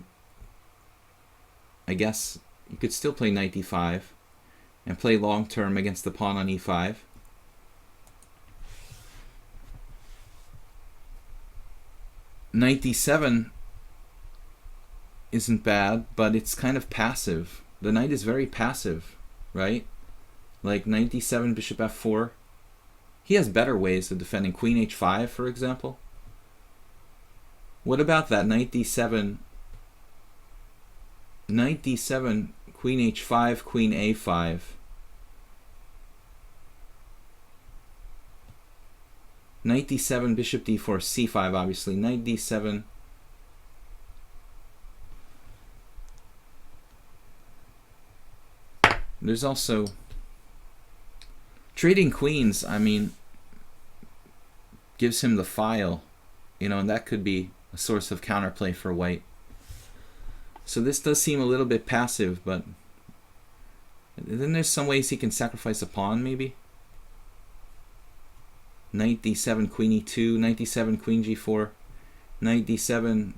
A: guess you could still play knight d5 and play long term against the pawn on e5. Knight d7 isn't bad, but it's kind of passive. The knight is very passive, right? Like knight d7, bishop f4. He has better ways of defending. Queen h5, for example. What about that knight d7? Knight d7, queen h5, queen a5. Knight d7, bishop d4, c5, obviously. Knight d7. There's also trading queens. I mean, gives him the file, you know, and that could be a source of counterplay for White. So this does seem a little bit passive, but then there's some ways he can sacrifice a pawn, maybe. Knight d7, queen e2, knight d7, queen g4, knight d7,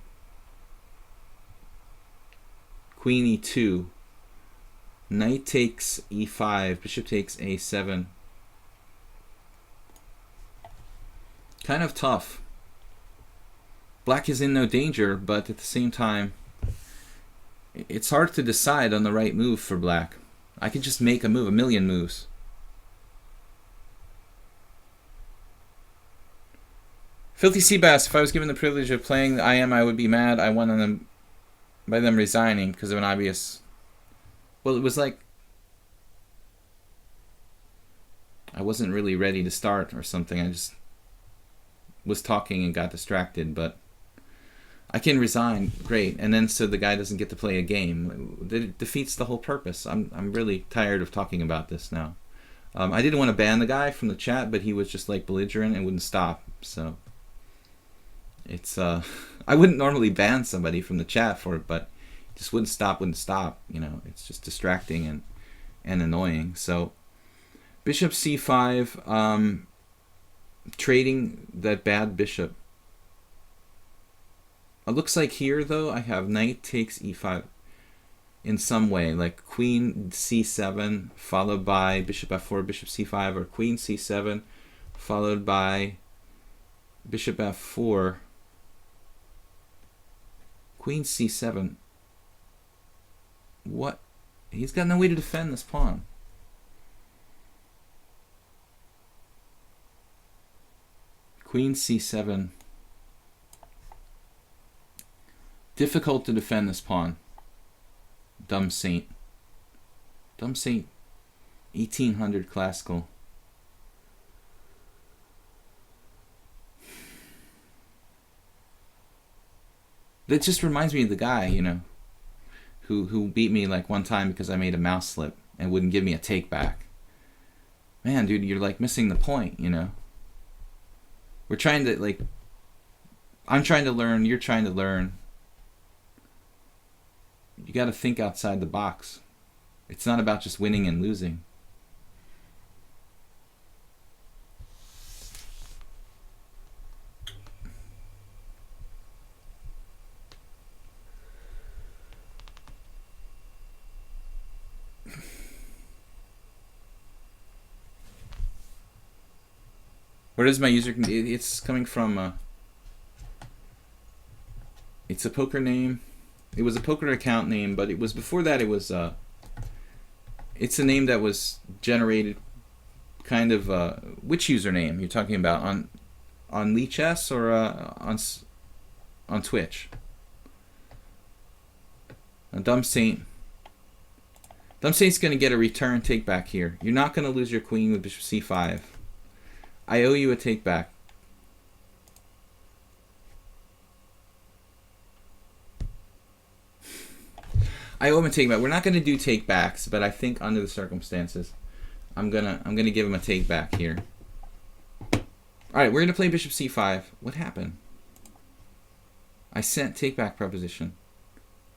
A: queen e2, knight takes e5, bishop takes a7. Kind of tough. Black is in no danger, but at the same time, it's hard to decide on the right move for Black. I could just make a move, a million moves. Filthy Seabass, if I was given the privilege of playing the IM, I would be mad. I won on them by them resigning because of an obvious... Well, it was like I wasn't really ready to start or something. I just was talking and got distracted, but I can resign, great. And then so the guy doesn't get to play a game. It defeats the whole purpose. I'm really tired of talking about this now. I didn't want to ban the guy from the chat, but he was just like belligerent and wouldn't stop. So it's I wouldn't normally ban somebody from the chat for it, but he just wouldn't stop. You know, it's just distracting and annoying. So bishop c5, trading that bad bishop. It looks like here, though, I have knight takes e5 in some way, like queen c7 followed by bishop f4, bishop c5, or queen c7 followed by bishop f4, queen c7. What? He's got no way to defend this pawn. Queen c7. Difficult to defend this pawn. Dumb Saint. Dumb Saint 1800 classical. That just reminds me of the guy, you know, who beat me like one time because I made a mouse slip and wouldn't give me a take back. Man, dude, you're like missing the point, you know. We're trying to, like, I'm trying to learn, you're trying to learn. You got to think outside the box. It's not about just winning and losing. Where does my user? It's coming from. It's a poker name. It was a poker account name, but it was before that. It was. It's a name that was generated. Kind of. Which username you're talking about on lichess or on Twitch? Dumb Saint. Dumb Saint's going to get a return take back here. You're not going to lose your queen with bishop c5. I owe you a take back. I owe him a take back. We're not going to do take backs, but I think under the circumstances, I'm gonna give him a take back here. All right, we're gonna play bishop c5. What happened? I sent take back proposition,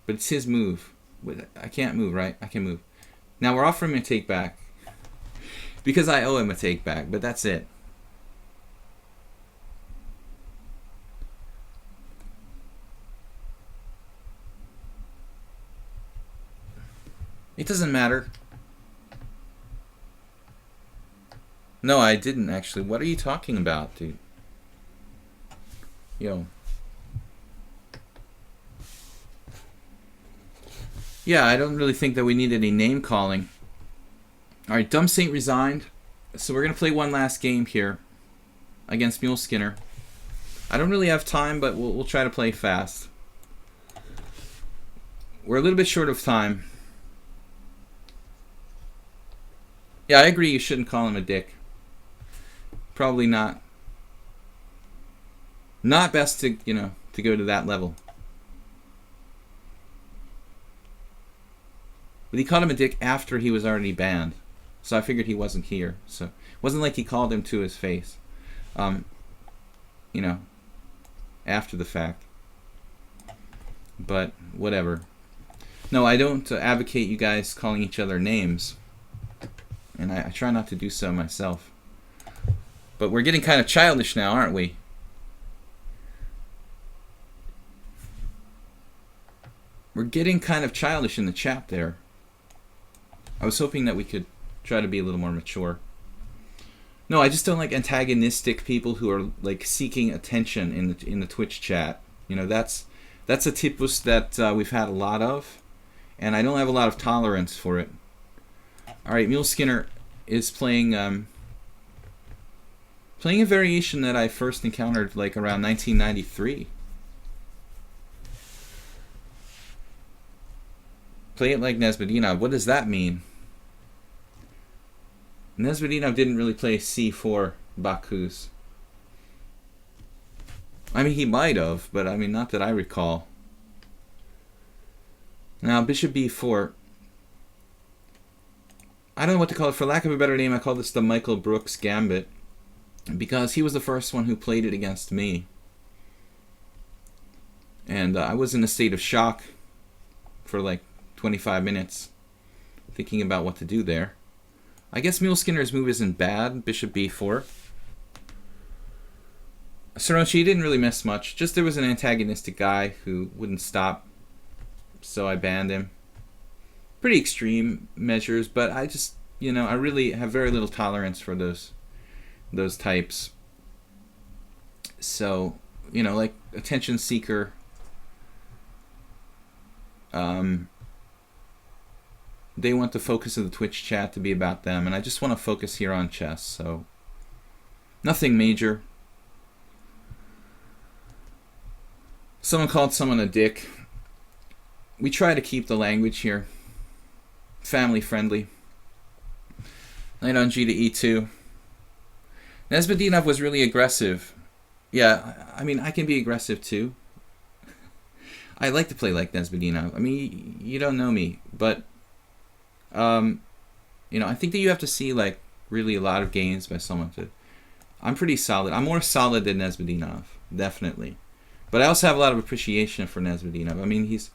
A: but it's his move. I can't move, right? I can move. Now we're offering him a take back because I owe him a take back, but that's it. It doesn't matter. No, I didn't actually. What are you talking about, dude? Yo. Yeah, I don't really think that we need any name calling. Alright, Dumb Saint resigned. So we're going to play one last game here against Mule Skinner. I don't really have time, but we'll try to play fast. We're a little bit short of time. Yeah, I agree you shouldn't call him a dick. Probably not. Not best to, to go to that level. But he called him a dick after he was already banned. So I figured he wasn't here. So it wasn't like he called him to his face. After the fact. But whatever. No, I don't advocate you guys calling each other names. And I try not to do so myself. But we're getting kind of childish now, aren't we? We're getting kind of childish in the chat there. I was hoping that we could try to be a little more mature. No, I just don't like antagonistic people who are like seeking attention in the Twitch chat. That's a tipus that we've had a lot of, and I don't have a lot of tolerance for it. All right, Mule Skinner is playing a variation that I first encountered like around 1993. Play it like Nesbedinov. What does that mean? Nesbedinov didn't really play c4 Bakus. I mean, he might have, but I mean, not that I recall. Now, bishop b4. I don't know what to call it. For lack of a better name, I call this the Michael Brooks Gambit, because he was the first one who played it against me. And I was in a state of shock for like 25 minutes, thinking about what to do there. I guess Mule Skinner's move isn't bad. Bishop b4. Saronchi didn't really miss much. Just there was an antagonistic guy who wouldn't stop, so I banned him. Pretty extreme measures, but I just, I really have very little tolerance for those types. So, like attention seeker. They want the focus of the Twitch chat to be about them, and I just want to focus here on chess, so nothing major. Someone called someone a dick. We try to keep the language here family friendly. Knight on g to e2. Nesbedinov was really aggressive. Yeah, I mean, I can be aggressive too. I like to play like Nesbedinov. I mean, you don't know me, but I think that you have to see like really a lot of games by someone to. I'm pretty solid. I'm more solid than Nesbedinov, definitely. But I also have a lot of appreciation for Nesbedinov. I mean, he's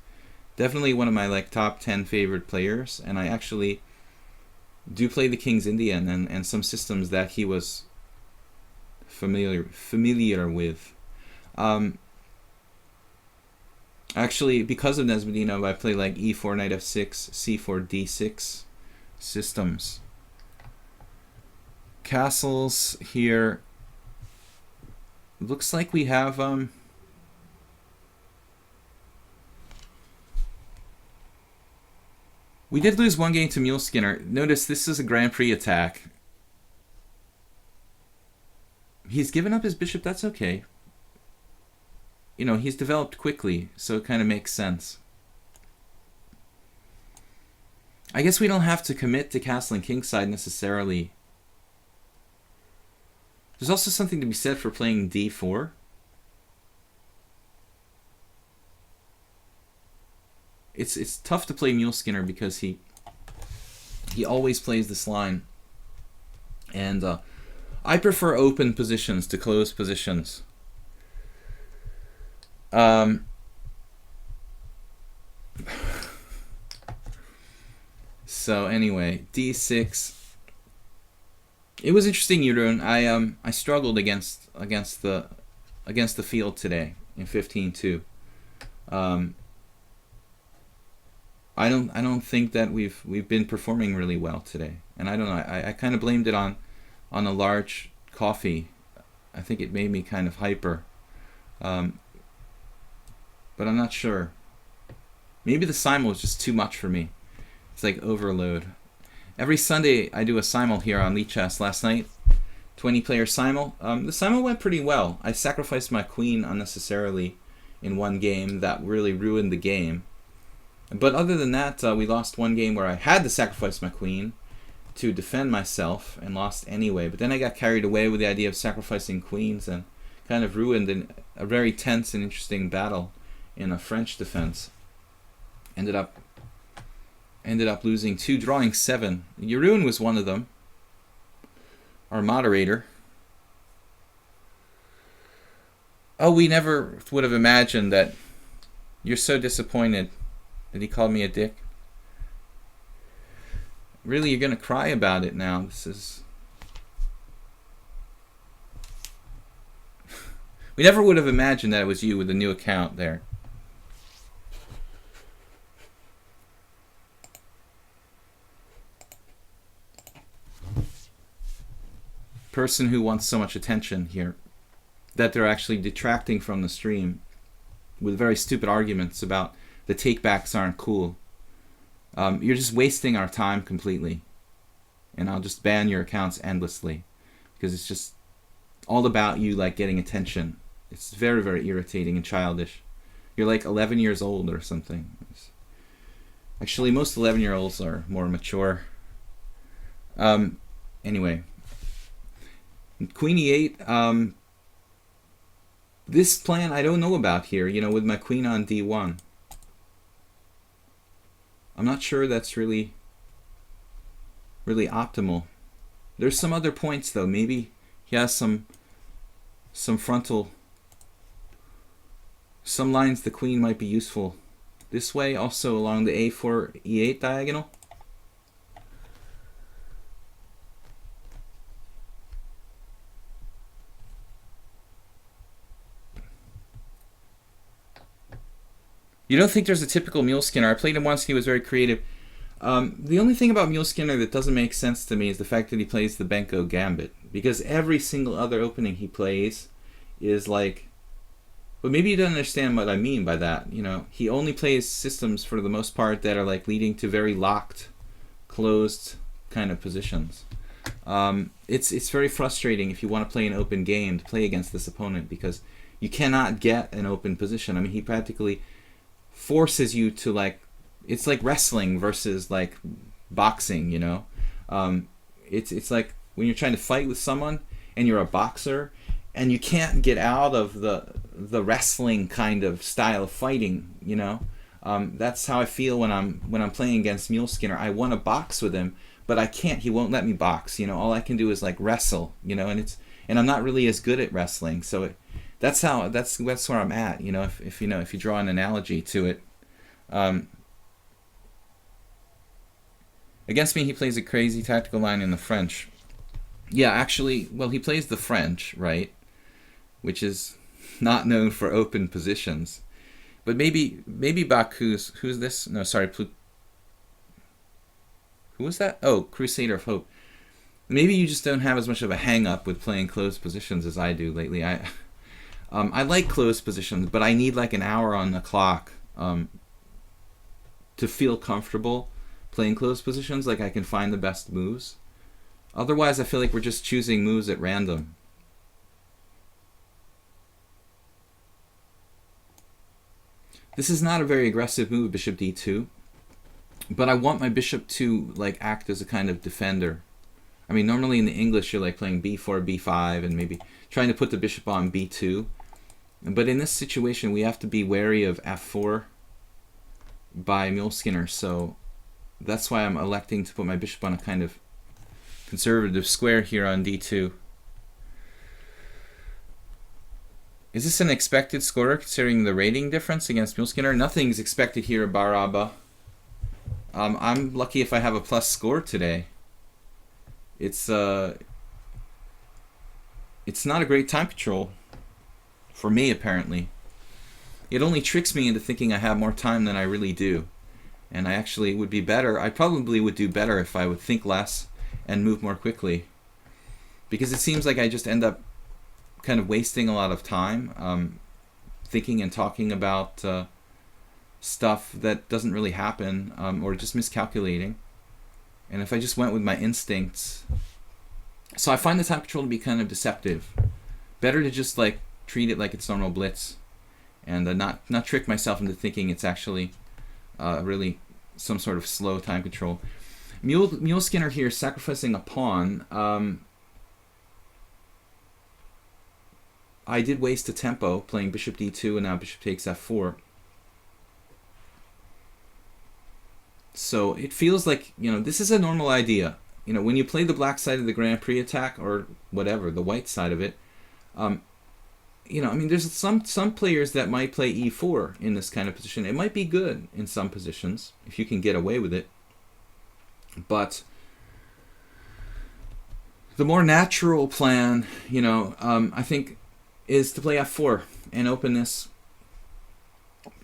A: definitely one of my like top 10 favorite players, and I actually do play the King's Indian and some systems that he was familiar with. Actually, because of Nesbedinov, I play like e4, knight f6, c4, d6 systems. Castles here. looks like we have we did lose one game to Mule Skinner. Notice this is a Grand Prix attack. He's given up his bishop. That's okay. You know, he's developed quickly, so it kind of makes sense. I guess we don't have to commit to castling kingside necessarily. There's also something to be said for playing d4. It's tough to play Mule Skinner because he always plays this line. And I prefer open positions to closed positions. So anyway, d6. It was interesting, Jeroen. I struggled against the field today in 15-2. I don't think that we've been performing really well today, and I don't know. I kind of blamed it on a large coffee. I think it made me kind of hyper, but I'm not sure. Maybe the simul was just too much for me. It's like overload. Every Sunday I do a simul here on Lichess. Last night, 20-player simul. The simul went pretty well. I sacrificed my queen unnecessarily in one game that really ruined the game. But other than that, we lost one game where I had to sacrifice my queen to defend myself and lost anyway. But then I got carried away with the idea of sacrificing queens and kind of ruined a very tense and interesting battle in a French defense. Ended up losing 2, drawing 7. Jeroen was one of them, our moderator. Oh, we never would have imagined that. You're so disappointed that he called me a dick. Really, you're gonna cry about it now. This is. We never would have imagined that it was you with the new account there. Person who wants so much attention here that they're actually detracting from the stream with very stupid arguments about the takebacks aren't cool. You're just wasting our time completely, and I'll just ban your accounts endlessly because it's just all about you like getting attention. It's very, very irritating and childish. You're like 11 years old or something. Actually, most 11-year-olds are more mature. Anyway. Queen e8, this plan I don't know about here, you know, with my queen on d1. I'm not sure that's really optimal. There's some other points though. Maybe he has some frontal, some lines the queen might be useful. This way, also along the a4 e8 diagonal. You don't think there's a typical Mule Skinner? I played him once and he was very creative. The only thing about Mule Skinner that doesn't make sense to me is the fact that he plays the Benko Gambit. Because every single other opening he plays is like... But maybe you don't understand what I mean by that. You know, he only plays systems for the most part that are like leading to very locked, closed kind of positions. It's very frustrating if you want to play an open game to play against this opponent because you cannot get an open position. I mean, he practically forces you to like, it's like wrestling versus like boxing, you know. It's like when you're trying to fight with someone and you're a boxer and you can't get out of the wrestling kind of style of fighting, you know. That's how I feel when I'm playing against Mule Skinner. I want to box with him, but I can't. He won't let me box. You know, all I can do is like wrestle. You know, and I'm not really as good at wrestling. So that's where I'm at. You know, if you draw an analogy to it. Against me, he plays a crazy tactical line in the French. Yeah, actually, well, he plays the French, right? Which is not known for open positions. But maybe Baku's... Who's this? No, sorry. Who was that? Oh, Crusader of Hope. Maybe you just don't have as much of a hang-up with playing closed positions as I do lately. I like closed positions, but I need like an hour on the clock to feel comfortable playing closed positions. Like I can find the best moves. Otherwise, I feel like we're just choosing moves at random. This is not a very aggressive move, bishop d2. But I want my bishop to like act as a kind of defender. I mean, normally in the English, you're like playing b4, b5, and maybe trying to put the bishop on b2. But in this situation, we have to be wary of f4 by Muleskinner. So that's why I'm electing to put my bishop on a kind of conservative square here on d2. Is this an expected score considering the rating difference against Muleskinner? Nothing's expected here, Baraba. I'm lucky if I have a plus score today. It's not a great time control for me, apparently. It only tricks me into thinking I have more time than I really do. And I actually would be better. I probably would do better if I would think less and move more quickly. Because it seems like I just end up kind of wasting a lot of time thinking and talking about stuff that doesn't really happen, or just miscalculating. And if I just went with my instincts, so I find the time control to be kind of deceptive. Better to just like treat it like it's normal blitz, and not trick myself into thinking it's actually really some sort of slow time control. Muleskinner here sacrificing a pawn. I did waste a tempo playing bishop d2 and now bishop takes f4. So it feels like, this is a normal idea. When you play the black side of the Grand Prix attack, or whatever, the white side of it, I mean, there's some players that might play e4 in this kind of position. It might be good in some positions if you can get away with it. But the more natural plan, I think, is to play f4 and open this.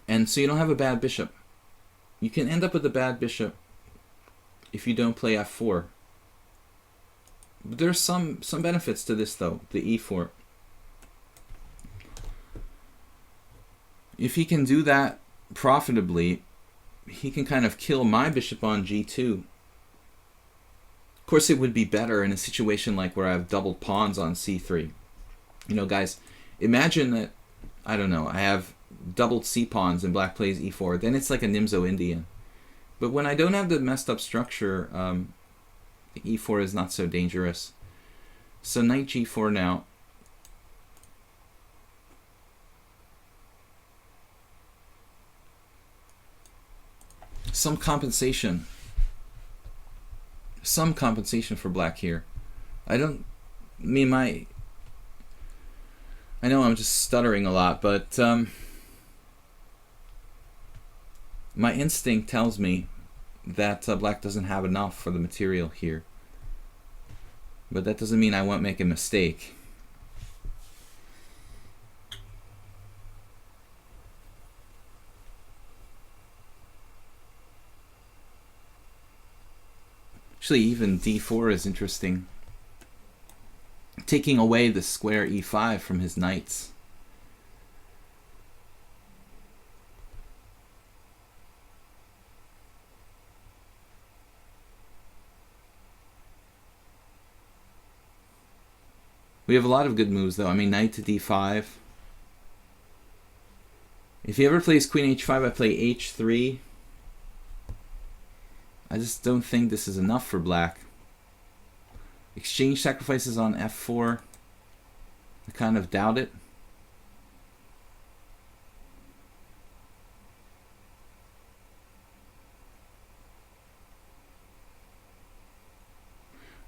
A: And so you don't have a bad bishop. You can end up with a bad bishop if you don't play f4. But there's some benefits to this, though, the e4. If he can do that profitably, he can kind of kill my bishop on g2. Of course, it would be better in a situation like where I have doubled pawns on c3. Guys, imagine that, I don't know, I have doubled c-pawns and black plays e4. Then it's like a Nimzo Indian. But when I don't have the messed up structure, e4 is not so dangerous. So knight g4 now. Some compensation for black here. I know I'm just stuttering a lot, but my instinct tells me that black doesn't have enough for the material here. But that doesn't mean I won't make a mistake. Actually, even d4 is interesting. Taking away the square e5 from his knights. We have a lot of good moves, though. I mean, knight to d5. If he ever plays queen h5, I play h3. I just don't think this is enough for black. Exchange sacrifices on f4. I kind of doubt it.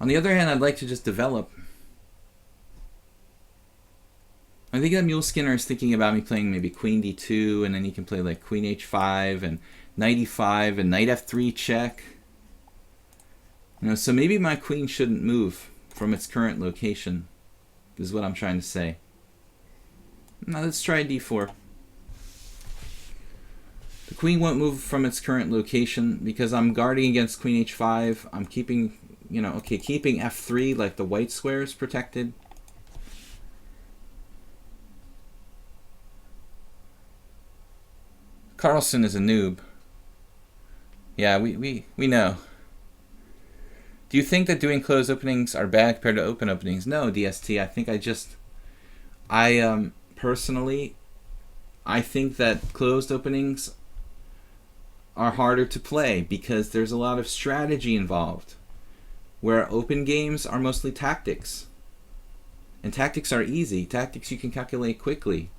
A: On the other hand, I'd like to just develop. I think that Muleskinner is thinking about me playing maybe queen d2, and then he can play like queen h5 and knight e5 and knight f3 check. So maybe my queen shouldn't move from its current location, is what I'm trying to say. Now let's try d4. The queen won't move from its current location because I'm guarding against queen h5. I'm keeping, keeping f3 like the white square is protected. Carlsen is a noob. Yeah, we know. Do you think that doing closed openings are bad compared to open openings? No, DST. Personally, I think that closed openings are harder to play because there's a lot of strategy involved, where open games are mostly tactics. And tactics are easy. Tactics you can calculate quickly.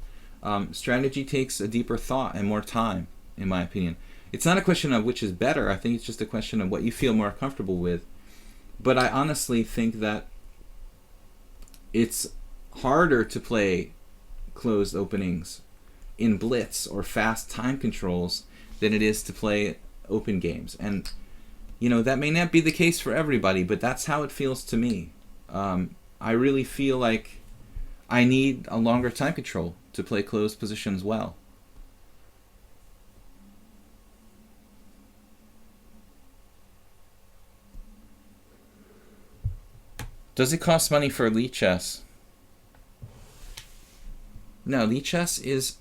A: Strategy takes a deeper thought and more time, in my opinion. It's not a question of which is better. I think it's just a question of what you feel more comfortable with. But I honestly think that it's harder to play closed openings in blitz or fast time controls than it is to play open games. And, that may not be the case for everybody, but that's how it feels to me. I really feel like I need a longer time control to play closed positions well. Does it cost money for lichess? No, lichess is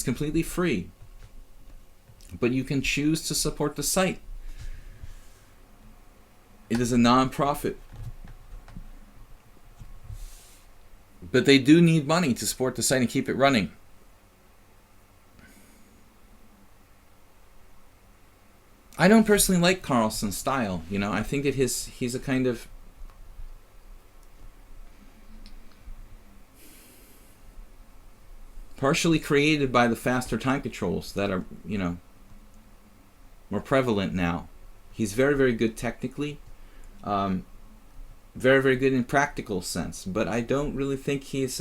A: completely free. But you can choose to support the site. It is a non-profit. But they do need money to support the site and keep it running. I don't personally like Carlsen's style. I think that he's a kind of partially created by the faster time controls that are, more prevalent now. He's very, very good technically. Very, very good in practical sense. But I don't really think he's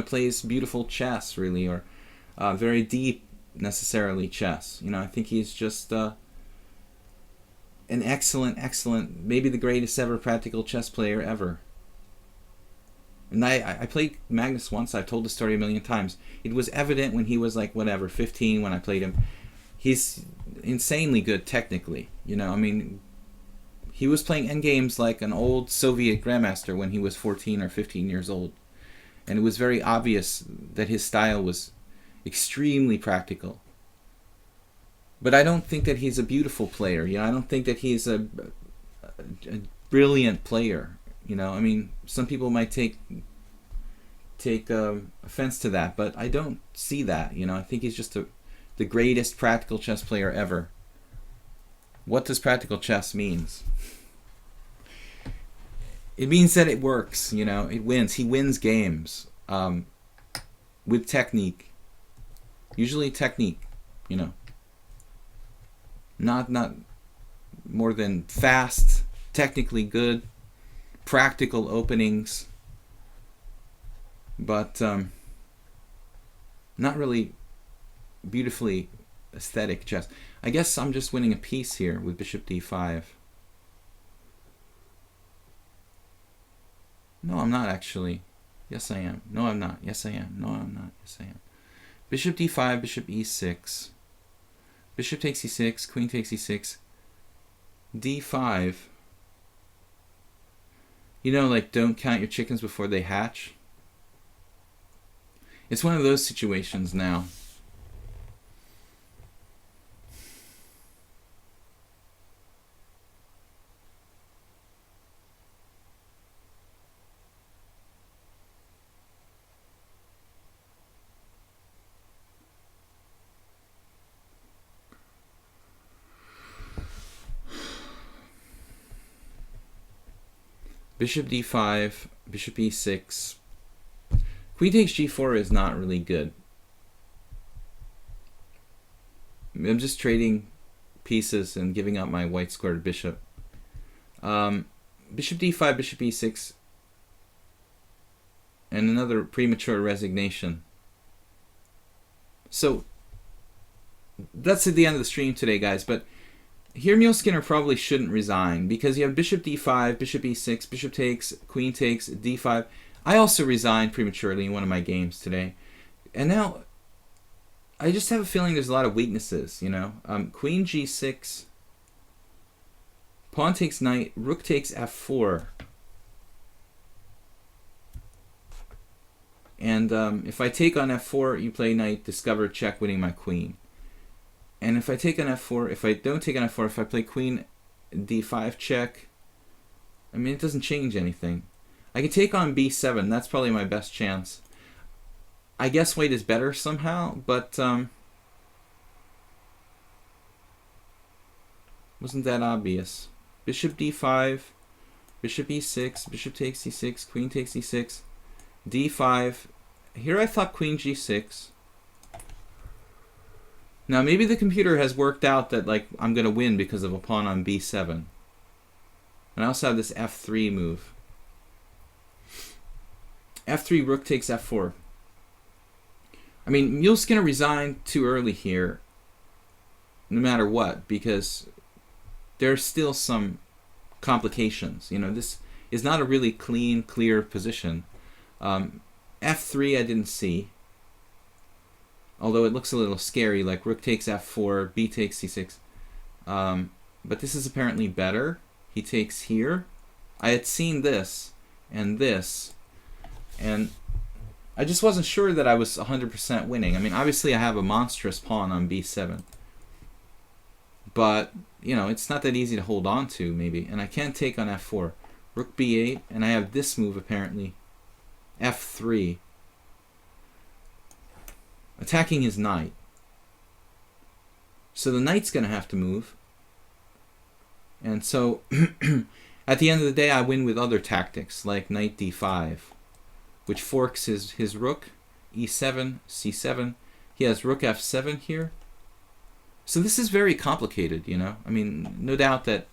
A: plays beautiful chess really, or very deep necessarily chess. I think he's just an excellent, maybe the greatest ever practical chess player ever. And I played Magnus once. I've told the story a million times. It was evident when he was 15 when I played him. He's insanely good technically. He was playing endgames like an old Soviet grandmaster when he was 14 or 15 years old. And it was very obvious that his style was extremely practical. But I don't think that he's a beautiful player. I don't think that he's a brilliant player. Some people might take offense to that, but I don't see that. I think he's just the greatest practical chess player ever. What does practical chess means? It means that it works. It wins. He wins games with technique. Usually technique. Not more than fast, technically good, practical openings, but not really beautifully aesthetic chess. I guess I'm just winning a piece here with bishop d5. No, I'm not actually. Yes, I am. No, I'm not. Yes, I am. No, I'm not. Yes, I am. Bishop d5, bishop e6. Bishop takes e6, queen takes e6, d5. Don't count your chickens before they hatch. It's one of those situations now. Bishop d5, bishop e6. Queen takes g4 is not really good. I'm just trading pieces and giving up my white squared bishop. Bishop d5, bishop e6, and another premature resignation. So that's at the end of the stream today, guys. But here Mule Skinner probably shouldn't resign because you have bishop d5, bishop e6, bishop takes, queen takes, d5. I also resigned prematurely in one of my games today. And now I just have a feeling there's a lot of weaknesses, Queen g6, pawn takes knight, rook takes f4. And if I take on f4, you play knight, discover, check, winning my queen. And if I take on f4, if I don't take on f4, if I play queen d5 check, I mean, it doesn't change anything. I could take on b7. That's probably my best chance. I guess white is better somehow, but wasn't that obvious. Bishop d5, bishop e6, bishop takes e6, queen takes e6, d5. Here I thought queen g6. Now maybe the computer has worked out that like I'm going to win because of a pawn on b7. And I also have this f3 move. f3, rook takes f4. I mean, Mule's going to resign too early here, no matter what, because there's still some complications. You know, this is not a really clean, clear position. f3 I didn't see, although it looks a little scary, like rook takes f4, b takes c6. But this is apparently better. He takes here. I had seen this, and I just wasn't sure that I was 100% winning. I mean, obviously I have a monstrous pawn on b7. But, you know, it's not that easy to hold on to, maybe. And I can't take on f4. Rook b8, and I have this move, apparently. f3. Attacking his knight. So the knight's going to have to move. And so, at the end of the day, I win with other tactics, like knight d5, which forks his rook, e7, c7. He has rook f7 here. So this is very complicated, you know. I mean, no doubt that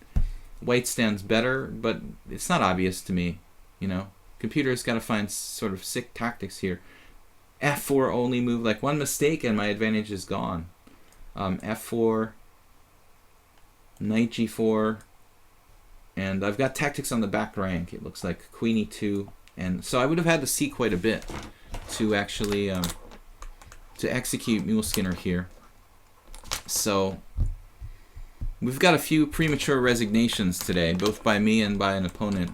A: white stands better, but it's not obvious to me, you know. Computer's got to find sort of sick tactics here. f4 only move, like one mistake and my advantage is gone. f4, knight g4, and I've got tactics on the back rank. It looks like queen e2. And so I would have had to see quite a bit to actually to execute Muleskinner here. So we've got a few premature resignations today, both by me and by an opponent.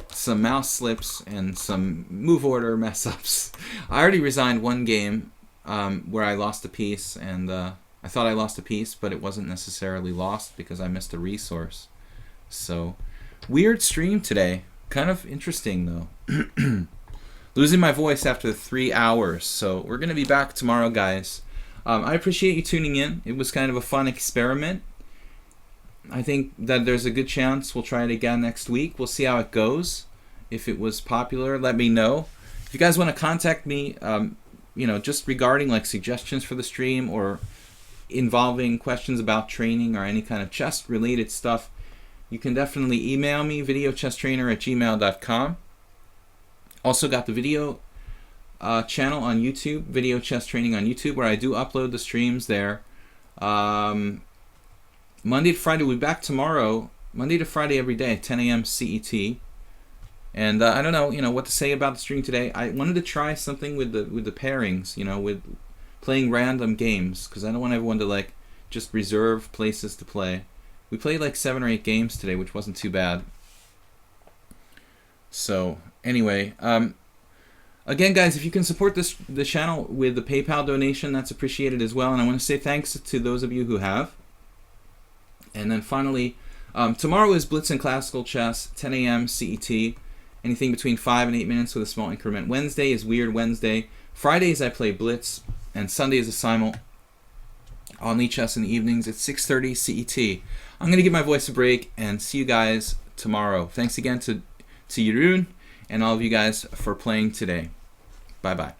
A: Some mouse slips and some move order mess ups. I already resigned one game where I lost a piece, and I thought I lost a piece, but it wasn't necessarily lost because I missed a resource. So weird stream today. Kind of interesting though. Losing my voice after 3 hours. So we're going to be back tomorrow, guys. I appreciate you tuning in. It was kind of a fun experiment. I think that there's a good chance we'll try it again next week. We'll see how it goes. If it was popular, let me know. If you guys want to contact me, you know, just regarding like suggestions for the stream or involving questions about training or any kind of chess related stuff, you can definitely email me, videochesstrainer@gmail.com. Also got the video channel on YouTube, Video Chess Training on YouTube, where I do upload the streams there. Monday to Friday, we'll be back tomorrow. Monday to Friday every day, 10 a.m. CET. And I don't know, you know, what to say about the stream today. I wanted to try something with the pairings, you know, with playing random games, because I don't want everyone to like just reserve places to play. We played like 7 or 8 games today, which wasn't too bad. So anyway, again, guys, if you can support the channel with the PayPal donation, that's appreciated as well. And I want to say thanks to those of you who have. And then finally, tomorrow is Blitz and Classical Chess, 10 a.m. CET. Anything between 5 and 8 minutes with a small increment. Wednesday is Weird Wednesday. Fridays I play Blitz, and Sunday is a simul on Lichess in the evenings at 6:30 CET. I'm going to give my voice a break and see you guys tomorrow. Thanks again to Jeroen and all of you guys for playing today. Bye-bye.